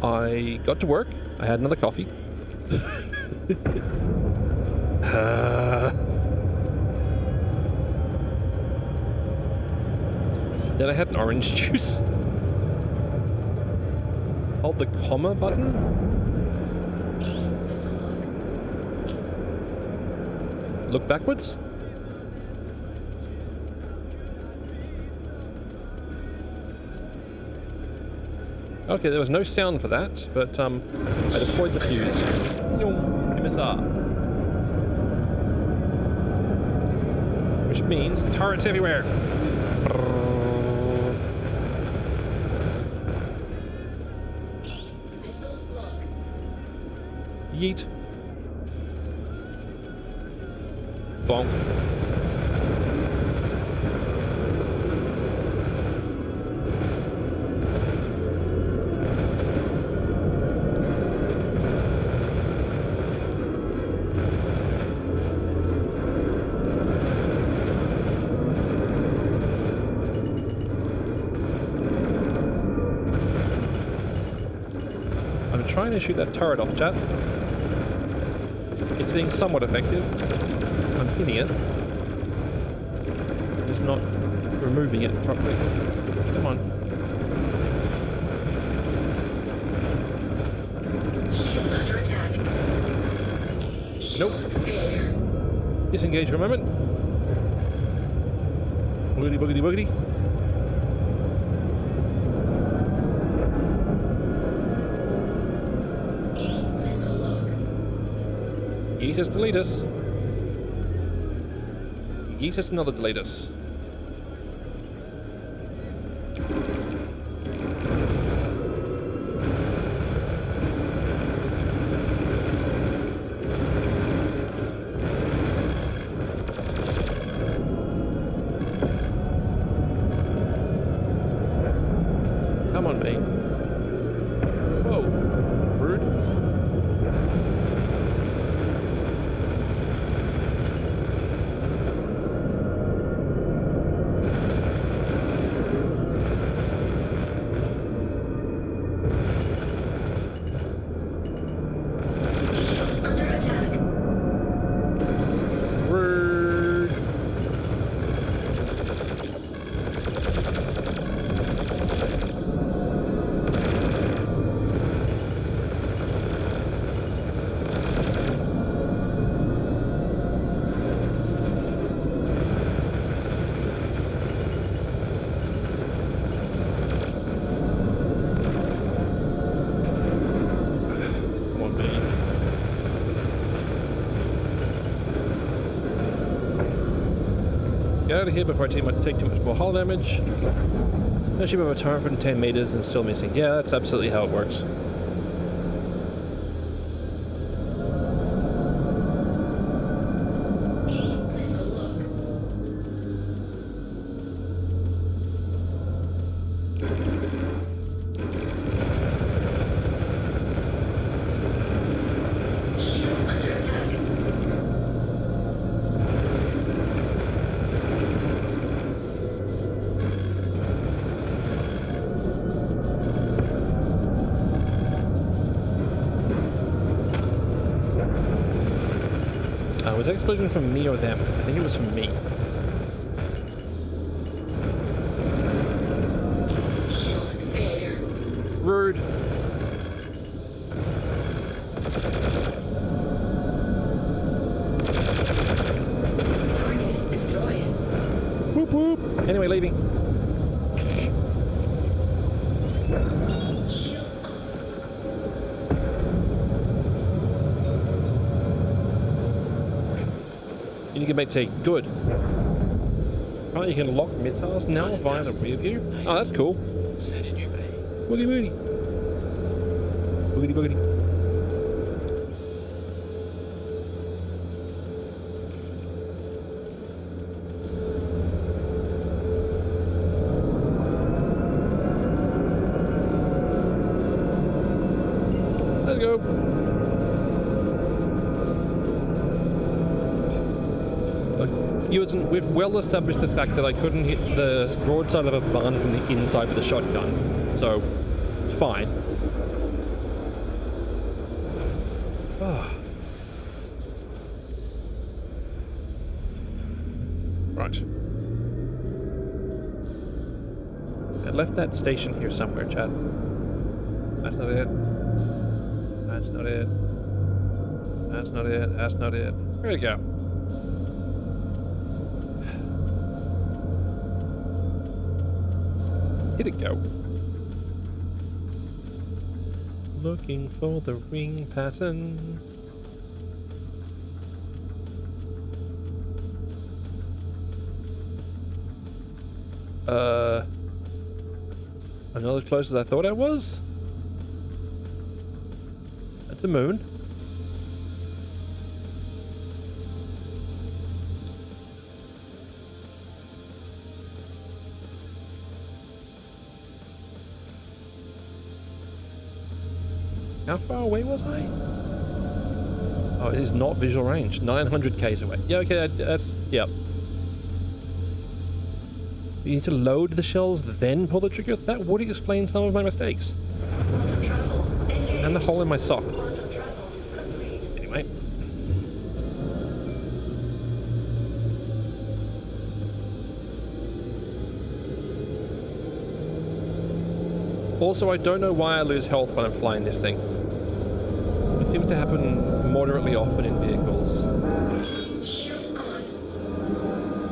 I got to work. I had another coffee. Then I had an orange juice. Hold the comma button. Look backwards. Okay, there was no sound for that, but I deployed the fuse. MSR. Which means turrets everywhere. Missile lock. Yeet. Bonk. I'm trying to shoot that turret off, chat. It's being somewhat effective. I'm hitting it. Just not removing it properly. Come on. Shield under attack. Nope. Failure. Disengage for a moment. Woogity boogity boogity. Missile lock. Yeet us, delete us. Yeet us, another delete us. Come on, mate. Whoa. Rude. Shield under attack. Rude. Come on, mate. Get out of here before I take too much more hull damage. No ship of a turret from 10 meters and still missing. Yeah, that's absolutely how it works. Missile lock. Shield under attack. Was that explosion from me or them? I think it was from me. Shield failure. Rude. Target destroyed. Whoop whoop. Anyway, leaving. Shield off. You can make say good. Oh, you can lock missiles now via the rear view. Oh, that's cool. Send in your pay. Boogie boogie. Boogity boogity. Let's go. We've well established the fact that I couldn't hit the broadside of a barn from the inside with a shotgun, so fine. Ah. Right. I left that station here somewhere, Chad. That's not it. That's not it. That's not it. That's not it. Where'd it go? Did it go? looking for the ring pattern. I'm not as close as I thought I was. That's a moon. How far away was I? Oh, it is not visual range. 900 k's away. Yeah, okay, that's... yeah. You need to load the shells, then pull the trigger? That would explain some of my mistakes. And the hole in my sock. Anyway. Also, I don't know why I lose health when I'm flying this thing. It seems to happen moderately often in vehicles.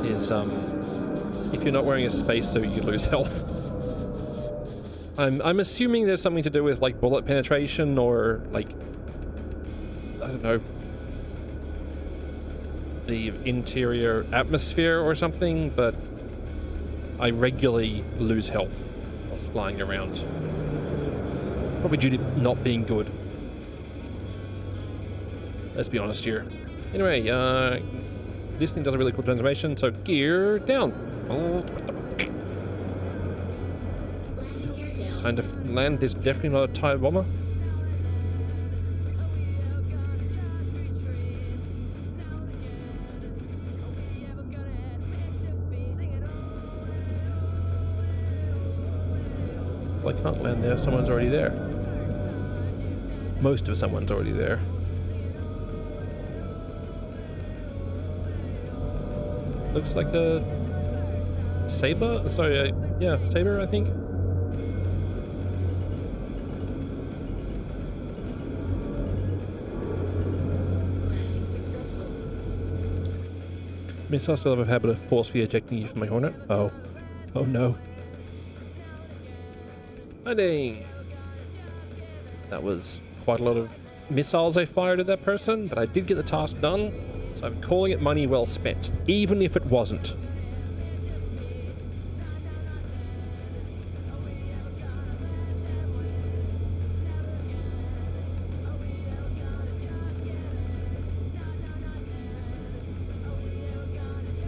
Is, if you're not wearing a spacesuit, you lose health. I'm assuming there's something to do with, like, bullet penetration or, like, I don't know, the interior atmosphere or something, but I regularly lose health whilst flying around. Probably due to not being good. Let's be honest here. Anyway, this thing does a really cool transformation, so gear down. Time to land this definitely not a TIE bomber. Well, I can't land there, someone's already there. Most of someone's already there. Looks like a Saber? Sorry, yeah, Saber, I think. Missiles still have a habit of forcefully ejecting you from my Hornet. Oh. Oh no. Landing! That was quite a lot of missiles I fired at that person, but I did get the task done, so I'm calling it money well spent, even if it wasn't.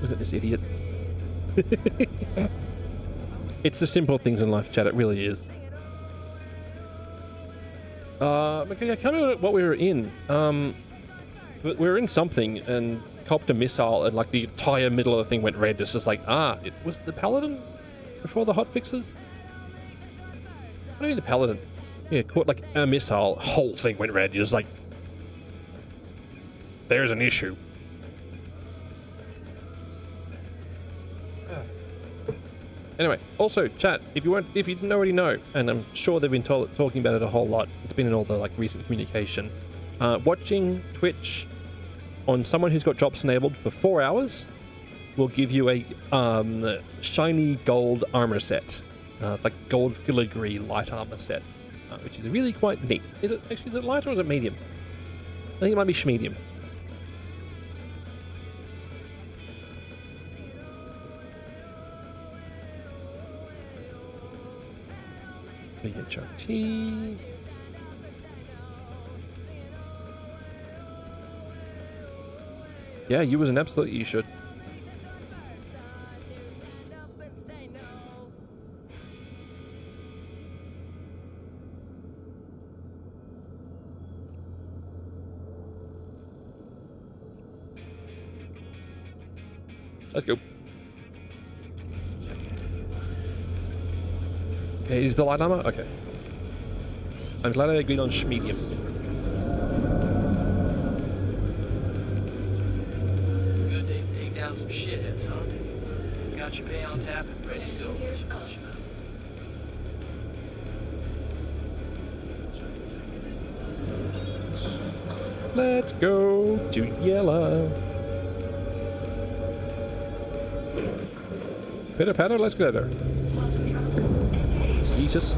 Look at this idiot. It's the simple things in life, chat. It really is. Okay, I can't remember what we were in. But we were in something and copped a missile, and like the entire middle of the thing went red. It's just like, it was the Paladin before the hotfixes. What do you mean the Paladin? Yeah, caught like a missile, whole thing went red. You're just like, there's an issue. Anyway, also, chat, if you didn't already know, and I'm sure they've been talking about it a whole lot, it's been in all the like recent communication, watching Twitch on someone who's got drops enabled for 4 hours will give you a shiny gold armor set. It's like gold filigree light armor set, which is really quite neat. Is it light or is it medium? I think it might be schmedium. HRT. Yeah, you was an absolute you should. Let's go. Okay, is the light armor? Okay. I'm glad I agreed on schmedium. Good day to take down some shitheads, huh? Got your pay on tap and ready to go. Let's go to yellow. Pitter patter, let's get there. Jesus.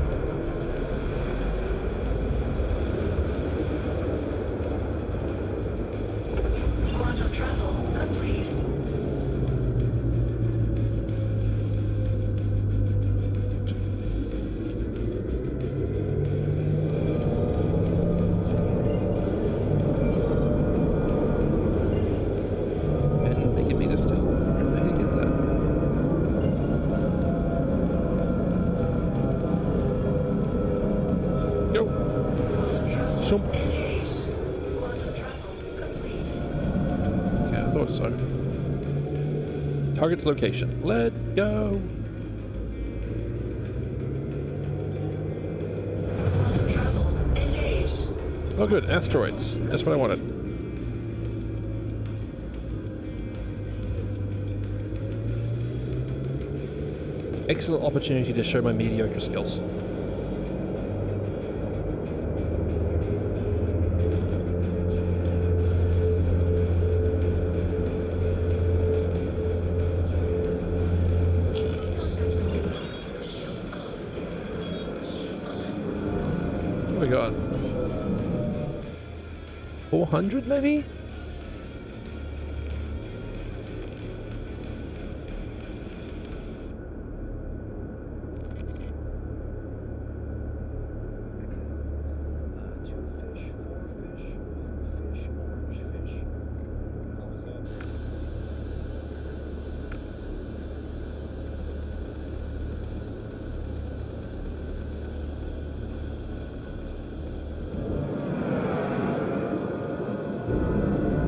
Awesome. Yeah, I thought so. Target's location. Let's go. Oh, good. Asteroids. That's what I wanted. Excellent opportunity to show my mediocre skills. What we got? 400 maybe?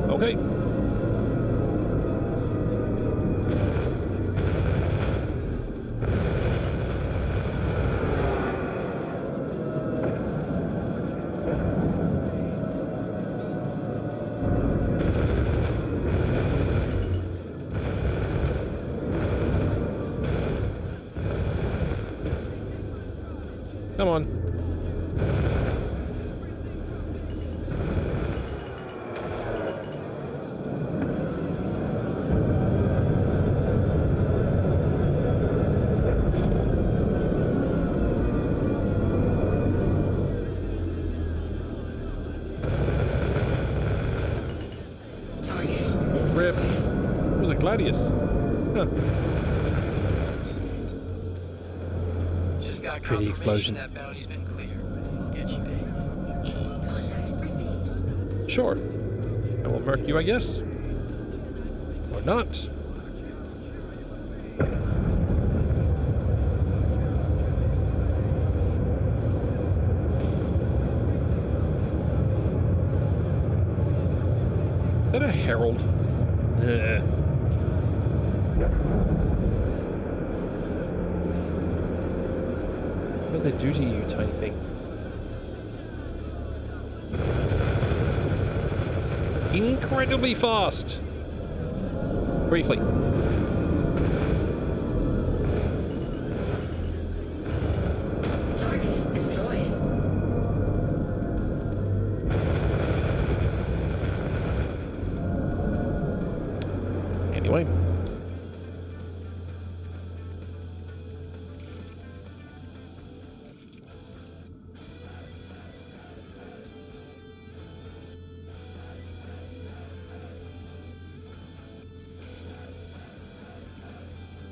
Okay. Come on. Rip. It was a Gladius. Huh. Just got Pretty confirmation explosion. that bounty's been cleared. I'll get you paid. Contact received. Sure. I will murk you, I guess. Or not. Is that a herald? What did they do to you, tiny thing? Incredibly fast. Briefly. Target destroyed. Anyway.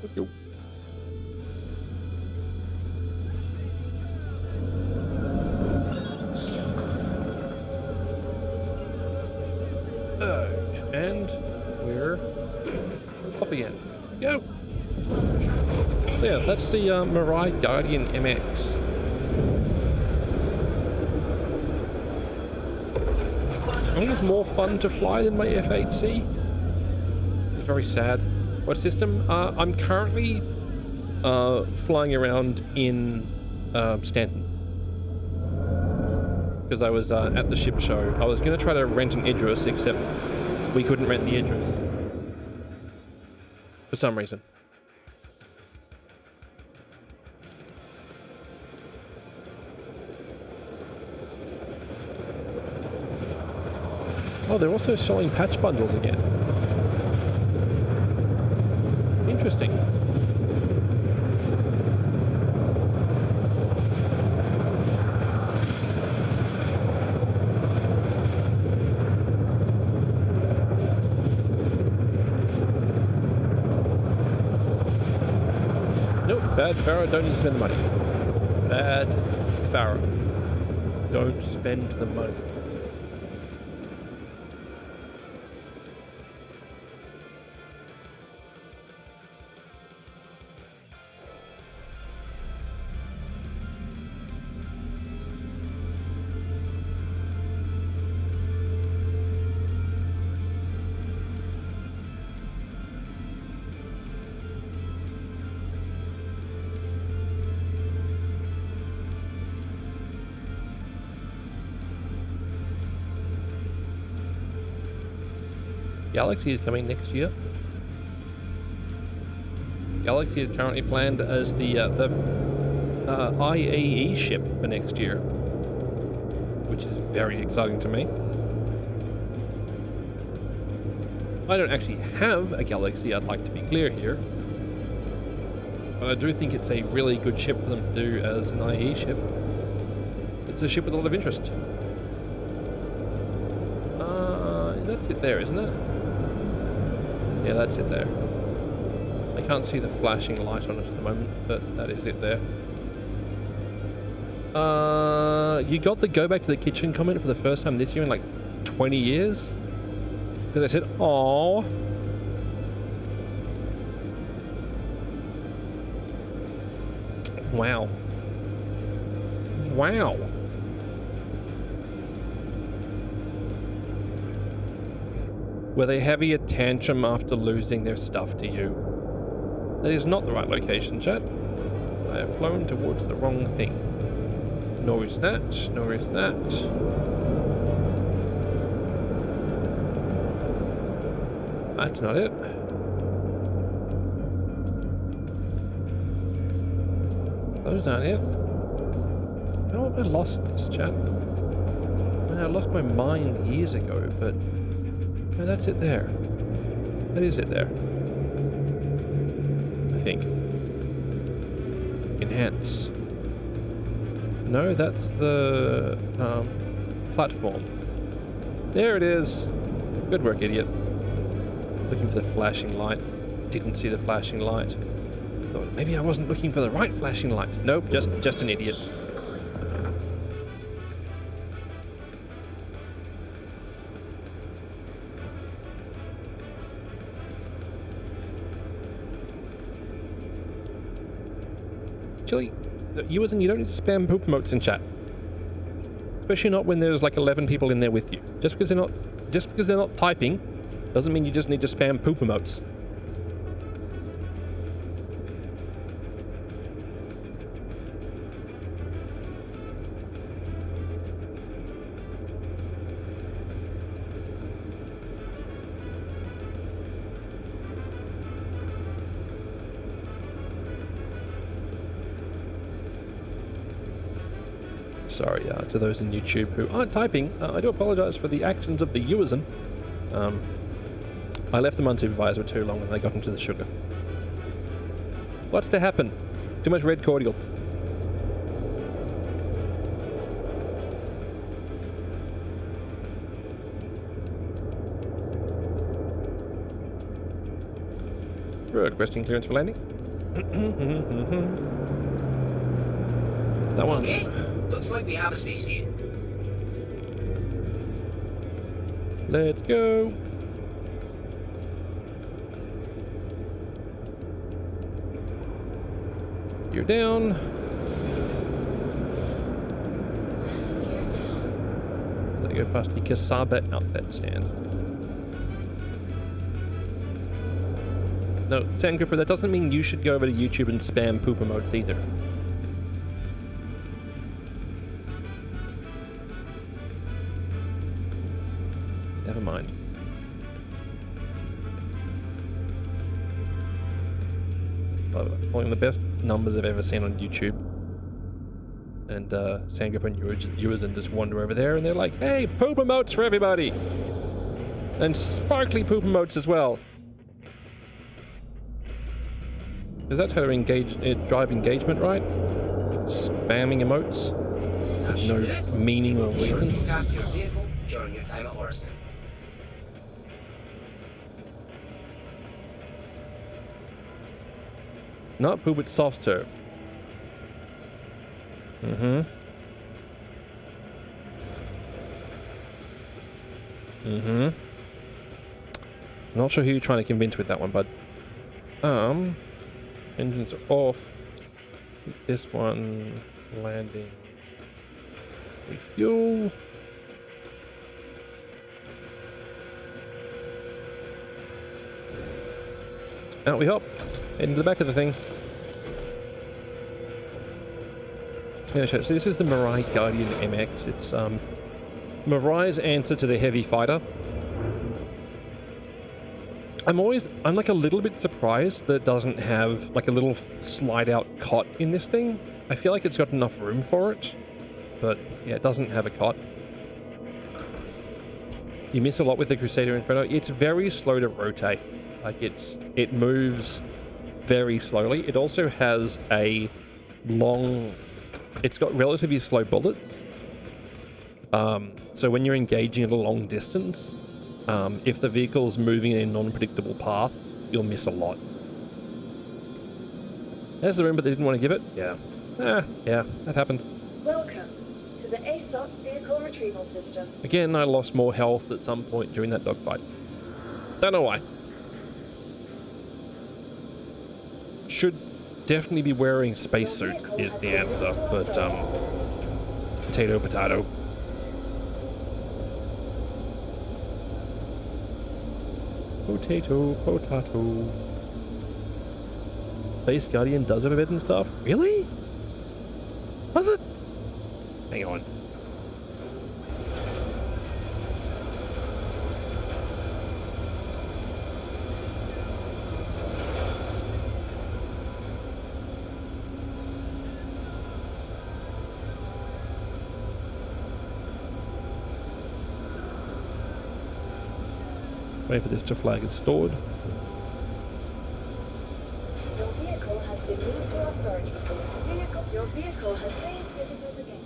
Let's go. And we're off again. Go! Yeah, that's the Mirai Guardian MX. I think it's more fun to fly than my F8C. It's very sad. What system? I'm currently flying around in Stanton. Because I was at the ship show. I was going to try to rent an Idris, except we couldn't rent the Idris. For some reason. Oh, they're also selling patch bundles again. Interesting. Nope, bad Pharaoh, don't need to spend the money. Bad Pharaoh. Don't spend the money. Galaxy is coming next year. Galaxy is currently planned as the IAE ship for next year, which is very exciting to me. I don't actually have a Galaxy, I'd like to be clear here. But I do think it's a really good ship for them to do as an IAE ship. It's a ship with a lot of interest. That's it there, isn't it? Yeah, that's it there. I can't see the flashing light on it at the moment, but that is it there. You got the go back to the kitchen comment for the first time this year in like 20 years? Because I said, "Aww." Wow. Wow. Were they having a tantrum after losing their stuff to you? That is not the right location, chat. I have flown towards the wrong thing. Nor is that, nor is that. That's not it. Those aren't it. How have I lost this, chat? I lost my mind years ago, but no, that's it there. That is it there. I think. Enhance. No, that's the platform. There it is. Good work, idiot. Looking for the flashing light. Didn't see the flashing light. Thought maybe I wasn't looking for the right flashing light. Nope, just an idiot. Actually, you don't need to spam poop emotes in chat. Especially not when there's like 11 people in there with you. Just because they're not typing doesn't mean you just need to spam poop emotes. Sorry to those in YouTube who aren't typing. I do apologize for the actions of the user. I left them unsupervised for too long and they got into the sugar. What's to happen? Too much red cordial. Requesting clearance for landing. That one. Okay. Looks like we have a space for you. Let's go. You're down. As I go past the Kasaba outlet stand. No, Sandgripper, that doesn't mean you should go over to YouTube and spam poop emotes either. Never mind. One of the best numbers I've ever seen on YouTube. And Sandgripper and Uazin just wander over there and they're like, hey, poop emotes for everybody! And sparkly poop emotes as well. Because that's how to drive engagement, right? Spamming emotes. Have no meaning or reason. During your time at Orison. Not poop, it's soft serve. I'm not sure who you're trying to convince with that one, bud. Engines are off. This one landing. Refuel. Out we hop. Heading to the back of the thing. Yeah, so this is the Mirai Guardian MX. It's Mirai's answer to the Heavy Fighter. I'm like a little bit surprised that it doesn't have like a little slide out cot in this thing. I feel like it's got enough room for it, but yeah, it doesn't have a cot. You miss a lot with the Crusader Inferno. It's very slow to rotate. Like it moves very slowly. It also has it's got relatively slow bullets. So when you're engaging at a long distance, if the vehicle's moving in a non-predictable path, you'll miss a lot. There's the room, but they didn't want to give it? Yeah. Yeah, that happens. Welcome to the ASOC Vehicle Retrieval System. Again, I lost more health at some point during that dogfight. Don't know why. Should definitely be wearing spacesuit is the answer, but potato, potato. Potato, potato. Space Guardian does have a bed and stuff? Really? Does it? Hang on. Wait for this to flag it's stored. Your vehicle has been moved to our storage facility. Your vehicle has raised visitors again.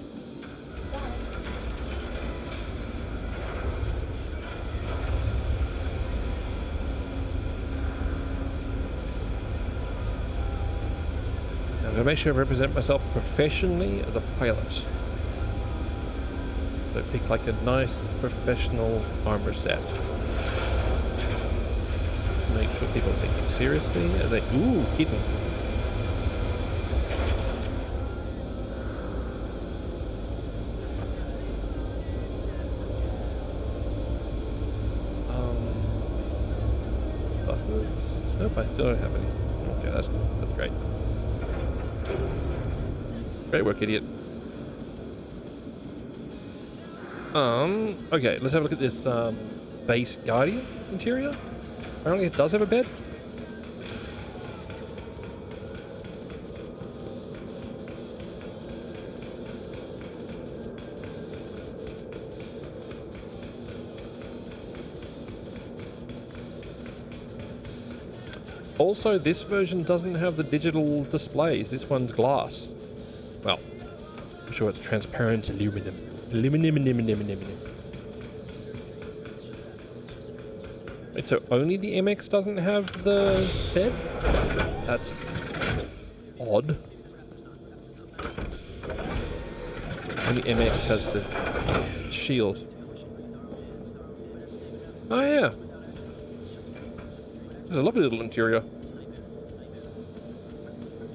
Now, I'm going to make sure I represent myself professionally as a pilot. So pick like a nice professional armor set. Make sure people take it seriously as they hidden. Buzzwords. Nope, I still don't have any. Okay, that's great. Great work, idiot. Okay, let's have a look at this base Guardian interior. Apparently it does have a bed. Also, this version doesn't have the digital displays. This one's glass. Well, I'm sure it's transparent aluminum. Aluminum. Wait, so only the MX doesn't have the bed? That's odd. Only MX has the shield. Oh yeah. This is a lovely little interior.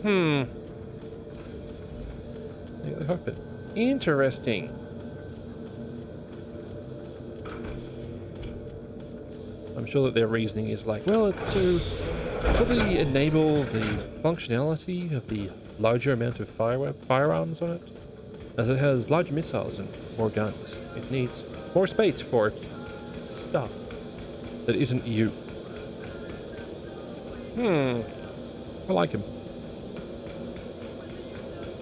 Yeah, the cockpit. Interesting. I'm sure that their reasoning is like, well, it's to probably enable the functionality of the larger amount of firearms on it. As it has large missiles and more guns, it needs more space for stuff that isn't you. I like him.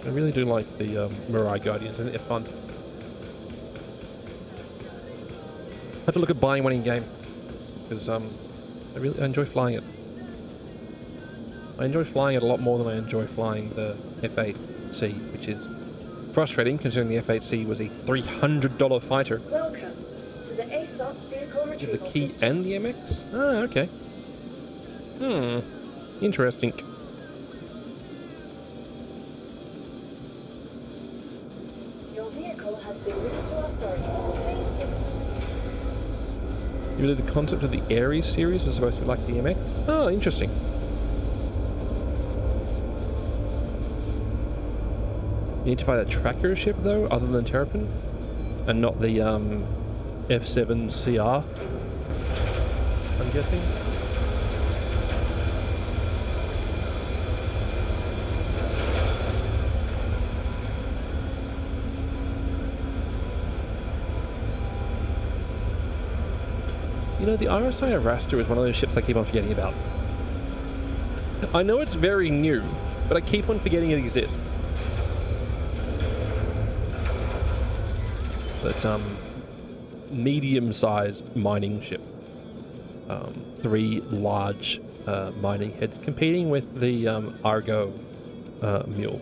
I really do like the Mirai Guardians. I think they're fun. I have to look at buying one in game. Because I really enjoy flying it. I enjoy flying it a lot more than I enjoy flying the F-8C, which is frustrating considering the F-8C was a $300 fighter. Welcome to the ASOC Vehicle Retrieval The Key System. and the MX? Ah, okay. Interesting. Your vehicle has been moved to our storage facility. Really, the concept of the Ares series was supposed to be like the MX? Oh, interesting. You need to find a tracker ship, though, other than Terrapin? And not the F7CR, I'm guessing? You know, the RSI Arastra is one of those ships I keep on forgetting about. I know it's very new, but I keep on forgetting it exists. But, medium-sized mining ship. 3 large mining heads competing with the Argo mule.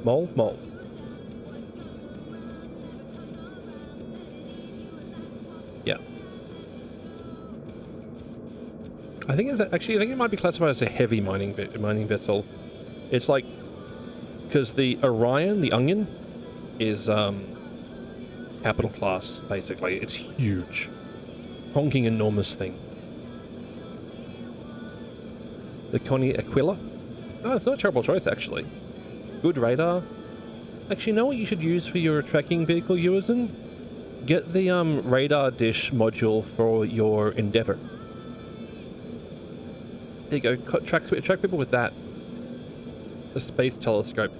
Mole. Yeah. I think it might be classified as a heavy mining vessel. It's like, because the Orion, the Onion, is capital class, basically. It's huge. Honking enormous thing. The Connie Aquila. Oh, it's not a terrible choice, actually. Good radar. Actually, you know what you should use for your tracking vehicle, Yuazin? Get the radar dish module for your Endeavour. There you go. Track people with that. The space telescope.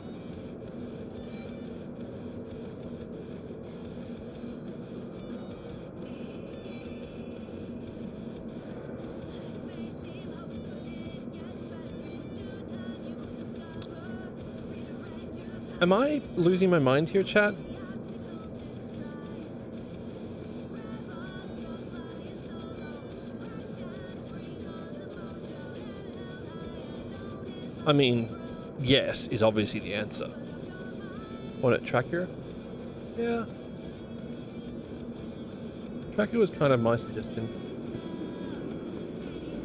Am I losing my mind here, chat? I mean, yes is obviously the answer. Want a tracker? Yeah. Tracker was kind of my suggestion.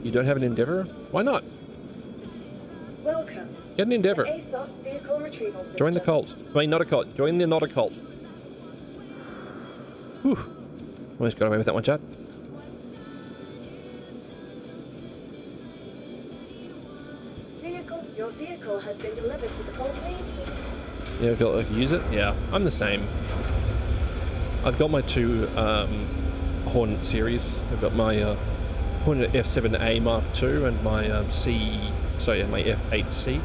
You don't have an Endeavour? Why not? Welcome. Get an Endeavour. To the ASOC vehicle retrieval system. Join the cult. I mean, not a cult. Join the not a cult. Whew. Almost got away with that one, chat. Your vehicle has been delivered to the Vault Main Street. Yeah, I feel like I can use it. Yeah, I'm the same. I've got my 2 Hornet series. I've got my Hornet F7A Mark II and my my F8C.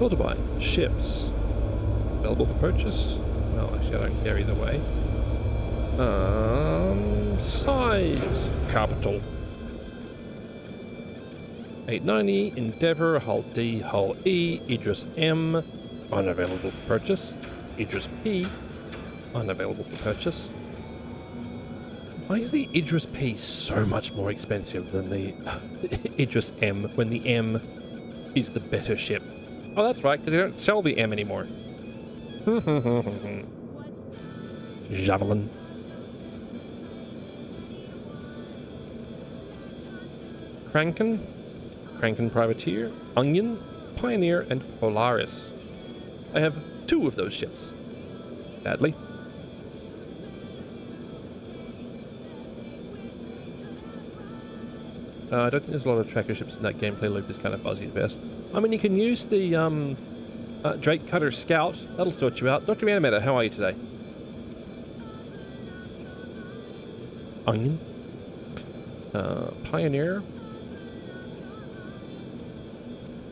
To buy ships available for purchase. Well, actually, I don't care either way. Size capital 890 Endeavour Hull D Hull E Idris M unavailable for purchase. Idris P unavailable for purchase. Why is the Idris P so much more expensive than the Idris M when the M is the better ship? Oh, that's right, because they don't sell the M anymore. Javelin. Kraken Privateer, Onion, Pioneer, and Polaris. I have 2 of those ships. Sadly. I don't think there's a lot of tracker ships in that gameplay loop. Is kind of fuzzy at best. I mean, you can use the Drake Cutter Scout. That'll sort you out. Dr. Animator, how are you today? Onion. Pioneer.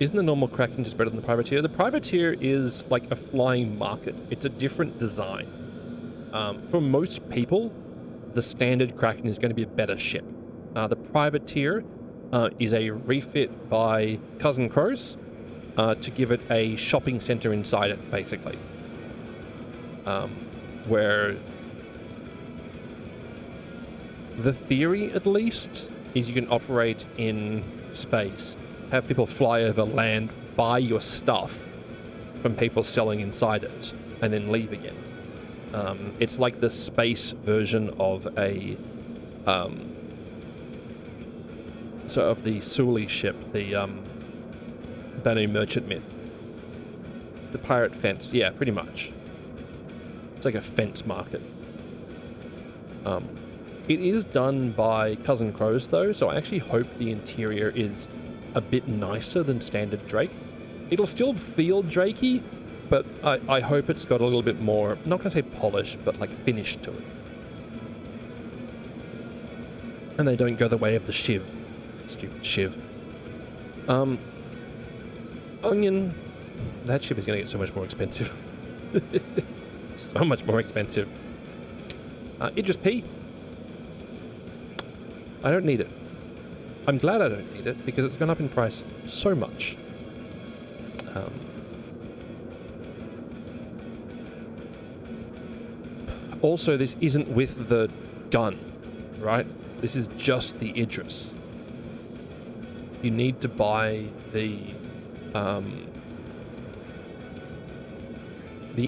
Isn't the normal Kraken just better than the Privateer? The Privateer is like a flying market. It's a different design. For most people, the standard Kraken is going to be a better ship. The Privateer is a refit by Cousin Crows to give it a shopping center inside it, basically. Where the theory, at least, is you can operate in space, have people fly over land, buy your stuff from people selling inside it, and then leave again. It's like the space version of a sort of the Suli ship, the Banu Merchant Myth. The pirate fence, yeah, pretty much. It's like a fence market. It is done by Cousin Crows, though, so I actually hope the interior is a bit nicer than standard Drake. It'll still feel Drakey, but I hope it's got a little bit more, I'm not going to say polish, but like finish to it. and they don't go the way of the Shiv. Stupid Shiv. Onion, that ship is going to get so much more expensive. So much more expensive. Idris P. I don't need it. I'm glad I don't need it because it's gone up in price so much. Also, this isn't with the gun, right? This is just the Idris. You need to buy the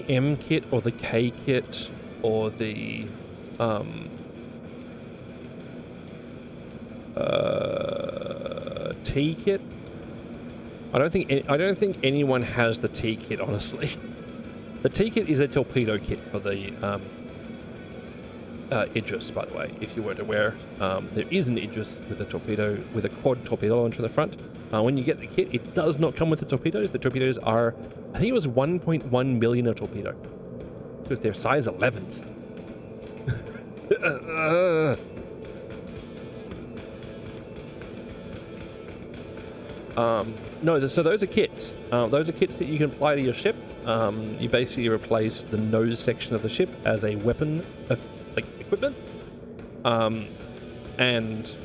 M kit or the K kit or the T kit. I don't think anyone has the T kit, honestly. The T kit is a torpedo kit for the Idris, by the way, if you weren't aware. There is an Idris with a torpedo, with a quad torpedo launcher in the front. When you get the kit, it does not come with the torpedoes. The torpedoes are, I think it was 1.1 million a torpedo. Because they're size 11s. No, so those are kits. Those are kits that you can apply to your ship. You basically replace the nose section of the ship as a weapon of equipment, and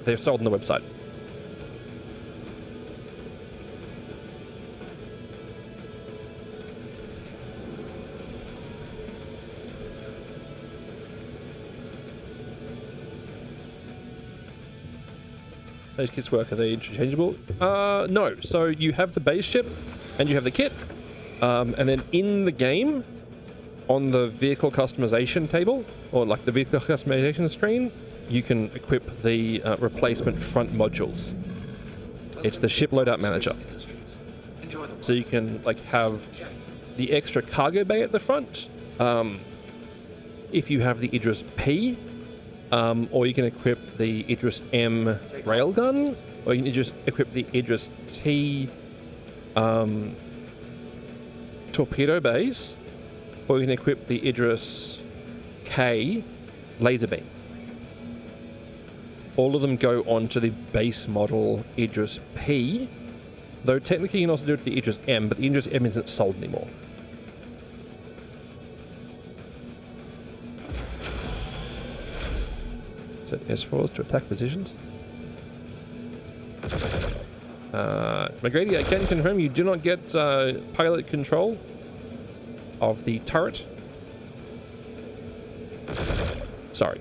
they're sold on the website. Those kits work. Are they interchangeable? No. So you have the base ship and you have the kit, and then in the game, on the vehicle customization table, or like the vehicle customization screen, you can equip the replacement front modules. It's the ship loadout manager. So you can like have the extra cargo bay at the front, if you have the Idris P, or you can equip the Idris M railgun, or you can just equip the Idris T torpedo bays, or you can equip the Idris K laser beam. All of them go onto the base model Idris P, though technically you can also do it to the Idris M, but the Idris M isn't sold anymore. Set S4s to attack positions. McGrady, I can confirm you do not get pilot control of the turret. Sorry.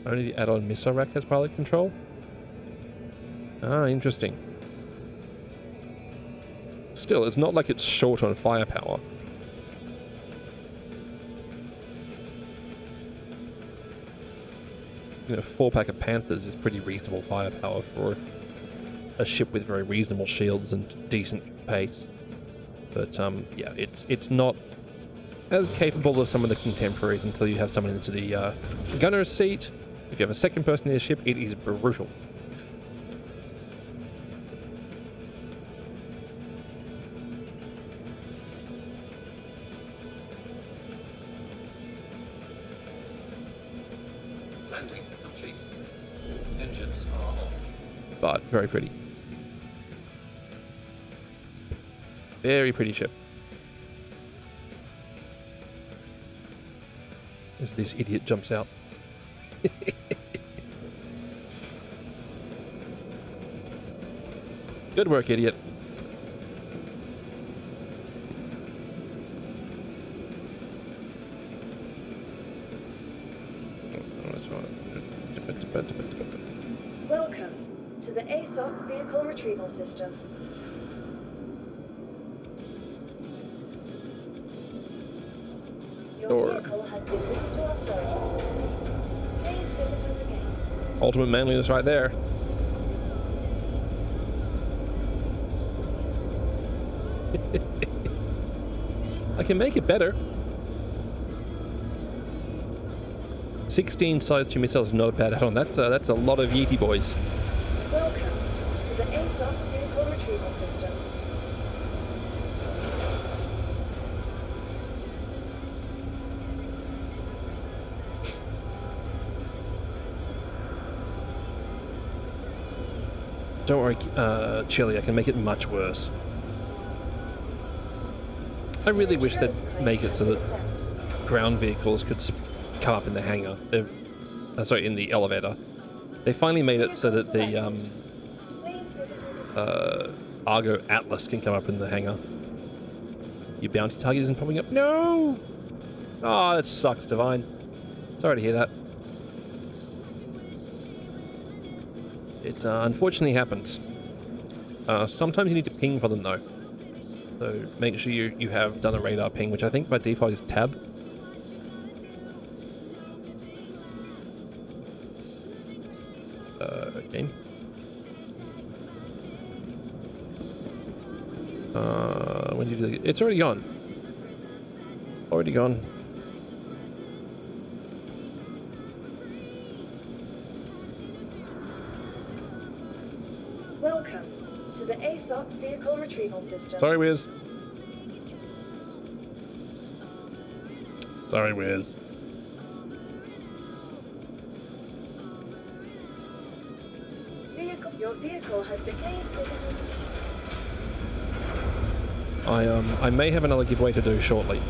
Only the add-on missile rack has pilot control? Ah, interesting. Still, it's not like it's short on firepower. You know, 4-pack of Panthers is pretty reasonable firepower for a ship with very reasonable shields and decent pace. But yeah, it's not as capable as some of the contemporaries until you have someone into the gunner's seat. If you have a second person in the ship, it is brutal. Landing complete. Engines are off. But very pretty. Very pretty ship. As this idiot jumps out. Good work, idiot. Welcome to the ASOP Vehicle Retrieval System. Your vehicle has been moved to our storage facilities. Please visit us again. Ultimate manliness right there. I can make it better. 16 size 2 missiles is not a bad add-on. That's a lot of Yeetie boys. Welcome to the ASOP Vehicle Retrieval System. Don't worry, Chili, I can make it much worse. I really wish they'd make it so that ground vehicles could come up in the hangar. Sorry, in the elevator. They finally made it so that the Argo Atlas can come up in the hangar. Your bounty target isn't popping up. No! Oh, that sucks, Divine. Sorry to hear that. It unfortunately happens. Sometimes you need to ping for them though. So make sure you have done a radar ping, which I think by default is tab. Okay. When did you do it? It's already gone. Already gone. Welcome to the ASOP Vehicle Retrieval System. Sorry, Wiz. Sorry, Wiz. Your vehicle has been visited. I may have another giveaway to do shortly.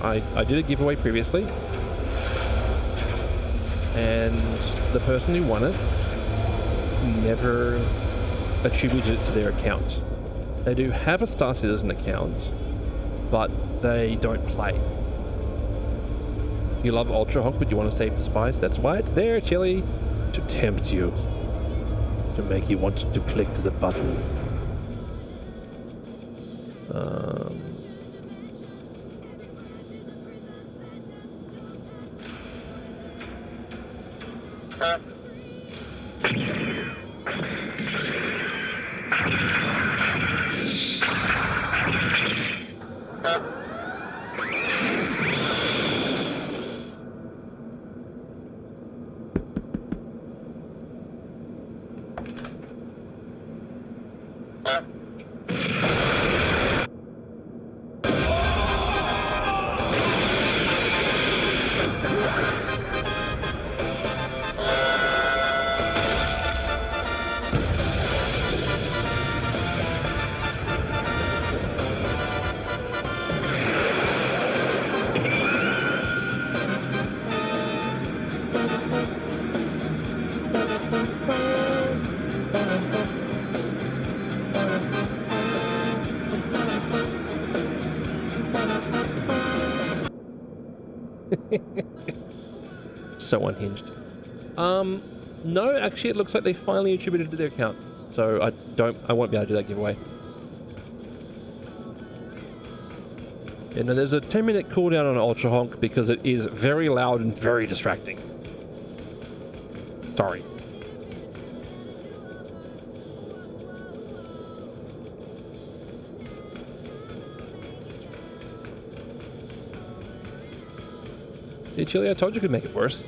I did a giveaway previously, and the person who won it never attributed it to their account. They do have a Star Citizen account, but they don't play. You love Ultra Honk, but you want to save for spies? That's why it's there, Chili. To tempt you. To make you want to click the button. So unhinged. No, actually it looks like they finally attributed it to their account. So I won't be able to do that giveaway. Yeah, no, there's a 10-minute cooldown on Ultra Honk because it is very loud and very distracting. Sorry. See, Chili, I told you could make it worse.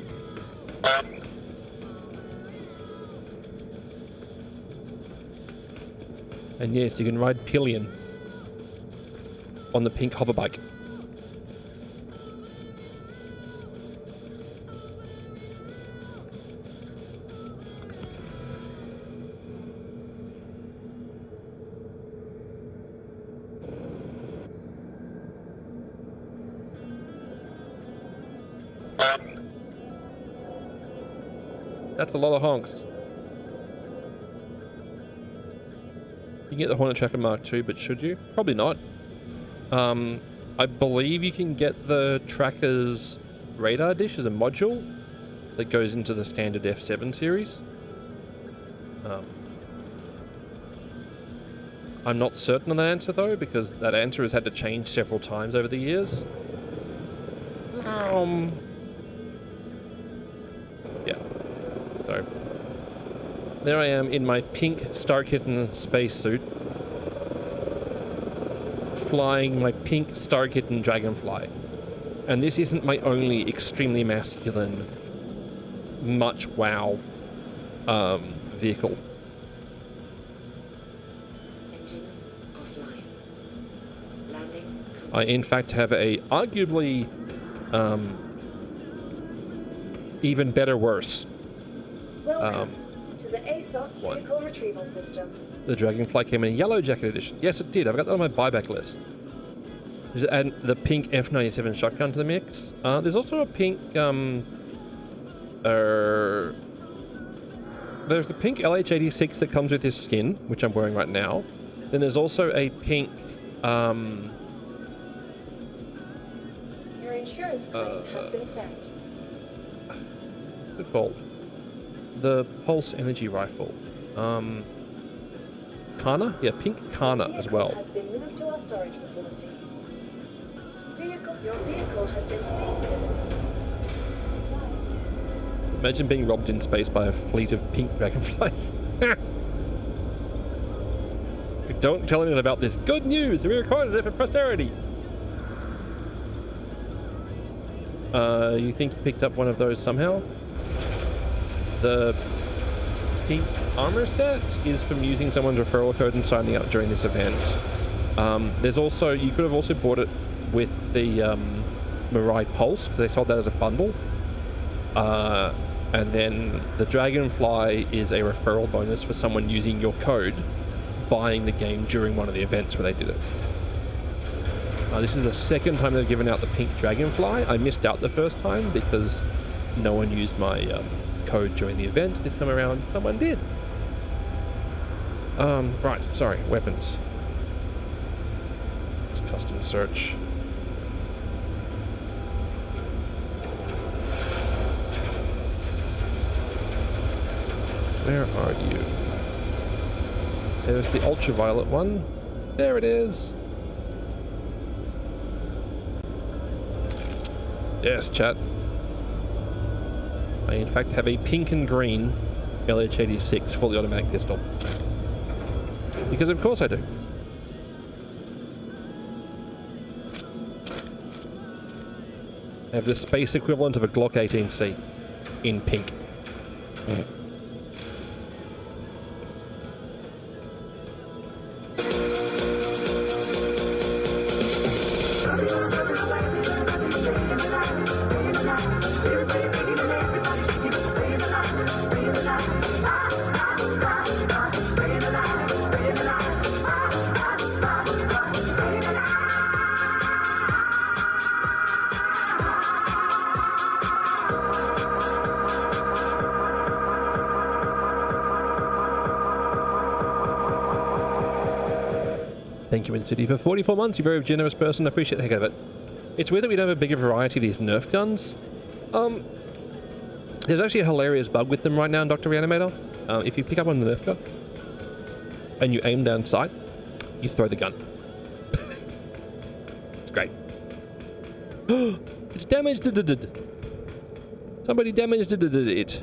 And yes, you can ride Pillion on the pink hoverbike. That's a lot of honks. You can get the Hornet Tracker Mark II, but should you? Probably not. I believe you can get the Tracker's radar dish as a module that goes into the standard F7 series. I'm not certain on that answer though, because that answer has had to change several times over the years. Yeah. So there I am in my pink Star Kitten spacesuit, flying my pink Star Kitten Dragonfly. And this isn't my only extremely masculine, much wow vehicle. Engines offline. I in fact have a arguably even better worse. Welcome to the ASOC Vehicle Retrieval System. The Dragonfly came in a Yellow Jacket edition. Yes, it did. I've got that on my buyback list. Just add the pink F97 shotgun to the mix. There's also a pink there's the pink LH86 that comes with this skin, which I'm wearing right now. Then there's also a pink Your insurance claim has been sent. what's it called? The Pulse Energy Rifle. Kana? Yeah, pink Kana as well. Has been moved to our storage facility. Your vehicle has been police visited. Imagine being robbed in space by a fleet of pink dragonflies. Don't tell anyone about this. Good news! We recorded it for posterity! You think you picked up one of those somehow? The pink armor set is from using someone's referral code and signing up during this event. There's also, you could have also bought it with the Mirai Pulse. They sold that as a bundle. And then the Dragonfly is a referral bonus for someone using your code, buying the game during one of the events where they did it. This is the second time they've given out the pink Dragonfly. I missed out the first time because no one used my code during the event. This time around, someone did. Right, sorry, weapons. It's custom search. Where are you? There's the ultraviolet one. There it is. Yes, chat. I in fact have a pink and green LH86 fully automatic pistol. Because of course I do. I have the space equivalent of a Glock 18C in pink. Thank you, City, for 44 months. You're a very generous person. I appreciate the heck out of it. It's weird that we don't have a bigger variety of these Nerf guns. There's actually a hilarious bug with them right now in Dr. Reanimator. If you pick up on the Nerf gun and you aim down sight, you throw the gun. It's great. It's damaged. Somebody damaged it.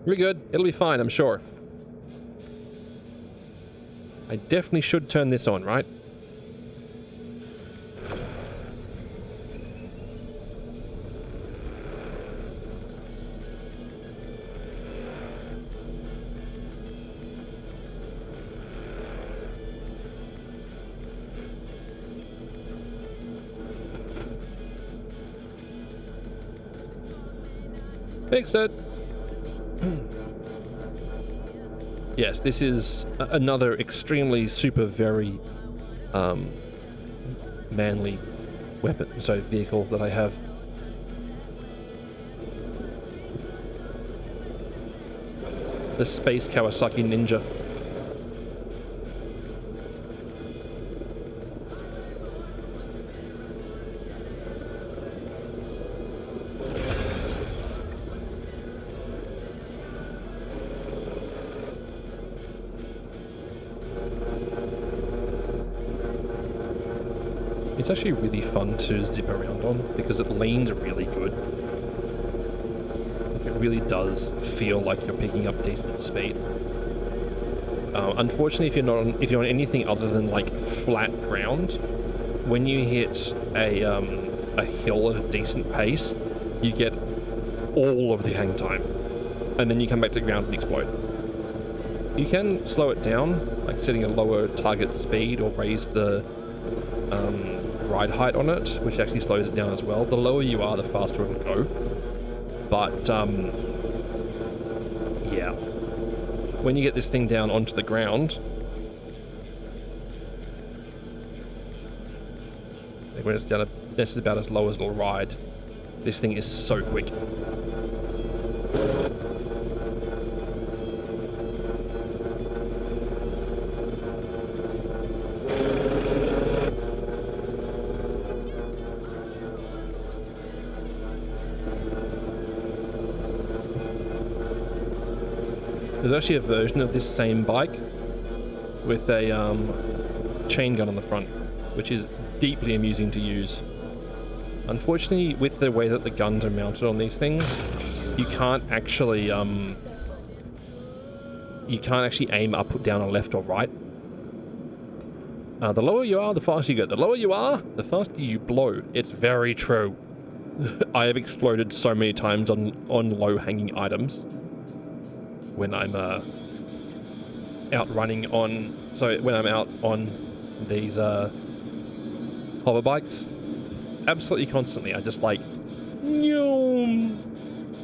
We're good. It'll be fine, I'm sure. I definitely should turn this on, right? Fixed it. Yes, this is another extremely super very manly weapon, vehicle that I have. The Space Kawasaki Ninja. It's actually really fun to zip around on because it leans really good. Like, it really does feel like you're picking up decent speed. Unfortunately, if you're on anything other than like flat ground, when you hit a hill at a decent pace, you get all of the hang time, and then you come back to the ground and explode. You can slow it down, like setting a lower target speed or raise the ride height on it, which actually slows it down as well. The lower you are, the faster it'll go. But yeah, when you get this thing down onto the ground, like when it's down, this is about as low as it'll ride. This thing is so quick. There's actually a version of this same bike with a chain gun on the front, which is deeply amusing to use. Unfortunately, with the way that the guns are mounted on these things, you can't actually aim up, down, or left or right. The lower you are, the faster you go. The lower you are, the faster you blow. It's very true. I have exploded so many times on low-hanging items when I'm out running on. So when I'm out on these hover bikes, absolutely constantly, I just like,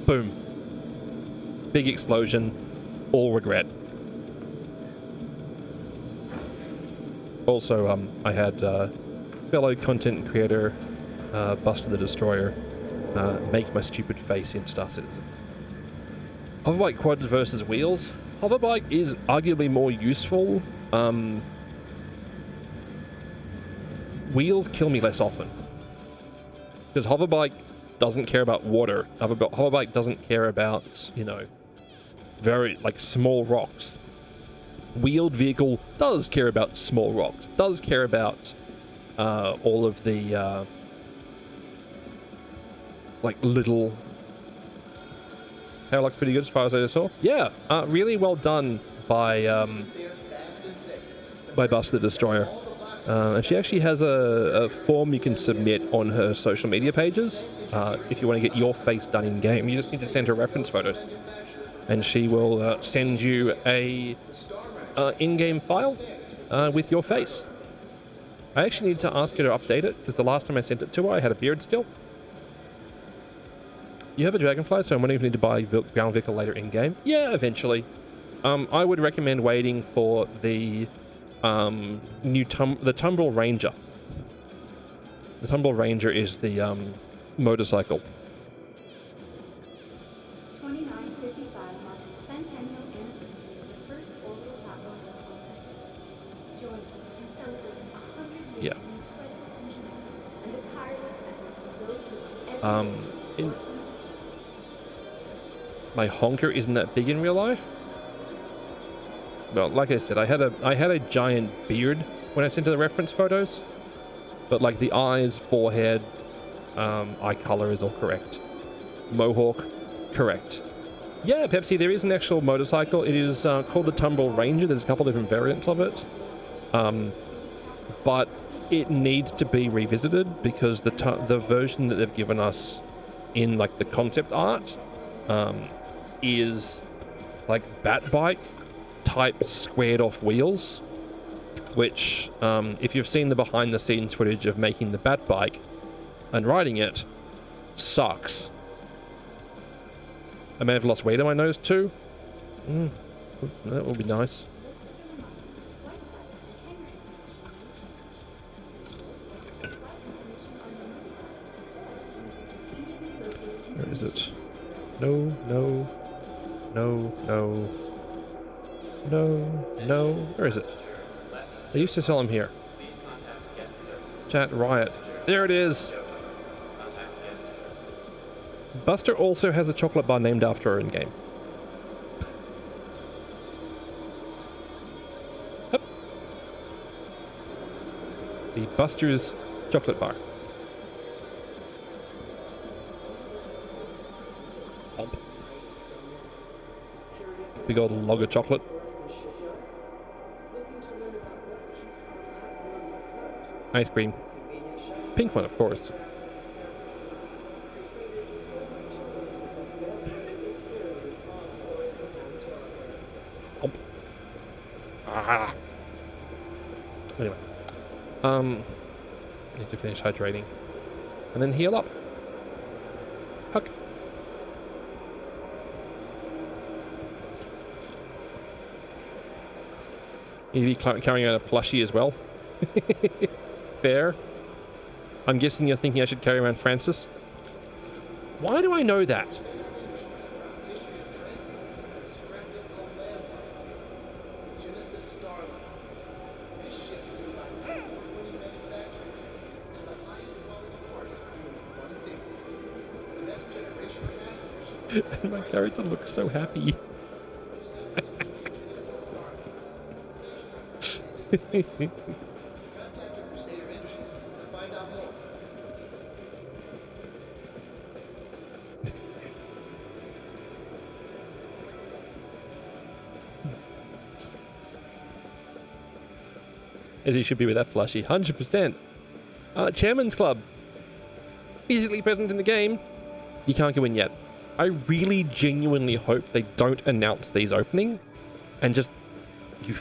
boom, big explosion, all regret. Also, I had fellow content creator Buster the Destroyer make my stupid face in Star Citizen. Hoverbike quads versus wheels. Hoverbike is arguably more useful. Wheels kill me less often. Because hoverbike doesn't care about water. Hoverbike doesn't care about, you know, very, like, small rocks. Wheeled vehicle does care about small rocks. Does care about all of the, like, little... Hair looks pretty good as far as I just saw. Yeah, really well done by Buster the Destroyer. And she actually has a form you can submit on her social media pages. If you want to get your face done in game, you just need to send her reference photos, and she will send you a in-game file with your face. I actually need to ask her to update it, because the last time I sent it to her, I had a beard still. You have a Dragonfly, so I'm wondering if you need to buy ground vehicle later in-game. Yeah, eventually. I would recommend waiting for the new Tumbril Ranger. The Tumbril Ranger is the motorcycle. 2955 marks the centennial anniversary of the first orbital platform of Join us in celebrating 100 years Yeah. of incredible engineering and the tireless efforts of those who have every My honker isn't that big in real life. Well, like I said, I had a giant beard when I sent her the reference photos, but like the eyes, forehead, eye color is all correct. Mohawk, correct. Yeah, Pepsi, there is an actual motorcycle. It is called the Tumbril Ranger. There's a couple different variants of it, but it needs to be revisited because the version that they've given us in like the concept art is like bat bike type squared off wheels, which if you've seen the behind the scenes footage of making the bat bike and riding it, sucks. I may have lost weight on my nose too. That would be nice. Where is it? No, no, no, no, no, no. Where is it? They used to sell them here. Chat Riot. There it is. Buster also has a chocolate bar named after her in game. Yep. The Buster's chocolate bar. Big old log of chocolate. Ice cream. Pink one, of course. Anyway, need to finish hydrating and then heal up. Huck. Need to be carrying out a plushie as well. Fair. I'm guessing you're thinking I should carry around Francis. Why do I know that? And my character looks so happy. As he should be with that plushie, 100%. Chairman's Club. Physically present in the game. You can't go in yet. I really genuinely hope they don't announce these opening and just you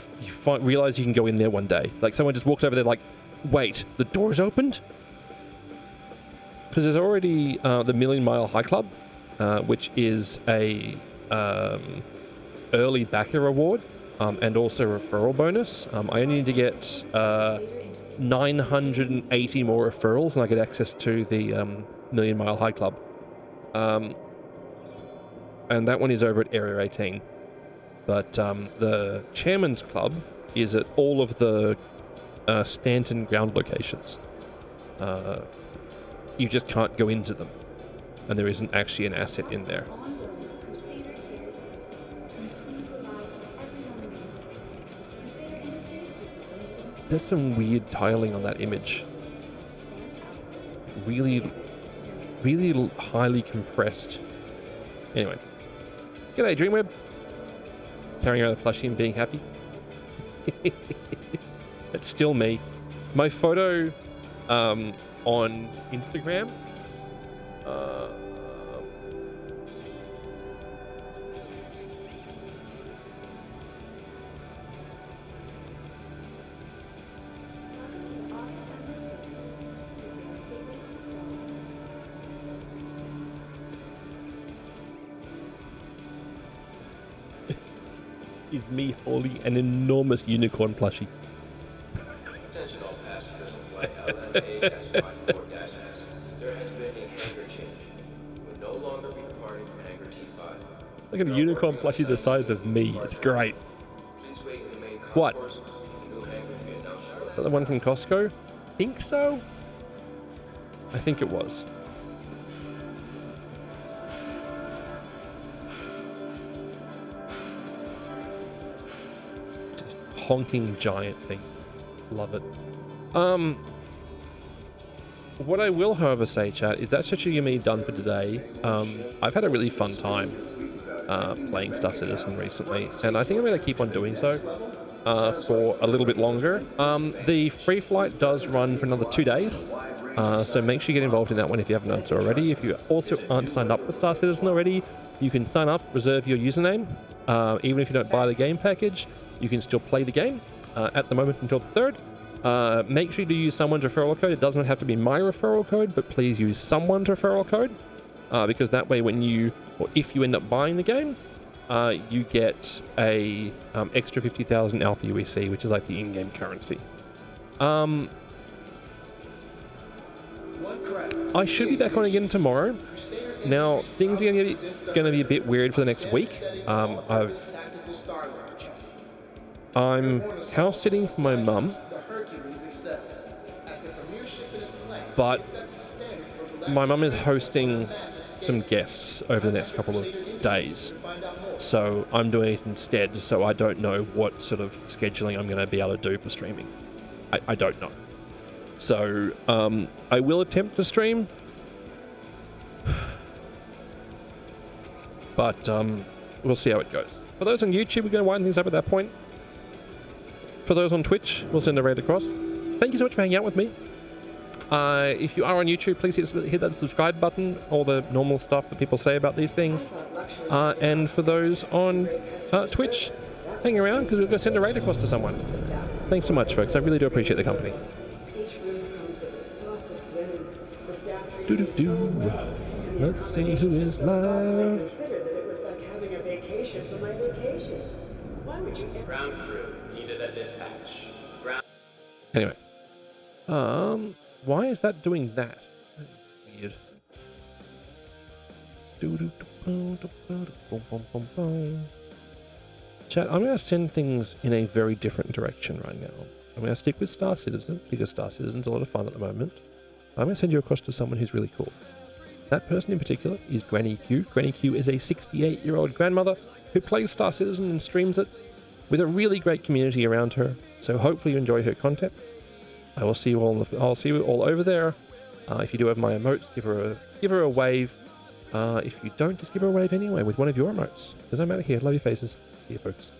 realize you can go in there one day. Like someone just walks over there like, wait, the door's opened? Because there's already the Million Mile High Club, which is a early backer award and also referral bonus. I only need to get 980 more referrals and I get access to the Million Mile High Club. And that one is over at Area 18. But the Chairman's Club is at all of the Stanton ground locations. You just can't go into them. And there isn't actually an asset in there. There's some weird tiling on that image. Really, really highly compressed. Anyway. G'day, Dreamweb. Carrying around a plushie and being happy. It's still me. My photo on Instagram. Is me holding an enormous unicorn plushie. Attention all passengers on flight LNA-54-S. There has been a hangar change. We will no longer be departing from hangar T5. Look at a unicorn plushie the size of me. It's great. Please wait in the main What? concourse. The new hangar will be announced shortly. Is that the one from Costco? Think so? I think it was. Honking giant thing. Love it. What I will, however, say, chat, is that's actually me done for today. I've had a really fun time playing Star Citizen recently, and I think I'm going to keep on doing so for a little bit longer. The free flight does run for another 2 days, so make sure you get involved in that one if you haven't done so already. If you also aren't signed up for Star Citizen already, you can sign up, reserve your username. Even if you don't buy the game package, you can still play the game at the moment until the 3rd. Make sure to use someone's referral code. It doesn't have to be my referral code, but please use someone's referral code because that way when you, or if you end up buying the game, you get a extra 50,000 Alpha UEC, which is like the in-game currency. I should be back on again tomorrow. Now, things are going to be a bit weird for the next week. I'm house sitting for my mum, but my mum is hosting some guests over the next couple of days, so I'm doing it instead, so I don't know what sort of scheduling I'm going to be able to do for streaming. I don't know. So I will attempt to stream, but we'll see how it goes. For those on YouTube, we're going to wind things up at that point. For those on Twitch, we'll send a raid across. Thank you so much for hanging out with me. If you are on YouTube, please hit that subscribe button, all the normal stuff that people say about these things. And for those on Twitch, hang around because we're going to send a raid across to someone. Thanks so much, folks. I really do appreciate the company. Doo-doo-doo. Let's see who is live. Consider that it was like having a vacation for my vacation. Why would you ever... Ground crew needed a dispatch. Ground... Anyway. Why is that doing that? That is weird. Chat, I'm going to send things in a very different direction right now. I'm going to stick with Star Citizen, because Star Citizen's a lot of fun at the moment. I'm going to send you across to someone who's really cool. That person in particular is Granny Q. Granny Q is a 68-year-old grandmother who plays Star Citizen and streams it with a really great community around her. So hopefully you enjoy her content. I will see you all. I'll see you all over there. If you do have my emotes, give her a wave. If you don't, just give her a wave anyway with one of your emotes. Because I'm out of here. Love your faces. See you, folks.